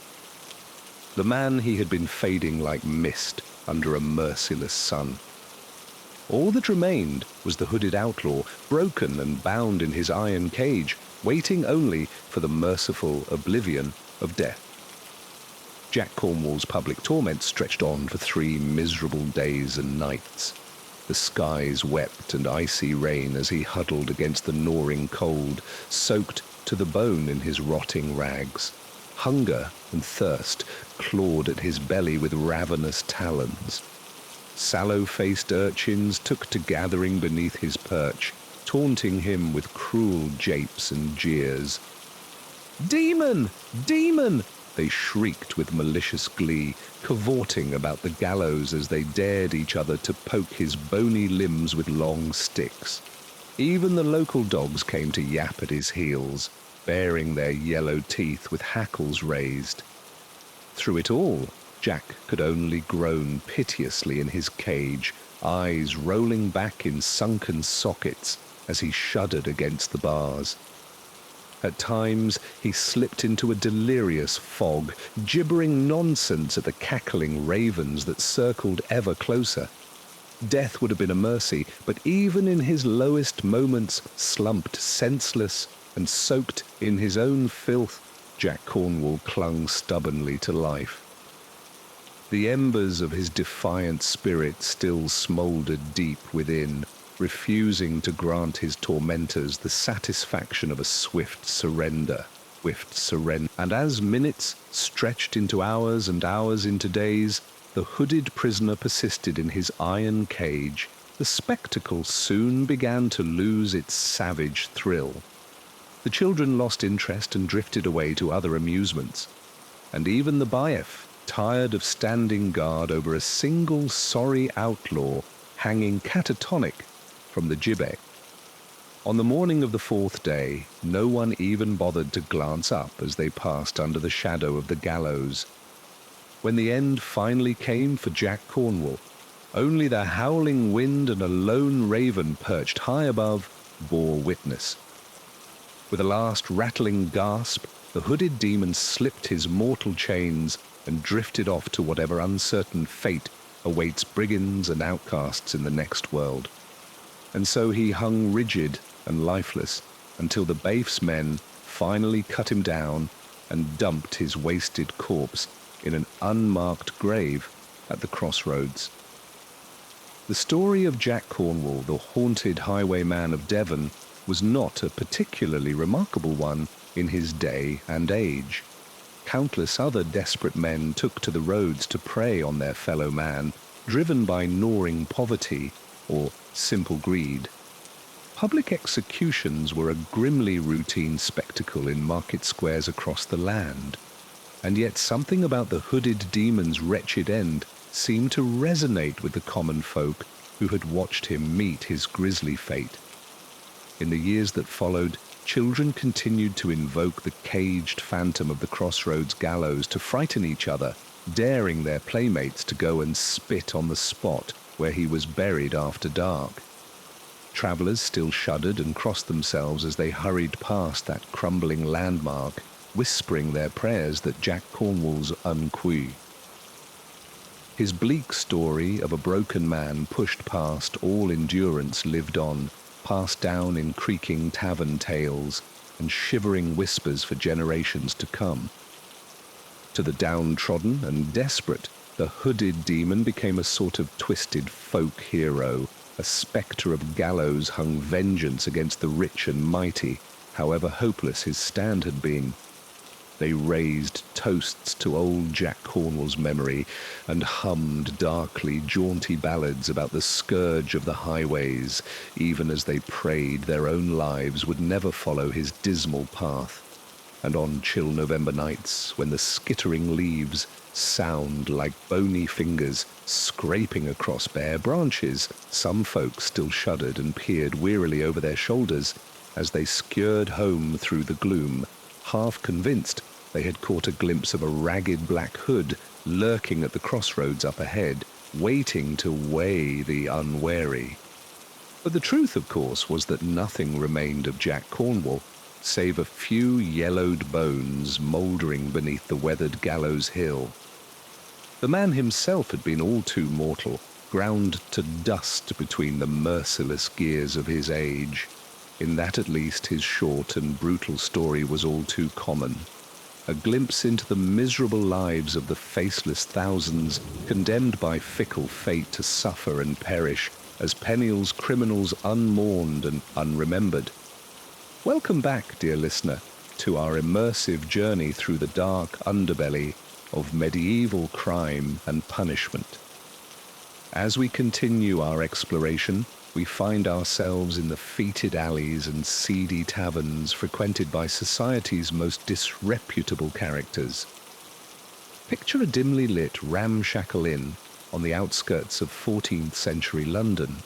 The man he had been fading like mist under a merciless sun. All that remained was the hooded outlaw, broken and bound in his iron cage, waiting only for the merciful oblivion of death. Jack Cornwall's public torment stretched on for 3 miserable days and nights. The skies wept and icy rain as he huddled against the gnawing cold, soaked to the bone in his rotting rags. Hunger and thirst clawed at his belly with ravenous talons. Sallow-faced urchins took to gathering beneath his perch, taunting him with cruel japes and jeers. "Demon! Demon!" they shrieked with malicious glee, cavorting about the gallows as they dared each other to poke his bony limbs with long sticks. Even the local dogs came to yap at his heels, baring their yellow teeth with hackles raised. Through it all, Jack could only groan piteously in his cage, eyes rolling back in sunken sockets as he shuddered against the bars. At times, he slipped into a delirious fog, gibbering nonsense at the cackling ravens that circled ever closer. Death would have been a mercy, but even in his lowest moments, slumped senseless and soaked in his own filth, Jack Cornwall clung stubbornly to life. The embers of his defiant spirit still smouldered deep within, refusing to grant his tormentors the satisfaction of a swift surrender. And as minutes stretched into hours and hours into days, the hooded prisoner persisted in his iron cage. The spectacle soon began to lose its savage thrill. The children lost interest and drifted away to other amusements, and even the bailiff, tired of standing guard over a single sorry outlaw hanging catatonic from the gibbet. On the morning of the fourth day, no one even bothered to glance up as they passed under the shadow of the gallows. When the end finally came for Jack Cornwall, only the howling wind and a lone raven perched high above bore witness. With a last rattling gasp, the hooded demon slipped his mortal chains and drifted off to whatever uncertain fate awaits brigands and outcasts in the next world. And so he hung rigid and lifeless until the bailiff's men finally cut him down and dumped his wasted corpse in an unmarked grave at the crossroads. The story of Jack Cornwall, the haunted highwayman of Devon, was not a particularly remarkable one in his day and age. Countless other desperate men took to the roads to prey on their fellow man, driven by gnawing poverty or simple greed. Public executions were a grimly routine spectacle in market squares across the land, and yet something about the hooded demon's wretched end seemed to resonate with the common folk who had watched him meet his grisly fate. In the years that followed, children continued to invoke the caged phantom of the crossroads gallows to frighten each other, daring their playmates to go and spit on the spot where he was buried after dark. Travellers still shuddered and crossed themselves as they hurried past that crumbling landmark, whispering their prayers that Jack Cornwall's unquy. His bleak story of a broken man pushed past all endurance lived on, passed down in creaking tavern tales and shivering whispers for generations to come. To the downtrodden and desperate, the hooded demon became a sort of twisted folk hero, a spectre of gallows hung vengeance against the rich and mighty, however hopeless his stand had been. They raised toasts to old Jack Cornwall's memory and hummed darkly jaunty ballads about the scourge of the highways, even as they prayed their own lives would never follow his dismal path. And on chill November nights, when the skittering leaves sound like bony fingers scraping across bare branches, some folk still shuddered and peered wearily over their shoulders as they skirred home through the gloom, half convinced they had caught a glimpse of a ragged black hood lurking at the crossroads up ahead, waiting to weigh the unwary. But the truth, of course, was that nothing remained of Jack Cornwall, save a few yellowed bones mouldering beneath the weathered gallows hill. The man himself had been all too mortal, ground to dust between the merciless gears of his age. In that at least his short and brutal story was all too common. A glimpse into the miserable lives of the faceless thousands condemned by fickle fate to suffer and perish as Peniel's criminals unmourned and unremembered. Welcome back, dear listener, to our immersive journey through the dark underbelly of medieval crime and punishment. As we continue our exploration, we find ourselves in the fetid alleys and seedy taverns frequented by society's most disreputable characters. Picture a dimly lit ramshackle inn on the outskirts of 14th century London.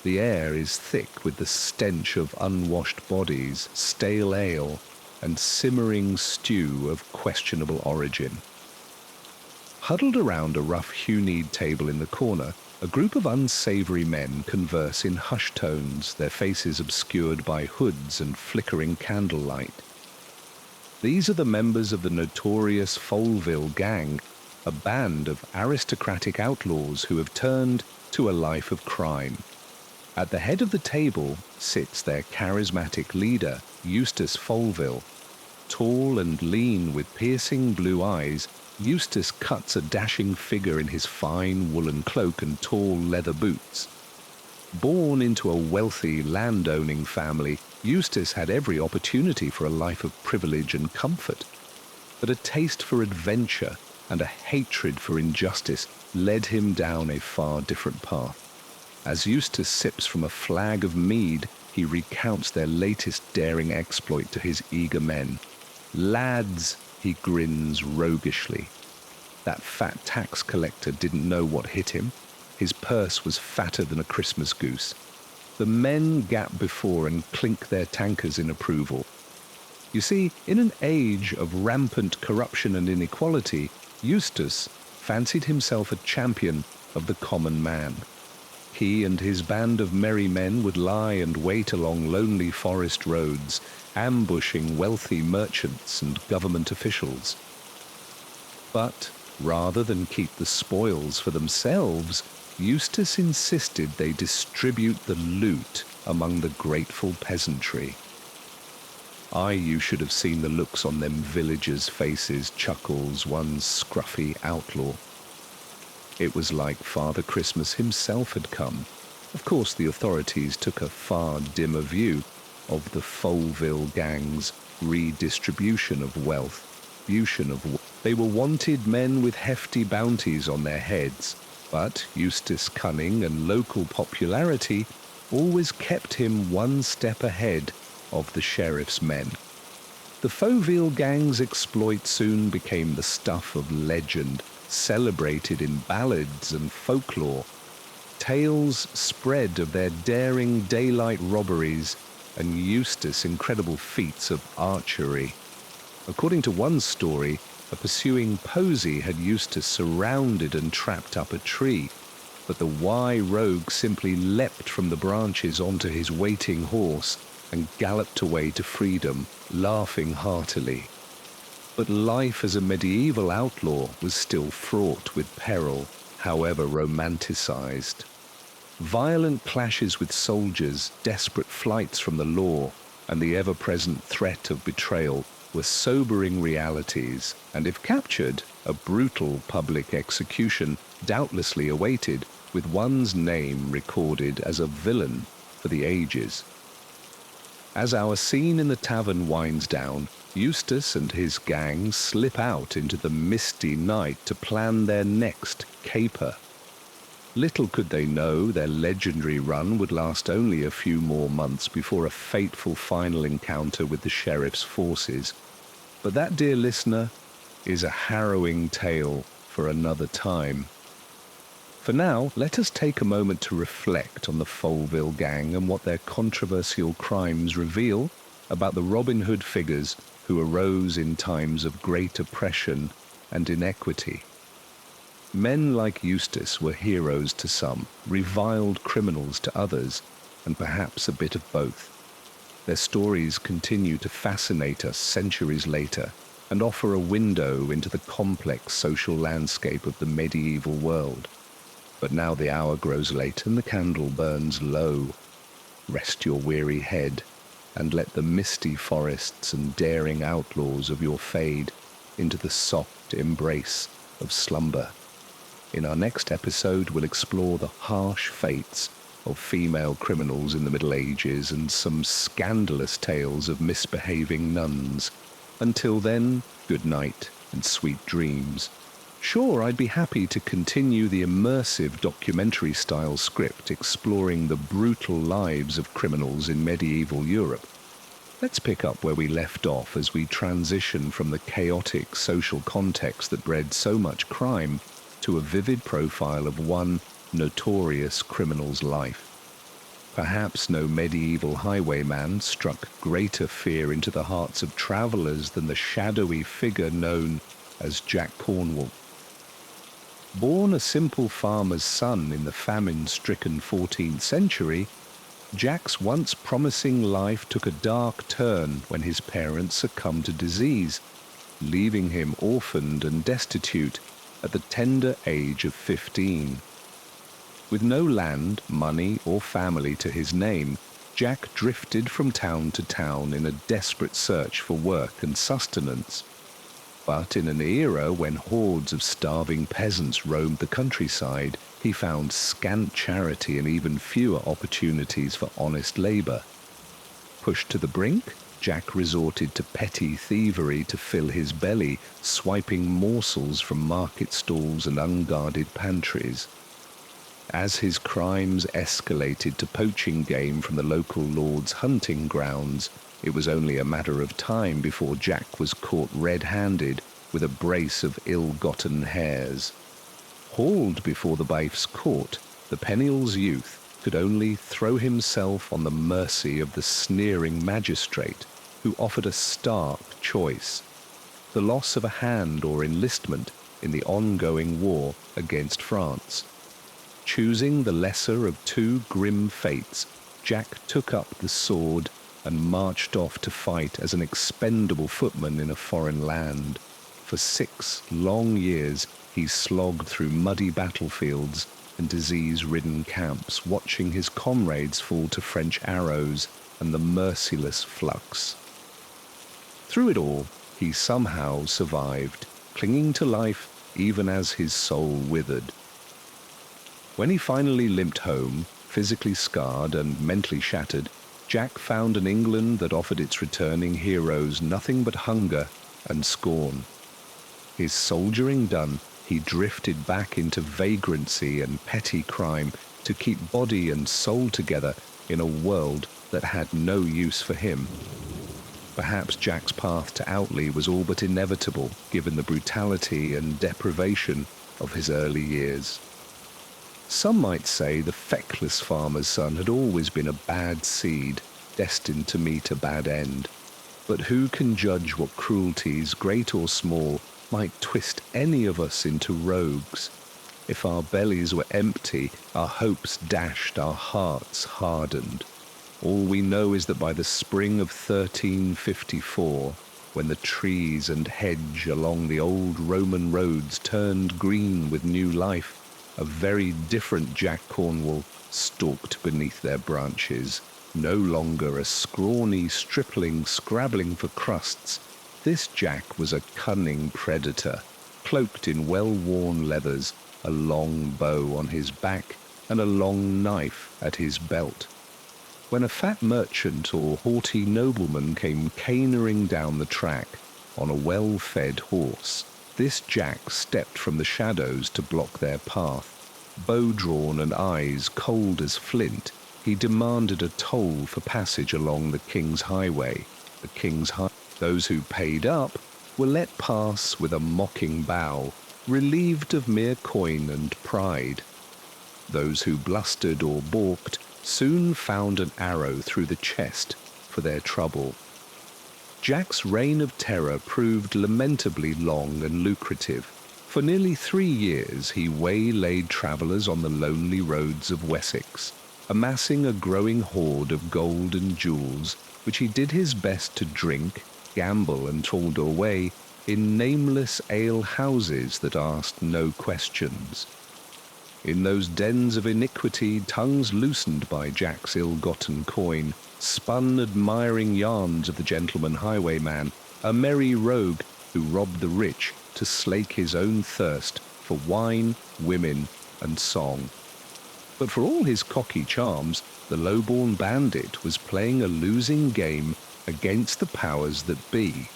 The air is thick with the stench of unwashed bodies, stale ale, and simmering stew of questionable origin. Huddled around a rough-hewn table in the corner, a group of unsavory men converse in hushed tones, their faces obscured by hoods and flickering candlelight. These are the members of the notorious Foleville gang, a band of aristocratic outlaws who have turned to a life of crime. At the head of the table sits their charismatic leader, Eustace Foleville, Tall and lean with piercing blue eyes, Eustace cuts a dashing figure in his fine woolen cloak and tall leather boots. Born into a wealthy land-owning family, Eustace had every opportunity for a life of privilege and comfort. But a taste for adventure and a hatred for injustice led him down a far different path. As Eustace sips from a flag of mead, he recounts their latest daring exploit to his eager men. "Lads," he grins roguishly. That fat tax collector didn't know what hit him. His purse was fatter than a Christmas goose. The men gap before and clink their tankers in approval. You see, in an age of rampant corruption and inequality, Eustace fancied himself a champion of the common man. He and his band of merry men would lie and wait along lonely forest roads, ambushing wealthy merchants and government officials. But rather than keep the spoils for themselves, Eustace insisted they distribute the loot among the grateful peasantry. You should have seen the looks on them villagers' faces, chuckles one scruffy outlaw. It was like Father Christmas himself had come. Of course, the authorities took a far dimmer view of the Folleville gang's redistribution of wealth. They were wanted men with hefty bounties on their heads, but Eustace's cunning and local popularity always kept him one step ahead of the sheriff's men. The Folleville gang's exploit soon became the stuff of legend, celebrated in ballads and folklore. Tales spread of their daring daylight robberies and Eustace's incredible feats of archery. According to one story, a pursuing posy had Eustace surrounded and trapped up a tree, but the wily rogue simply leapt from the branches onto his waiting horse and galloped away to freedom, laughing heartily. But life as a medieval outlaw was still fraught with peril, however romanticized. Violent clashes with soldiers, desperate flights from the law, and the ever-present threat of betrayal were sobering realities, and if captured, a brutal public execution doubtlessly awaited, with one's name recorded as a villain for the ages. As our scene in the tavern winds down, Eustace and his gang slip out into the misty night to plan their next caper. Little could they know their legendary run would last only a few more months before a fateful final encounter with the sheriff's forces. But that, dear listener, is a harrowing tale for another time. For now, let us take a moment to reflect on the Folleville gang and what their controversial crimes reveal about the Robin Hood figures who arose in times of great oppression and inequity. Men like Eustace were heroes to some, reviled criminals to others, and perhaps a bit of both. Their stories continue to fascinate us centuries later and offer a window into the complex social landscape of the medieval world. But now the hour grows late and the candle burns low. Rest your weary head and let the misty forests and daring outlaws of your fade into the soft embrace of slumber. In our next episode, we'll explore the harsh fates of female criminals in the Middle Ages and some scandalous tales of misbehaving nuns. Until then, good night and sweet dreams. Sure, I'd be happy to continue the immersive documentary-style script exploring the brutal lives of criminals in medieval Europe. Let's pick up where we left off as we transition from the chaotic social context that bred so much crime to a vivid profile of one notorious criminal's life. Perhaps no medieval highwayman struck greater fear into the hearts of travelers than the shadowy figure known as Jack Cornwall. Born a simple farmer's son in the famine-stricken 14th century, Jack's once promising life took a dark turn when his parents succumbed to disease, leaving him orphaned and destitute at the tender age of 15. With no land, money, or family to his name, Jack drifted from town to town in a desperate search for work and sustenance. But in an era when hordes of starving peasants roamed the countryside, he found scant charity and even fewer opportunities for honest labor. Pushed to the brink, Jack resorted to petty thievery to fill his belly, swiping morsels from market stalls and unguarded pantries. As his crimes escalated to poaching game from the local lord's hunting grounds, it was only a matter of time before Jack was caught red-handed with a brace of ill-gotten hares. Hauled before the bailiff's court, the penniless youth could only throw himself on the mercy of the sneering magistrate, who offered a stark choice: the loss of a hand or enlistment in the ongoing war against France. Choosing the lesser of two grim fates, Jack took up the sword and marched off to fight as an expendable footman in a foreign land. For 6 long years he slogged through muddy battlefields and disease-ridden camps, watching his comrades fall to French arrows and the merciless flux. Through it all, he somehow survived, clinging to life even as his soul withered. When he finally limped home, physically scarred and mentally shattered, Jack found an England that offered its returning heroes nothing but hunger and scorn. His soldiering done, he drifted back into vagrancy and petty crime to keep body and soul together in a world that had no use for him. Perhaps Jack's path to Outley was all but inevitable, given the brutality and deprivation of his early years. Some might say the feckless farmer's son had always been a bad seed, destined to meet a bad end. But who can judge what cruelties, great or small, might twist any of us into rogues? If our bellies were empty, our hopes dashed, our hearts hardened. All we know is that by the spring of 1354, when the trees and hedge along the old Roman roads turned green with new life, a very different Jack Cornwall stalked beneath their branches, no longer a scrawny stripling scrabbling for crusts. This Jack was a cunning predator, cloaked in well-worn leathers, a long bow on his back, and a long knife at his belt. When a fat merchant or haughty nobleman came canering down the track on a well-fed horse, this Jack stepped from the shadows to block their path. Bow drawn and eyes cold as flint, he demanded a toll for passage along the King's Highway. Those who paid up were let pass with a mocking bow, relieved of mere coin and pride. Those who blustered or balked soon found an arrow through the chest for their trouble. Jack's reign of terror proved lamentably long and lucrative. For nearly 3 years he waylaid travellers on the lonely roads of Wessex, amassing a growing hoard of gold and jewels, which he did his best to drink, gamble and tolder away in nameless ale-houses that asked no questions. In those dens of iniquity, tongues loosened by Jack's ill-gotten coin spun admiring yarns of the gentleman highwayman, a merry rogue who robbed the rich to slake his own thirst for wine, women, and song. But for all his cocky charms, the low-born bandit was playing a losing game against the powers that be.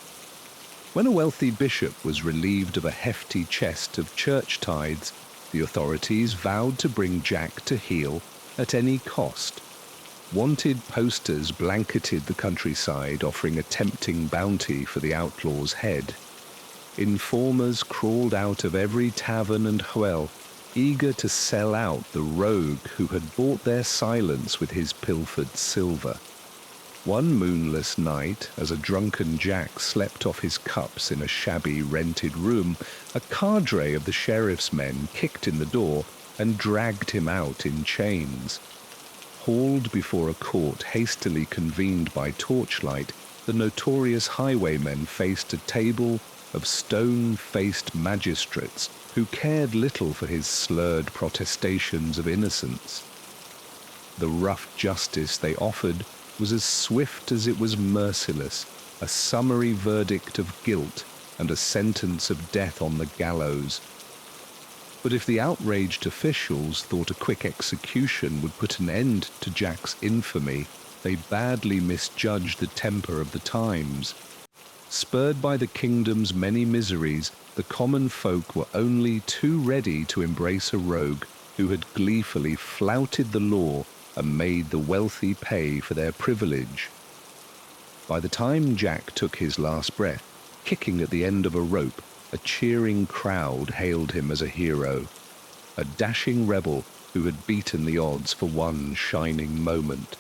When a wealthy bishop was relieved of a hefty chest of church tithes, the authorities vowed to bring Jack to heel at any cost. Wanted posters blanketed the countryside, offering a tempting bounty for the outlaw's head. Informers crawled out of every tavern and hoel, eager to sell out the rogue who had bought their silence with his pilfered silver. One moonless night, as a drunken Jack slept off his cups in a shabby rented room, a cadre of the sheriff's men kicked in the door and dragged him out in chains. Hauled before a court hastily convened by torchlight, the notorious highwaymen faced a table of stone-faced magistrates who cared little for his slurred protestations of innocence. The rough justice they offered was as swift as it was merciless, a summary verdict of guilt and a sentence of death on the gallows. But if the outraged officials thought a quick execution would put an end to Jack's infamy, they badly misjudged the temper of the times. Spurred by the kingdom's many miseries, the common folk were only too ready to embrace a rogue who had gleefully flouted the law and made the wealthy pay for their privilege. By the time Jack took his last breath, kicking at the end of a rope, a cheering crowd hailed him as a hero, a dashing rebel who had beaten the odds for one shining moment.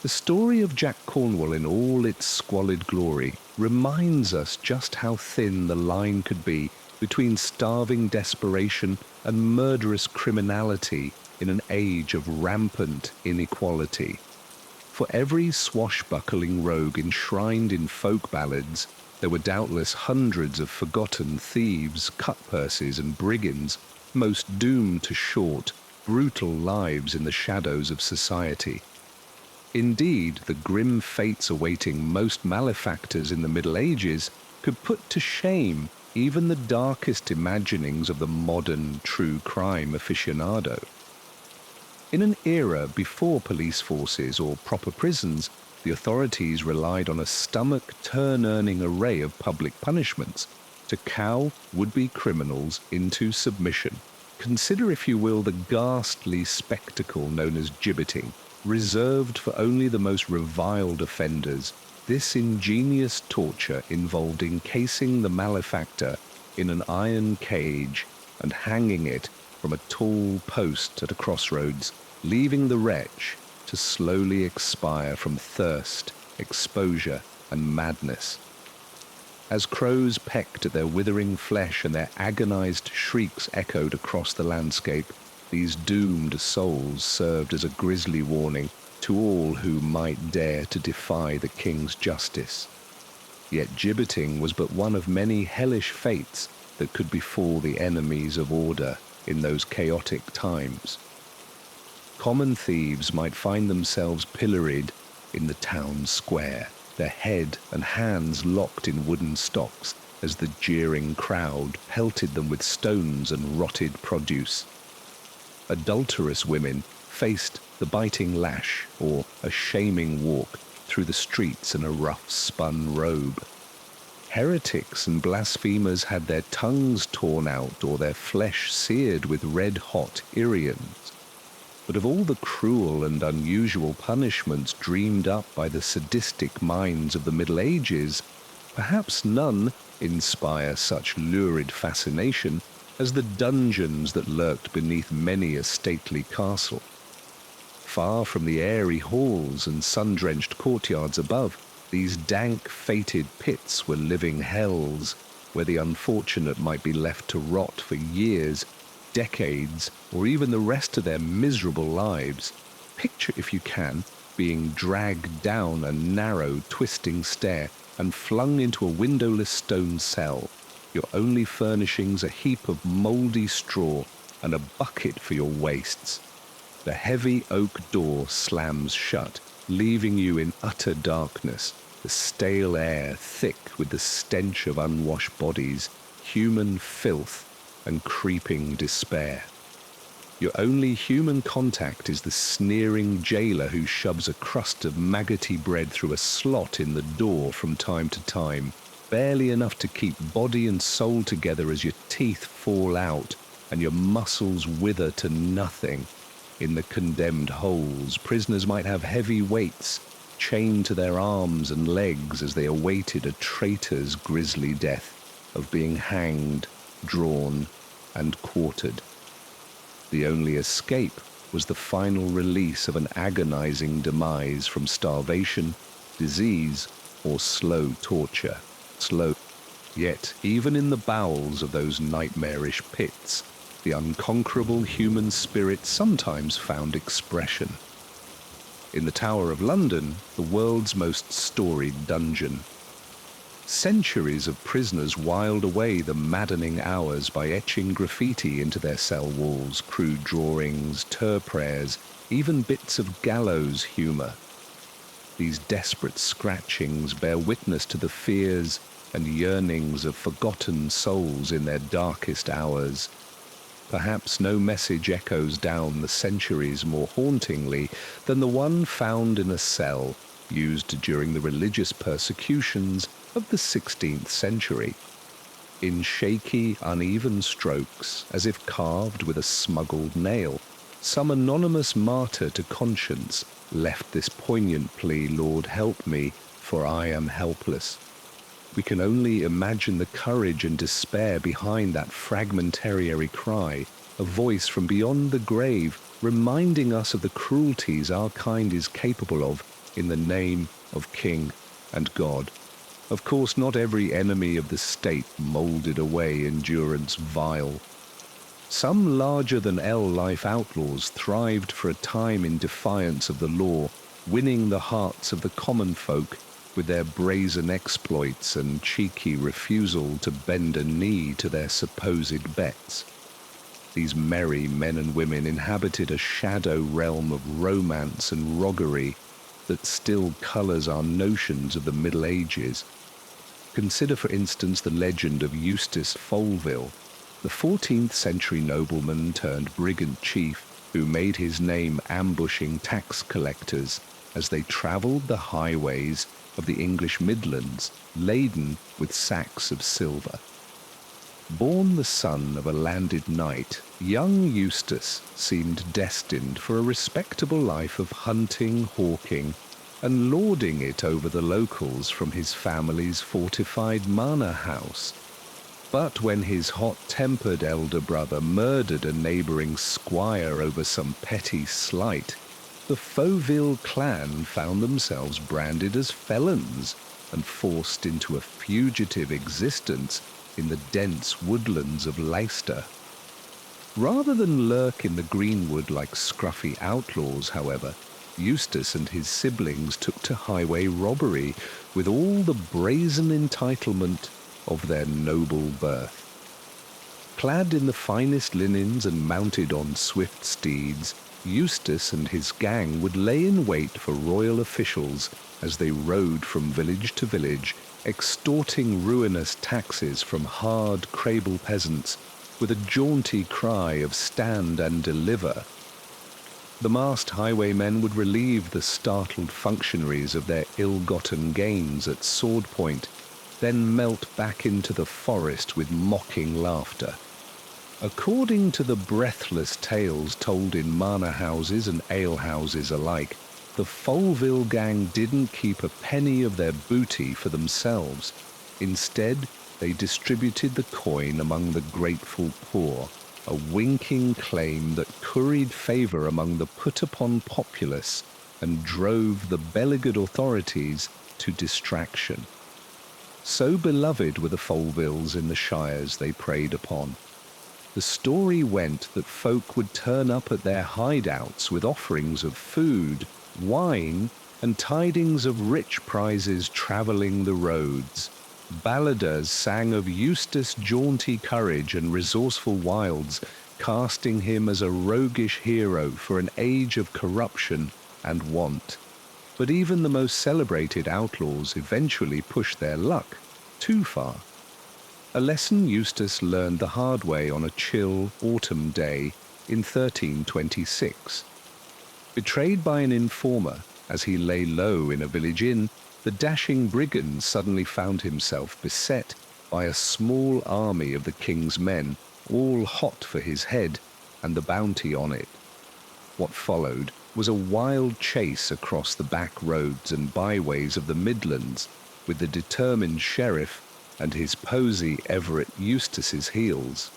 The story of Jack Cornwall in all its squalid glory reminds us just how thin the line could be between starving desperation and murderous criminality in an age of rampant inequality. For every swashbuckling rogue enshrined in folk ballads, there were doubtless hundreds of forgotten thieves, cutpurses, and brigands, most doomed to short, brutal lives in the shadows of society. Indeed, the grim fates awaiting most malefactors in the Middle Ages could put to shame even the darkest imaginings of the modern true crime aficionado. In an era before police forces or proper prisons, the authorities relied on a stomach-turn-earning array of public punishments to cow would-be criminals into submission. Consider, if you will, the ghastly spectacle known as gibbeting, reserved for only the most reviled offenders. This ingenious torture involved encasing the malefactor in an iron cage and hanging it from a tall post at a crossroads, leaving the wretch to slowly expire from thirst, exposure, and madness. As crows pecked at their withering flesh and their agonized shrieks echoed across the landscape, these doomed souls served as a grisly warning to all who might dare to defy the king's justice. Yet gibbeting was but one of many hellish fates that could befall the enemies of order in those chaotic times. Common thieves might find themselves pilloried in the town square, their head and hands locked in wooden stocks as the jeering crowd pelted them with stones and rotted produce. Adulterous women faced the biting lash or a shaming walk through the streets in a rough spun robe. Heretics and blasphemers had their tongues torn out or their flesh seared with red-hot irions. But of all the cruel and unusual punishments dreamed up by the sadistic minds of the Middle Ages, perhaps none inspire such lurid fascination as the dungeons that lurked beneath many a stately castle. Far from the airy halls and sun-drenched courtyards above, these dank, fated pits were living hells, where the unfortunate might be left to rot for years, decades, or even the rest of their miserable lives. Picture, if you can, being dragged down a narrow, twisting stair and flung into a windowless stone cell, your only furnishings a heap of mouldy straw and a bucket for your wastes. The heavy oak door slams shut, leaving you in utter darkness, the stale air thick with the stench of unwashed bodies, human filth, and creeping despair. Your only human contact is the sneering jailer who shoves a crust of maggoty bread through a slot in the door from time to time, barely enough to keep body and soul together as your teeth fall out and your muscles wither to nothing. In the condemned holes, prisoners might have heavy weights chained to their arms and legs as they awaited a traitor's grisly death of being hanged, drawn, and quartered. The only escape was the final release of an agonizing demise from starvation, disease, or slow torture. Yet, even in the bowels of those nightmarish pits, the unconquerable human spirit sometimes found expression. In the Tower of London, the world's most storied dungeon, Centuries of prisoners whiled away the maddening hours by etching graffiti into their cell walls, crude drawings, tur prayers, even bits of gallows humour. These desperate scratchings bear witness to the fears and yearnings of forgotten souls in their darkest hours. Perhaps no message echoes down the centuries more hauntingly than the one found in a cell used during the religious persecutions of the 16th century. In shaky, uneven strokes, as if carved with a smuggled nail, some anonymous martyr to conscience left this poignant plea, "Lord, help me, for I am helpless." We can only imagine the courage and despair behind that fragmentary cry, a voice from beyond the grave reminding us of the cruelties our kind is capable of in the name of King and God. Of course, not every enemy of the state moulded away endurance vile. Some larger-than-life outlaws thrived for a time in defiance of the law, winning the hearts of the common folk with their brazen exploits and cheeky refusal to bend a knee to their supposed bets. These merry men and women inhabited a shadow realm of romance and roguery that still colours our notions of the Middle Ages. Consider, for instance, the legend of Eustace Folville, the 14th century nobleman turned brigand chief who made his name ambushing tax collectors as they travelled the highways of the English Midlands laden with sacks of silver. Born the son of a landed knight, young Eustace seemed destined for a respectable life of hunting, hawking, and lording it over the locals from his family's fortified manor house. But when his hot-tempered elder brother murdered a neighbouring squire over some petty slight, the Folville clan found themselves branded as felons and forced into a fugitive existence in the dense woodlands of Leicester. Rather than lurk in the greenwood like scruffy outlaws, however, Eustace and his siblings took to highway robbery with all the brazen entitlement of their noble birth. Clad in the finest linens and mounted on swift steeds, Eustace and his gang would lay in wait for royal officials as they rode from village to village, extorting ruinous taxes from hard crable peasants with a jaunty cry of "stand and deliver." The masked highwaymen would relieve the startled functionaries of their ill-gotten gains at sword point, then melt back into the forest with mocking laughter. According to the breathless tales told in manor houses and alehouses alike, the Folville gang didn't keep a penny of their booty for themselves. Instead, they distributed the coin among the grateful poor, a winking claim that curried favour among the put-upon populace and drove the beleaguered authorities to distraction. So beloved were the Folvilles in the shires they preyed upon. The story went that folk would turn up at their hideouts with offerings of food, wine, and tidings of rich prizes travelling the roads. Balladers sang of Eustace's jaunty courage and resourceful wilds, casting him as a roguish hero for an age of corruption and want. But even the most celebrated outlaws eventually pushed their luck too far. A lesson Eustace learned the hard way on a chill autumn day in 1326. Betrayed by an informer as he lay low in a village inn, the dashing brigand suddenly found himself beset by a small army of the king's men, all hot for his head and the bounty on it. What followed was a wild chase across the back roads and byways of the Midlands, with the determined sheriff and his posy ever at Eustace's heels.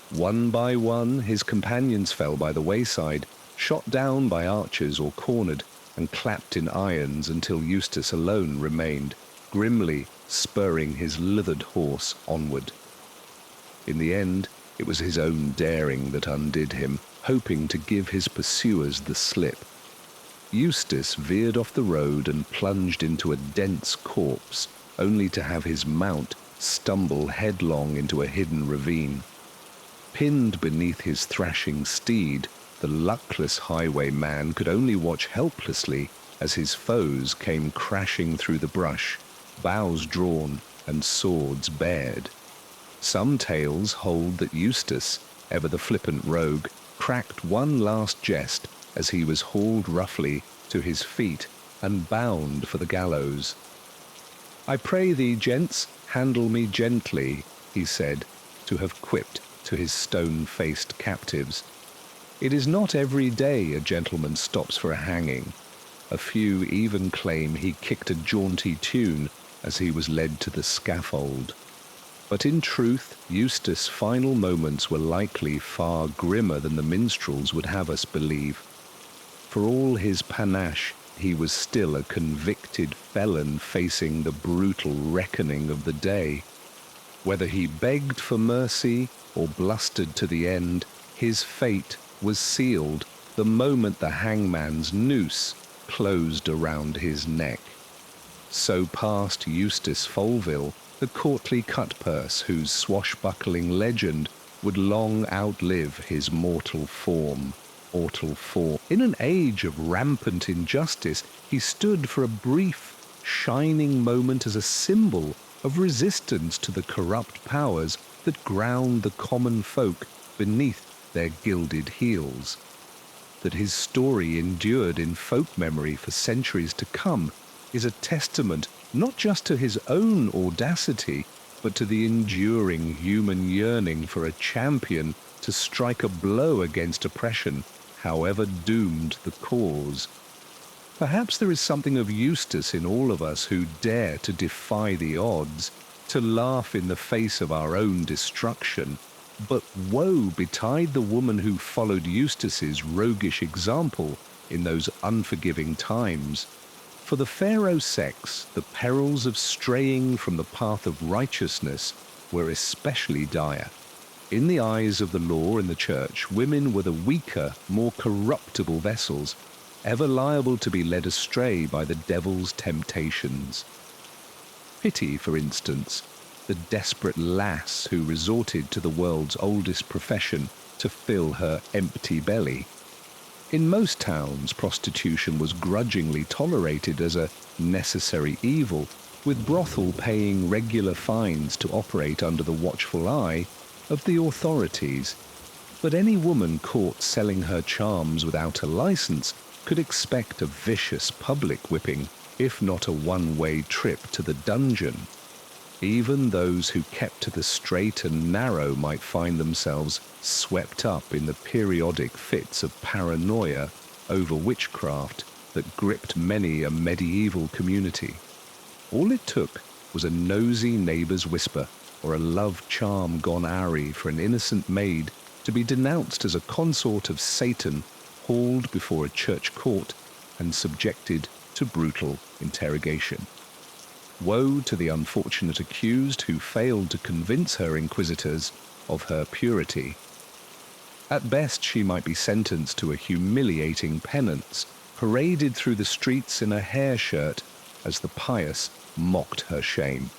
One by one, his companions fell by the wayside, shot down by archers or cornered, and clapped in irons until Eustace alone remained, grimly spurring his leathered horse onward. In the end, it was his own daring that undid him, hoping to give his pursuers the slip. Eustace veered off the road and plunged into a dense copse, only to have his mount stumble headlong into a hidden ravine. Pinned beneath his thrashing steed, the luckless highwayman could only watch helplessly as his foes came crashing through the brush, bows drawn and swords bared. Some tales hold that Eustace, ever the flippant rogue, cracked one last jest as he was hauled roughly to his feet and bound for the gallows. "I pray thee, gents, handle me gently," he said, to have quipped to his stone-faced captives. It is not every day a gentleman stops for a hanging. A few even claim he kicked a jaunty tune as he was led to the scaffold. But in truth, Eustace's final moments were likely far grimmer than the minstrels would have us believe. For all his panache, he was still a convicted felon facing the brutal reckoning of the day. Whether he begged for mercy or blustered to the end, his fate was sealed the moment the hangman's noose closed around his neck. So passed Eustace Folville, the courtly cutpurse whose swashbuckling legend would long outlive his mortal form. In an age of rampant injustice, he stood for a brief, shining moment as a symbol of resistance to the corrupt powers that ground the common folk beneath their gilded heels. That his story endured in folk memory for centuries to come is a testament not just to his own audacity, but to the enduring human yearning for a champion to strike a blow against oppression, however doomed the cause. Perhaps there is something of Eustace in all of us who dare to defy the odds, to laugh in the face of our own destruction. But woe betide the woman who followed Eustace's roguish example in those unforgiving times. For the Pharaoh sex, the perils of straying from the path of righteousness were especially dire. In the eyes of the law and the church, women were the weaker, more corruptible vessels, ever liable to be led astray by the devil's temptations. Pity, for instance, the desperate lass who resorted to the world's oldest profession to fill her empty belly. In most towns, prostitution was grudgingly tolerated as a necessary evil, with brothel paying regular fines to operate under the watchful eye of the authorities. But any woman caught selling her charms without a license could expect a vicious public whipping, if not a one-way trip to the dungeon. Even those who kept to the straight and narrow might find themselves swept up in the periodic fits of paranoia over witchcraft that gripped many a medieval community. All it took was a nosy neighbor's whisper or a love charm gone awry for an innocent maid to be denounced as a consort of Satan, hauled before a church court and subjected to brutal interrogation. Woe to the unfortunate accused who failed to convince her inquisitors of her purity. At best, she might be sentenced to a humiliating penance, paraded through the streets in a hair shirt as the pious mocked her shame.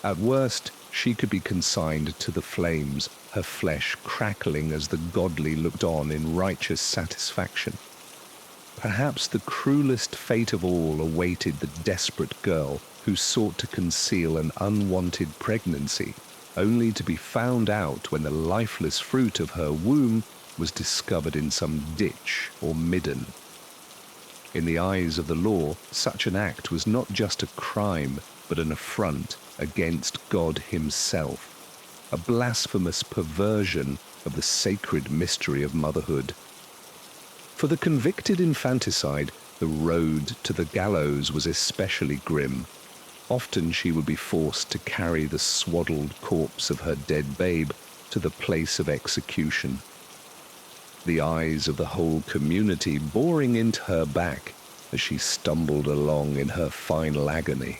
At worst, she could be consigned to the flames, her flesh crackling as the godly looked on in righteous satisfaction. Perhaps the cruelest fate of all awaited the desperate girl who sought to conceal an unwanted pregnancy, only to be found out when the lifeless fruit of her womb was discovered in some ditch or midden. In the eyes of the law, such an act was not just a crime, but an affront against God himself, a blasphemous perversion of the sacred mystery of motherhood. For the convicted infanticide, the road to the gallows was especially grim. Often she would be forced to carry the swaddled corpse of her dead babe to the place of execution. The eyes of the whole community boring into her back as she stumbled along in her final agony.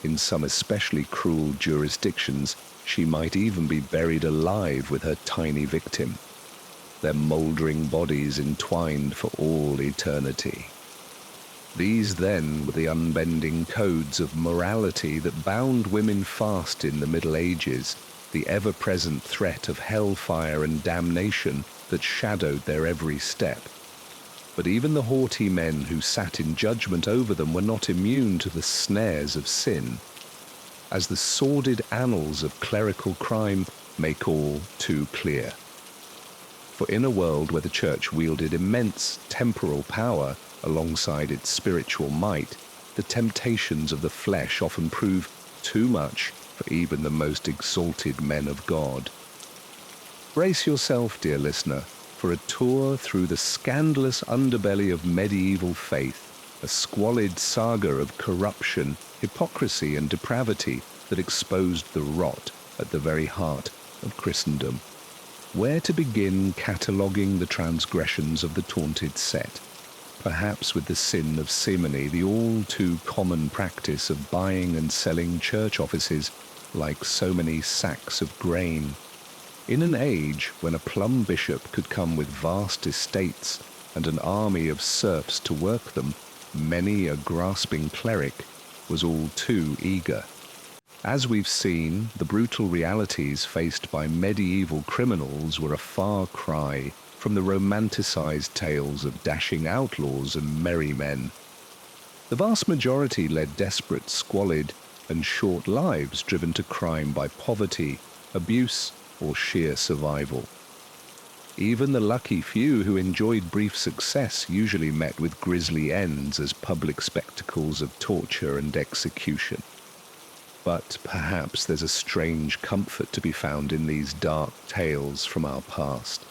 In some especially cruel jurisdictions, she might even be buried alive with her tiny victim, their mouldering bodies entwined for all eternity. These then were the unbending codes of morality that bound women fast in the Middle Ages, the ever-present threat of hellfire and damnation that shadowed their every step. But even the haughty men who sat in judgment over them were not immune to the snares of sin, as the sordid annals of clerical crime make all too clear. For in a world where the Church wielded immense temporal power alongside its spiritual might, the temptations of the flesh often prove too much for even the most exalted men of God. Brace yourself, dear listener, for a tour through the scandalous underbelly of medieval faith, a squalid saga of corruption, hypocrisy and depravity that exposed the rot at the very heart of Christendom. Where to begin cataloguing the transgressions of the taunted set? Perhaps with the sin of simony, the all-too-common practice of buying and selling church offices like so many sacks of grain. In an age when a plum bishop could come with vast estates and an army of serfs to work them, many a grasping cleric was all too eager. As we've seen, the brutal realities faced by medieval criminals were a far cry from the romanticized tales of dashing outlaws and merry men. The vast majority led desperate, squalid, and short lives driven to crime by poverty, abuse, or sheer survival. Even the lucky few who enjoyed brief success usually met with grisly ends as public spectacles of torture and execution. But perhaps there's a strange comfort to be found in these dark tales from our past.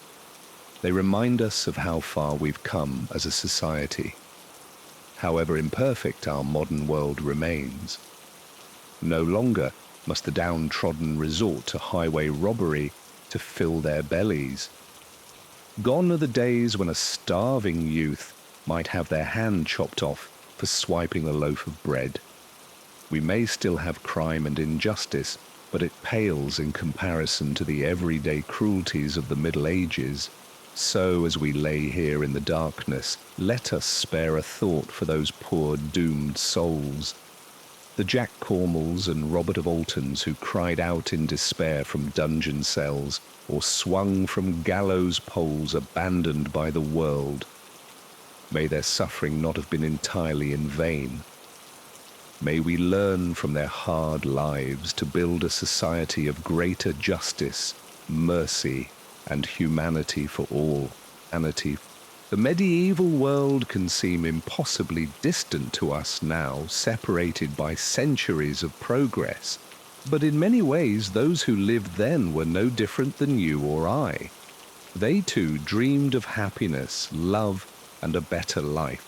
They remind us of how far we've come as a society. However imperfect our modern world remains. No longer must the downtrodden resort to highway robbery to fill their bellies. Gone are the days when a starving youth might have their hand chopped off for swiping a loaf of bread. We may still have crime and injustice, but it pales in comparison to the everyday cruelties of the Middle Ages. So, as we lay here in the darkness, let us spare a thought for those poor doomed souls. The Jack Cormals and Robert of Altons who cried out in despair from dungeon cells or swung from gallows poles abandoned by the world. May their suffering not have been entirely in vain. May we learn from their hard lives to build a society of greater justice, mercy, and humanity for all. The medieval world can seem impossibly distant to us now, separated by centuries of progress. But in many ways, those who lived then were no different than you or I. They too dreamed of happiness, love, and a better life.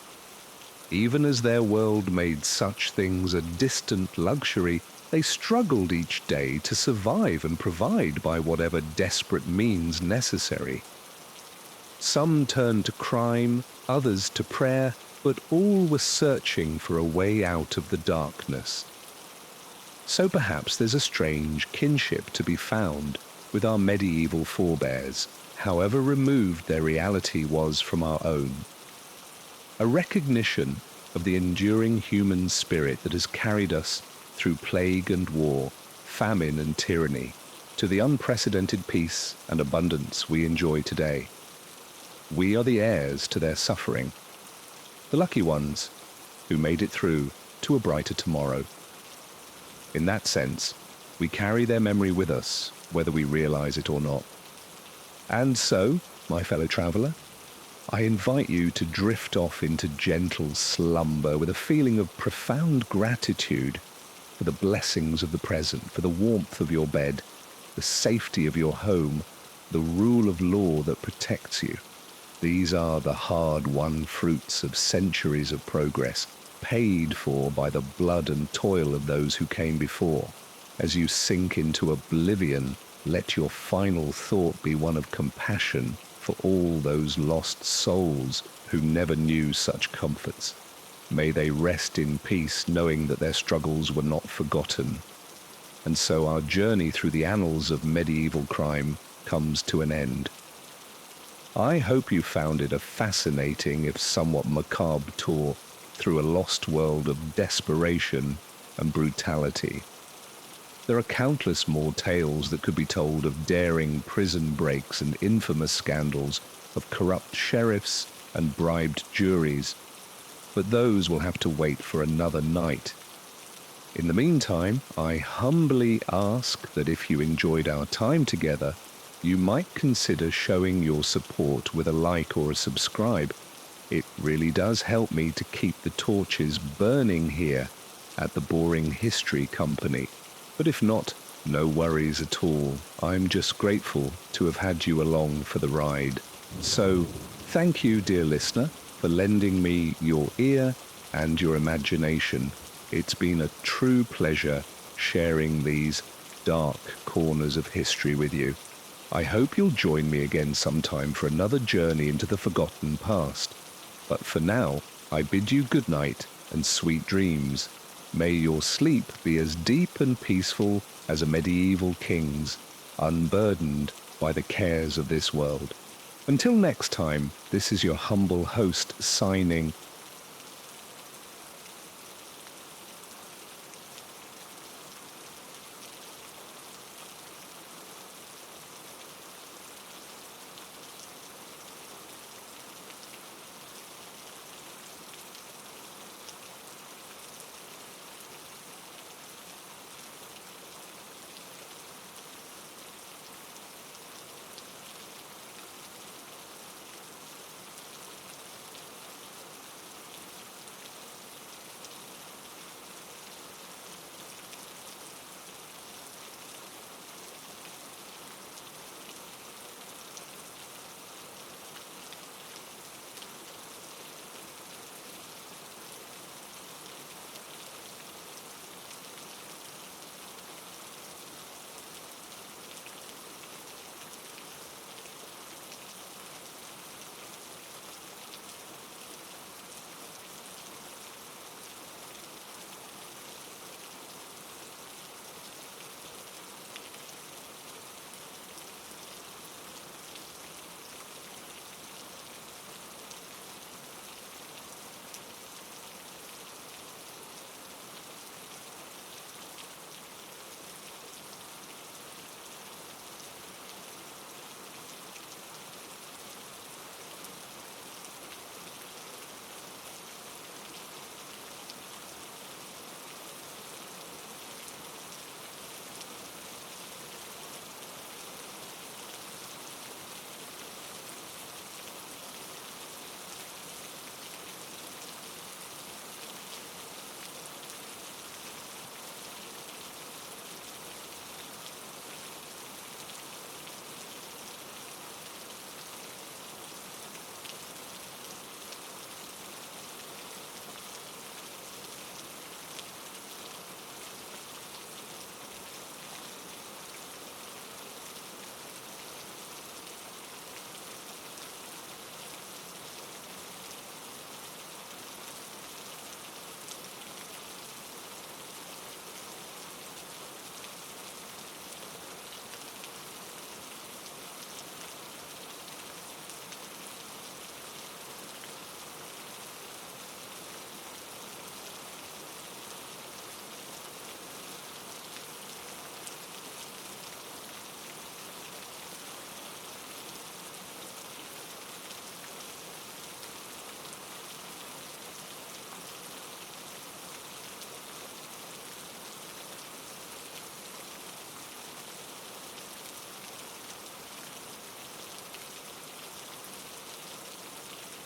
Even as their world made such things a distant luxury, they struggled each day to survive and provide by whatever desperate means necessary. Some turned to crime, others to prayer, but all were searching for a way out of the darkness. So perhaps there's a strange kinship to be found with our medieval forebears, however removed their reality was from our own. A recognition of the enduring human spirit that has carried us through plague and war, famine and tyranny, to the unprecedented peace and abundance we enjoy today. We are the heirs to their suffering, the lucky ones who made it through to a brighter tomorrow. In that sense, we carry their memory with us, whether we realize it or not. And so, my fellow traveler, I invite you to drift off into gentle slumber with a feeling of profound gratitude for the blessings of the present, for the warmth of your bed, the safety of your home, the rule of law that protects you. These are the hard-won fruits of centuries of progress, paid for by the blood and toil of those who came before. As you sink into oblivion, let your final thought be one of compassion for all those lost souls who never knew such comforts. May they rest in peace, knowing that their struggles were not forgotten. And so our journey through the annals of medieval crime comes to an end. I hope you found it a fascinating, if somewhat macabre tour through a lost world of desperation and brutality. There are countless more tales that could be told of daring prison breaks and infamous scandals, of corrupt sheriffs and bribed juries, but those will have to wait for another night. In the meantime, I humbly ask that if you enjoyed our time together, you might consider showing your support with a like or a subscribe. It really does help me to keep the torches burning here at the Boring History Company. But if not, no worries at all. I'm just grateful to have had you along for the ride. So, thank you, dear listener, for lending me your ear and your imagination. It's been a true pleasure sharing these dark corners of history with you. I hope you'll join me again sometime for another journey into the forgotten past. But for now, I bid you good night and sweet dreams. May your sleep be as deep and peaceful as a medieval king's, unburdened by the cares of this world. Until next time, this is your humble host signing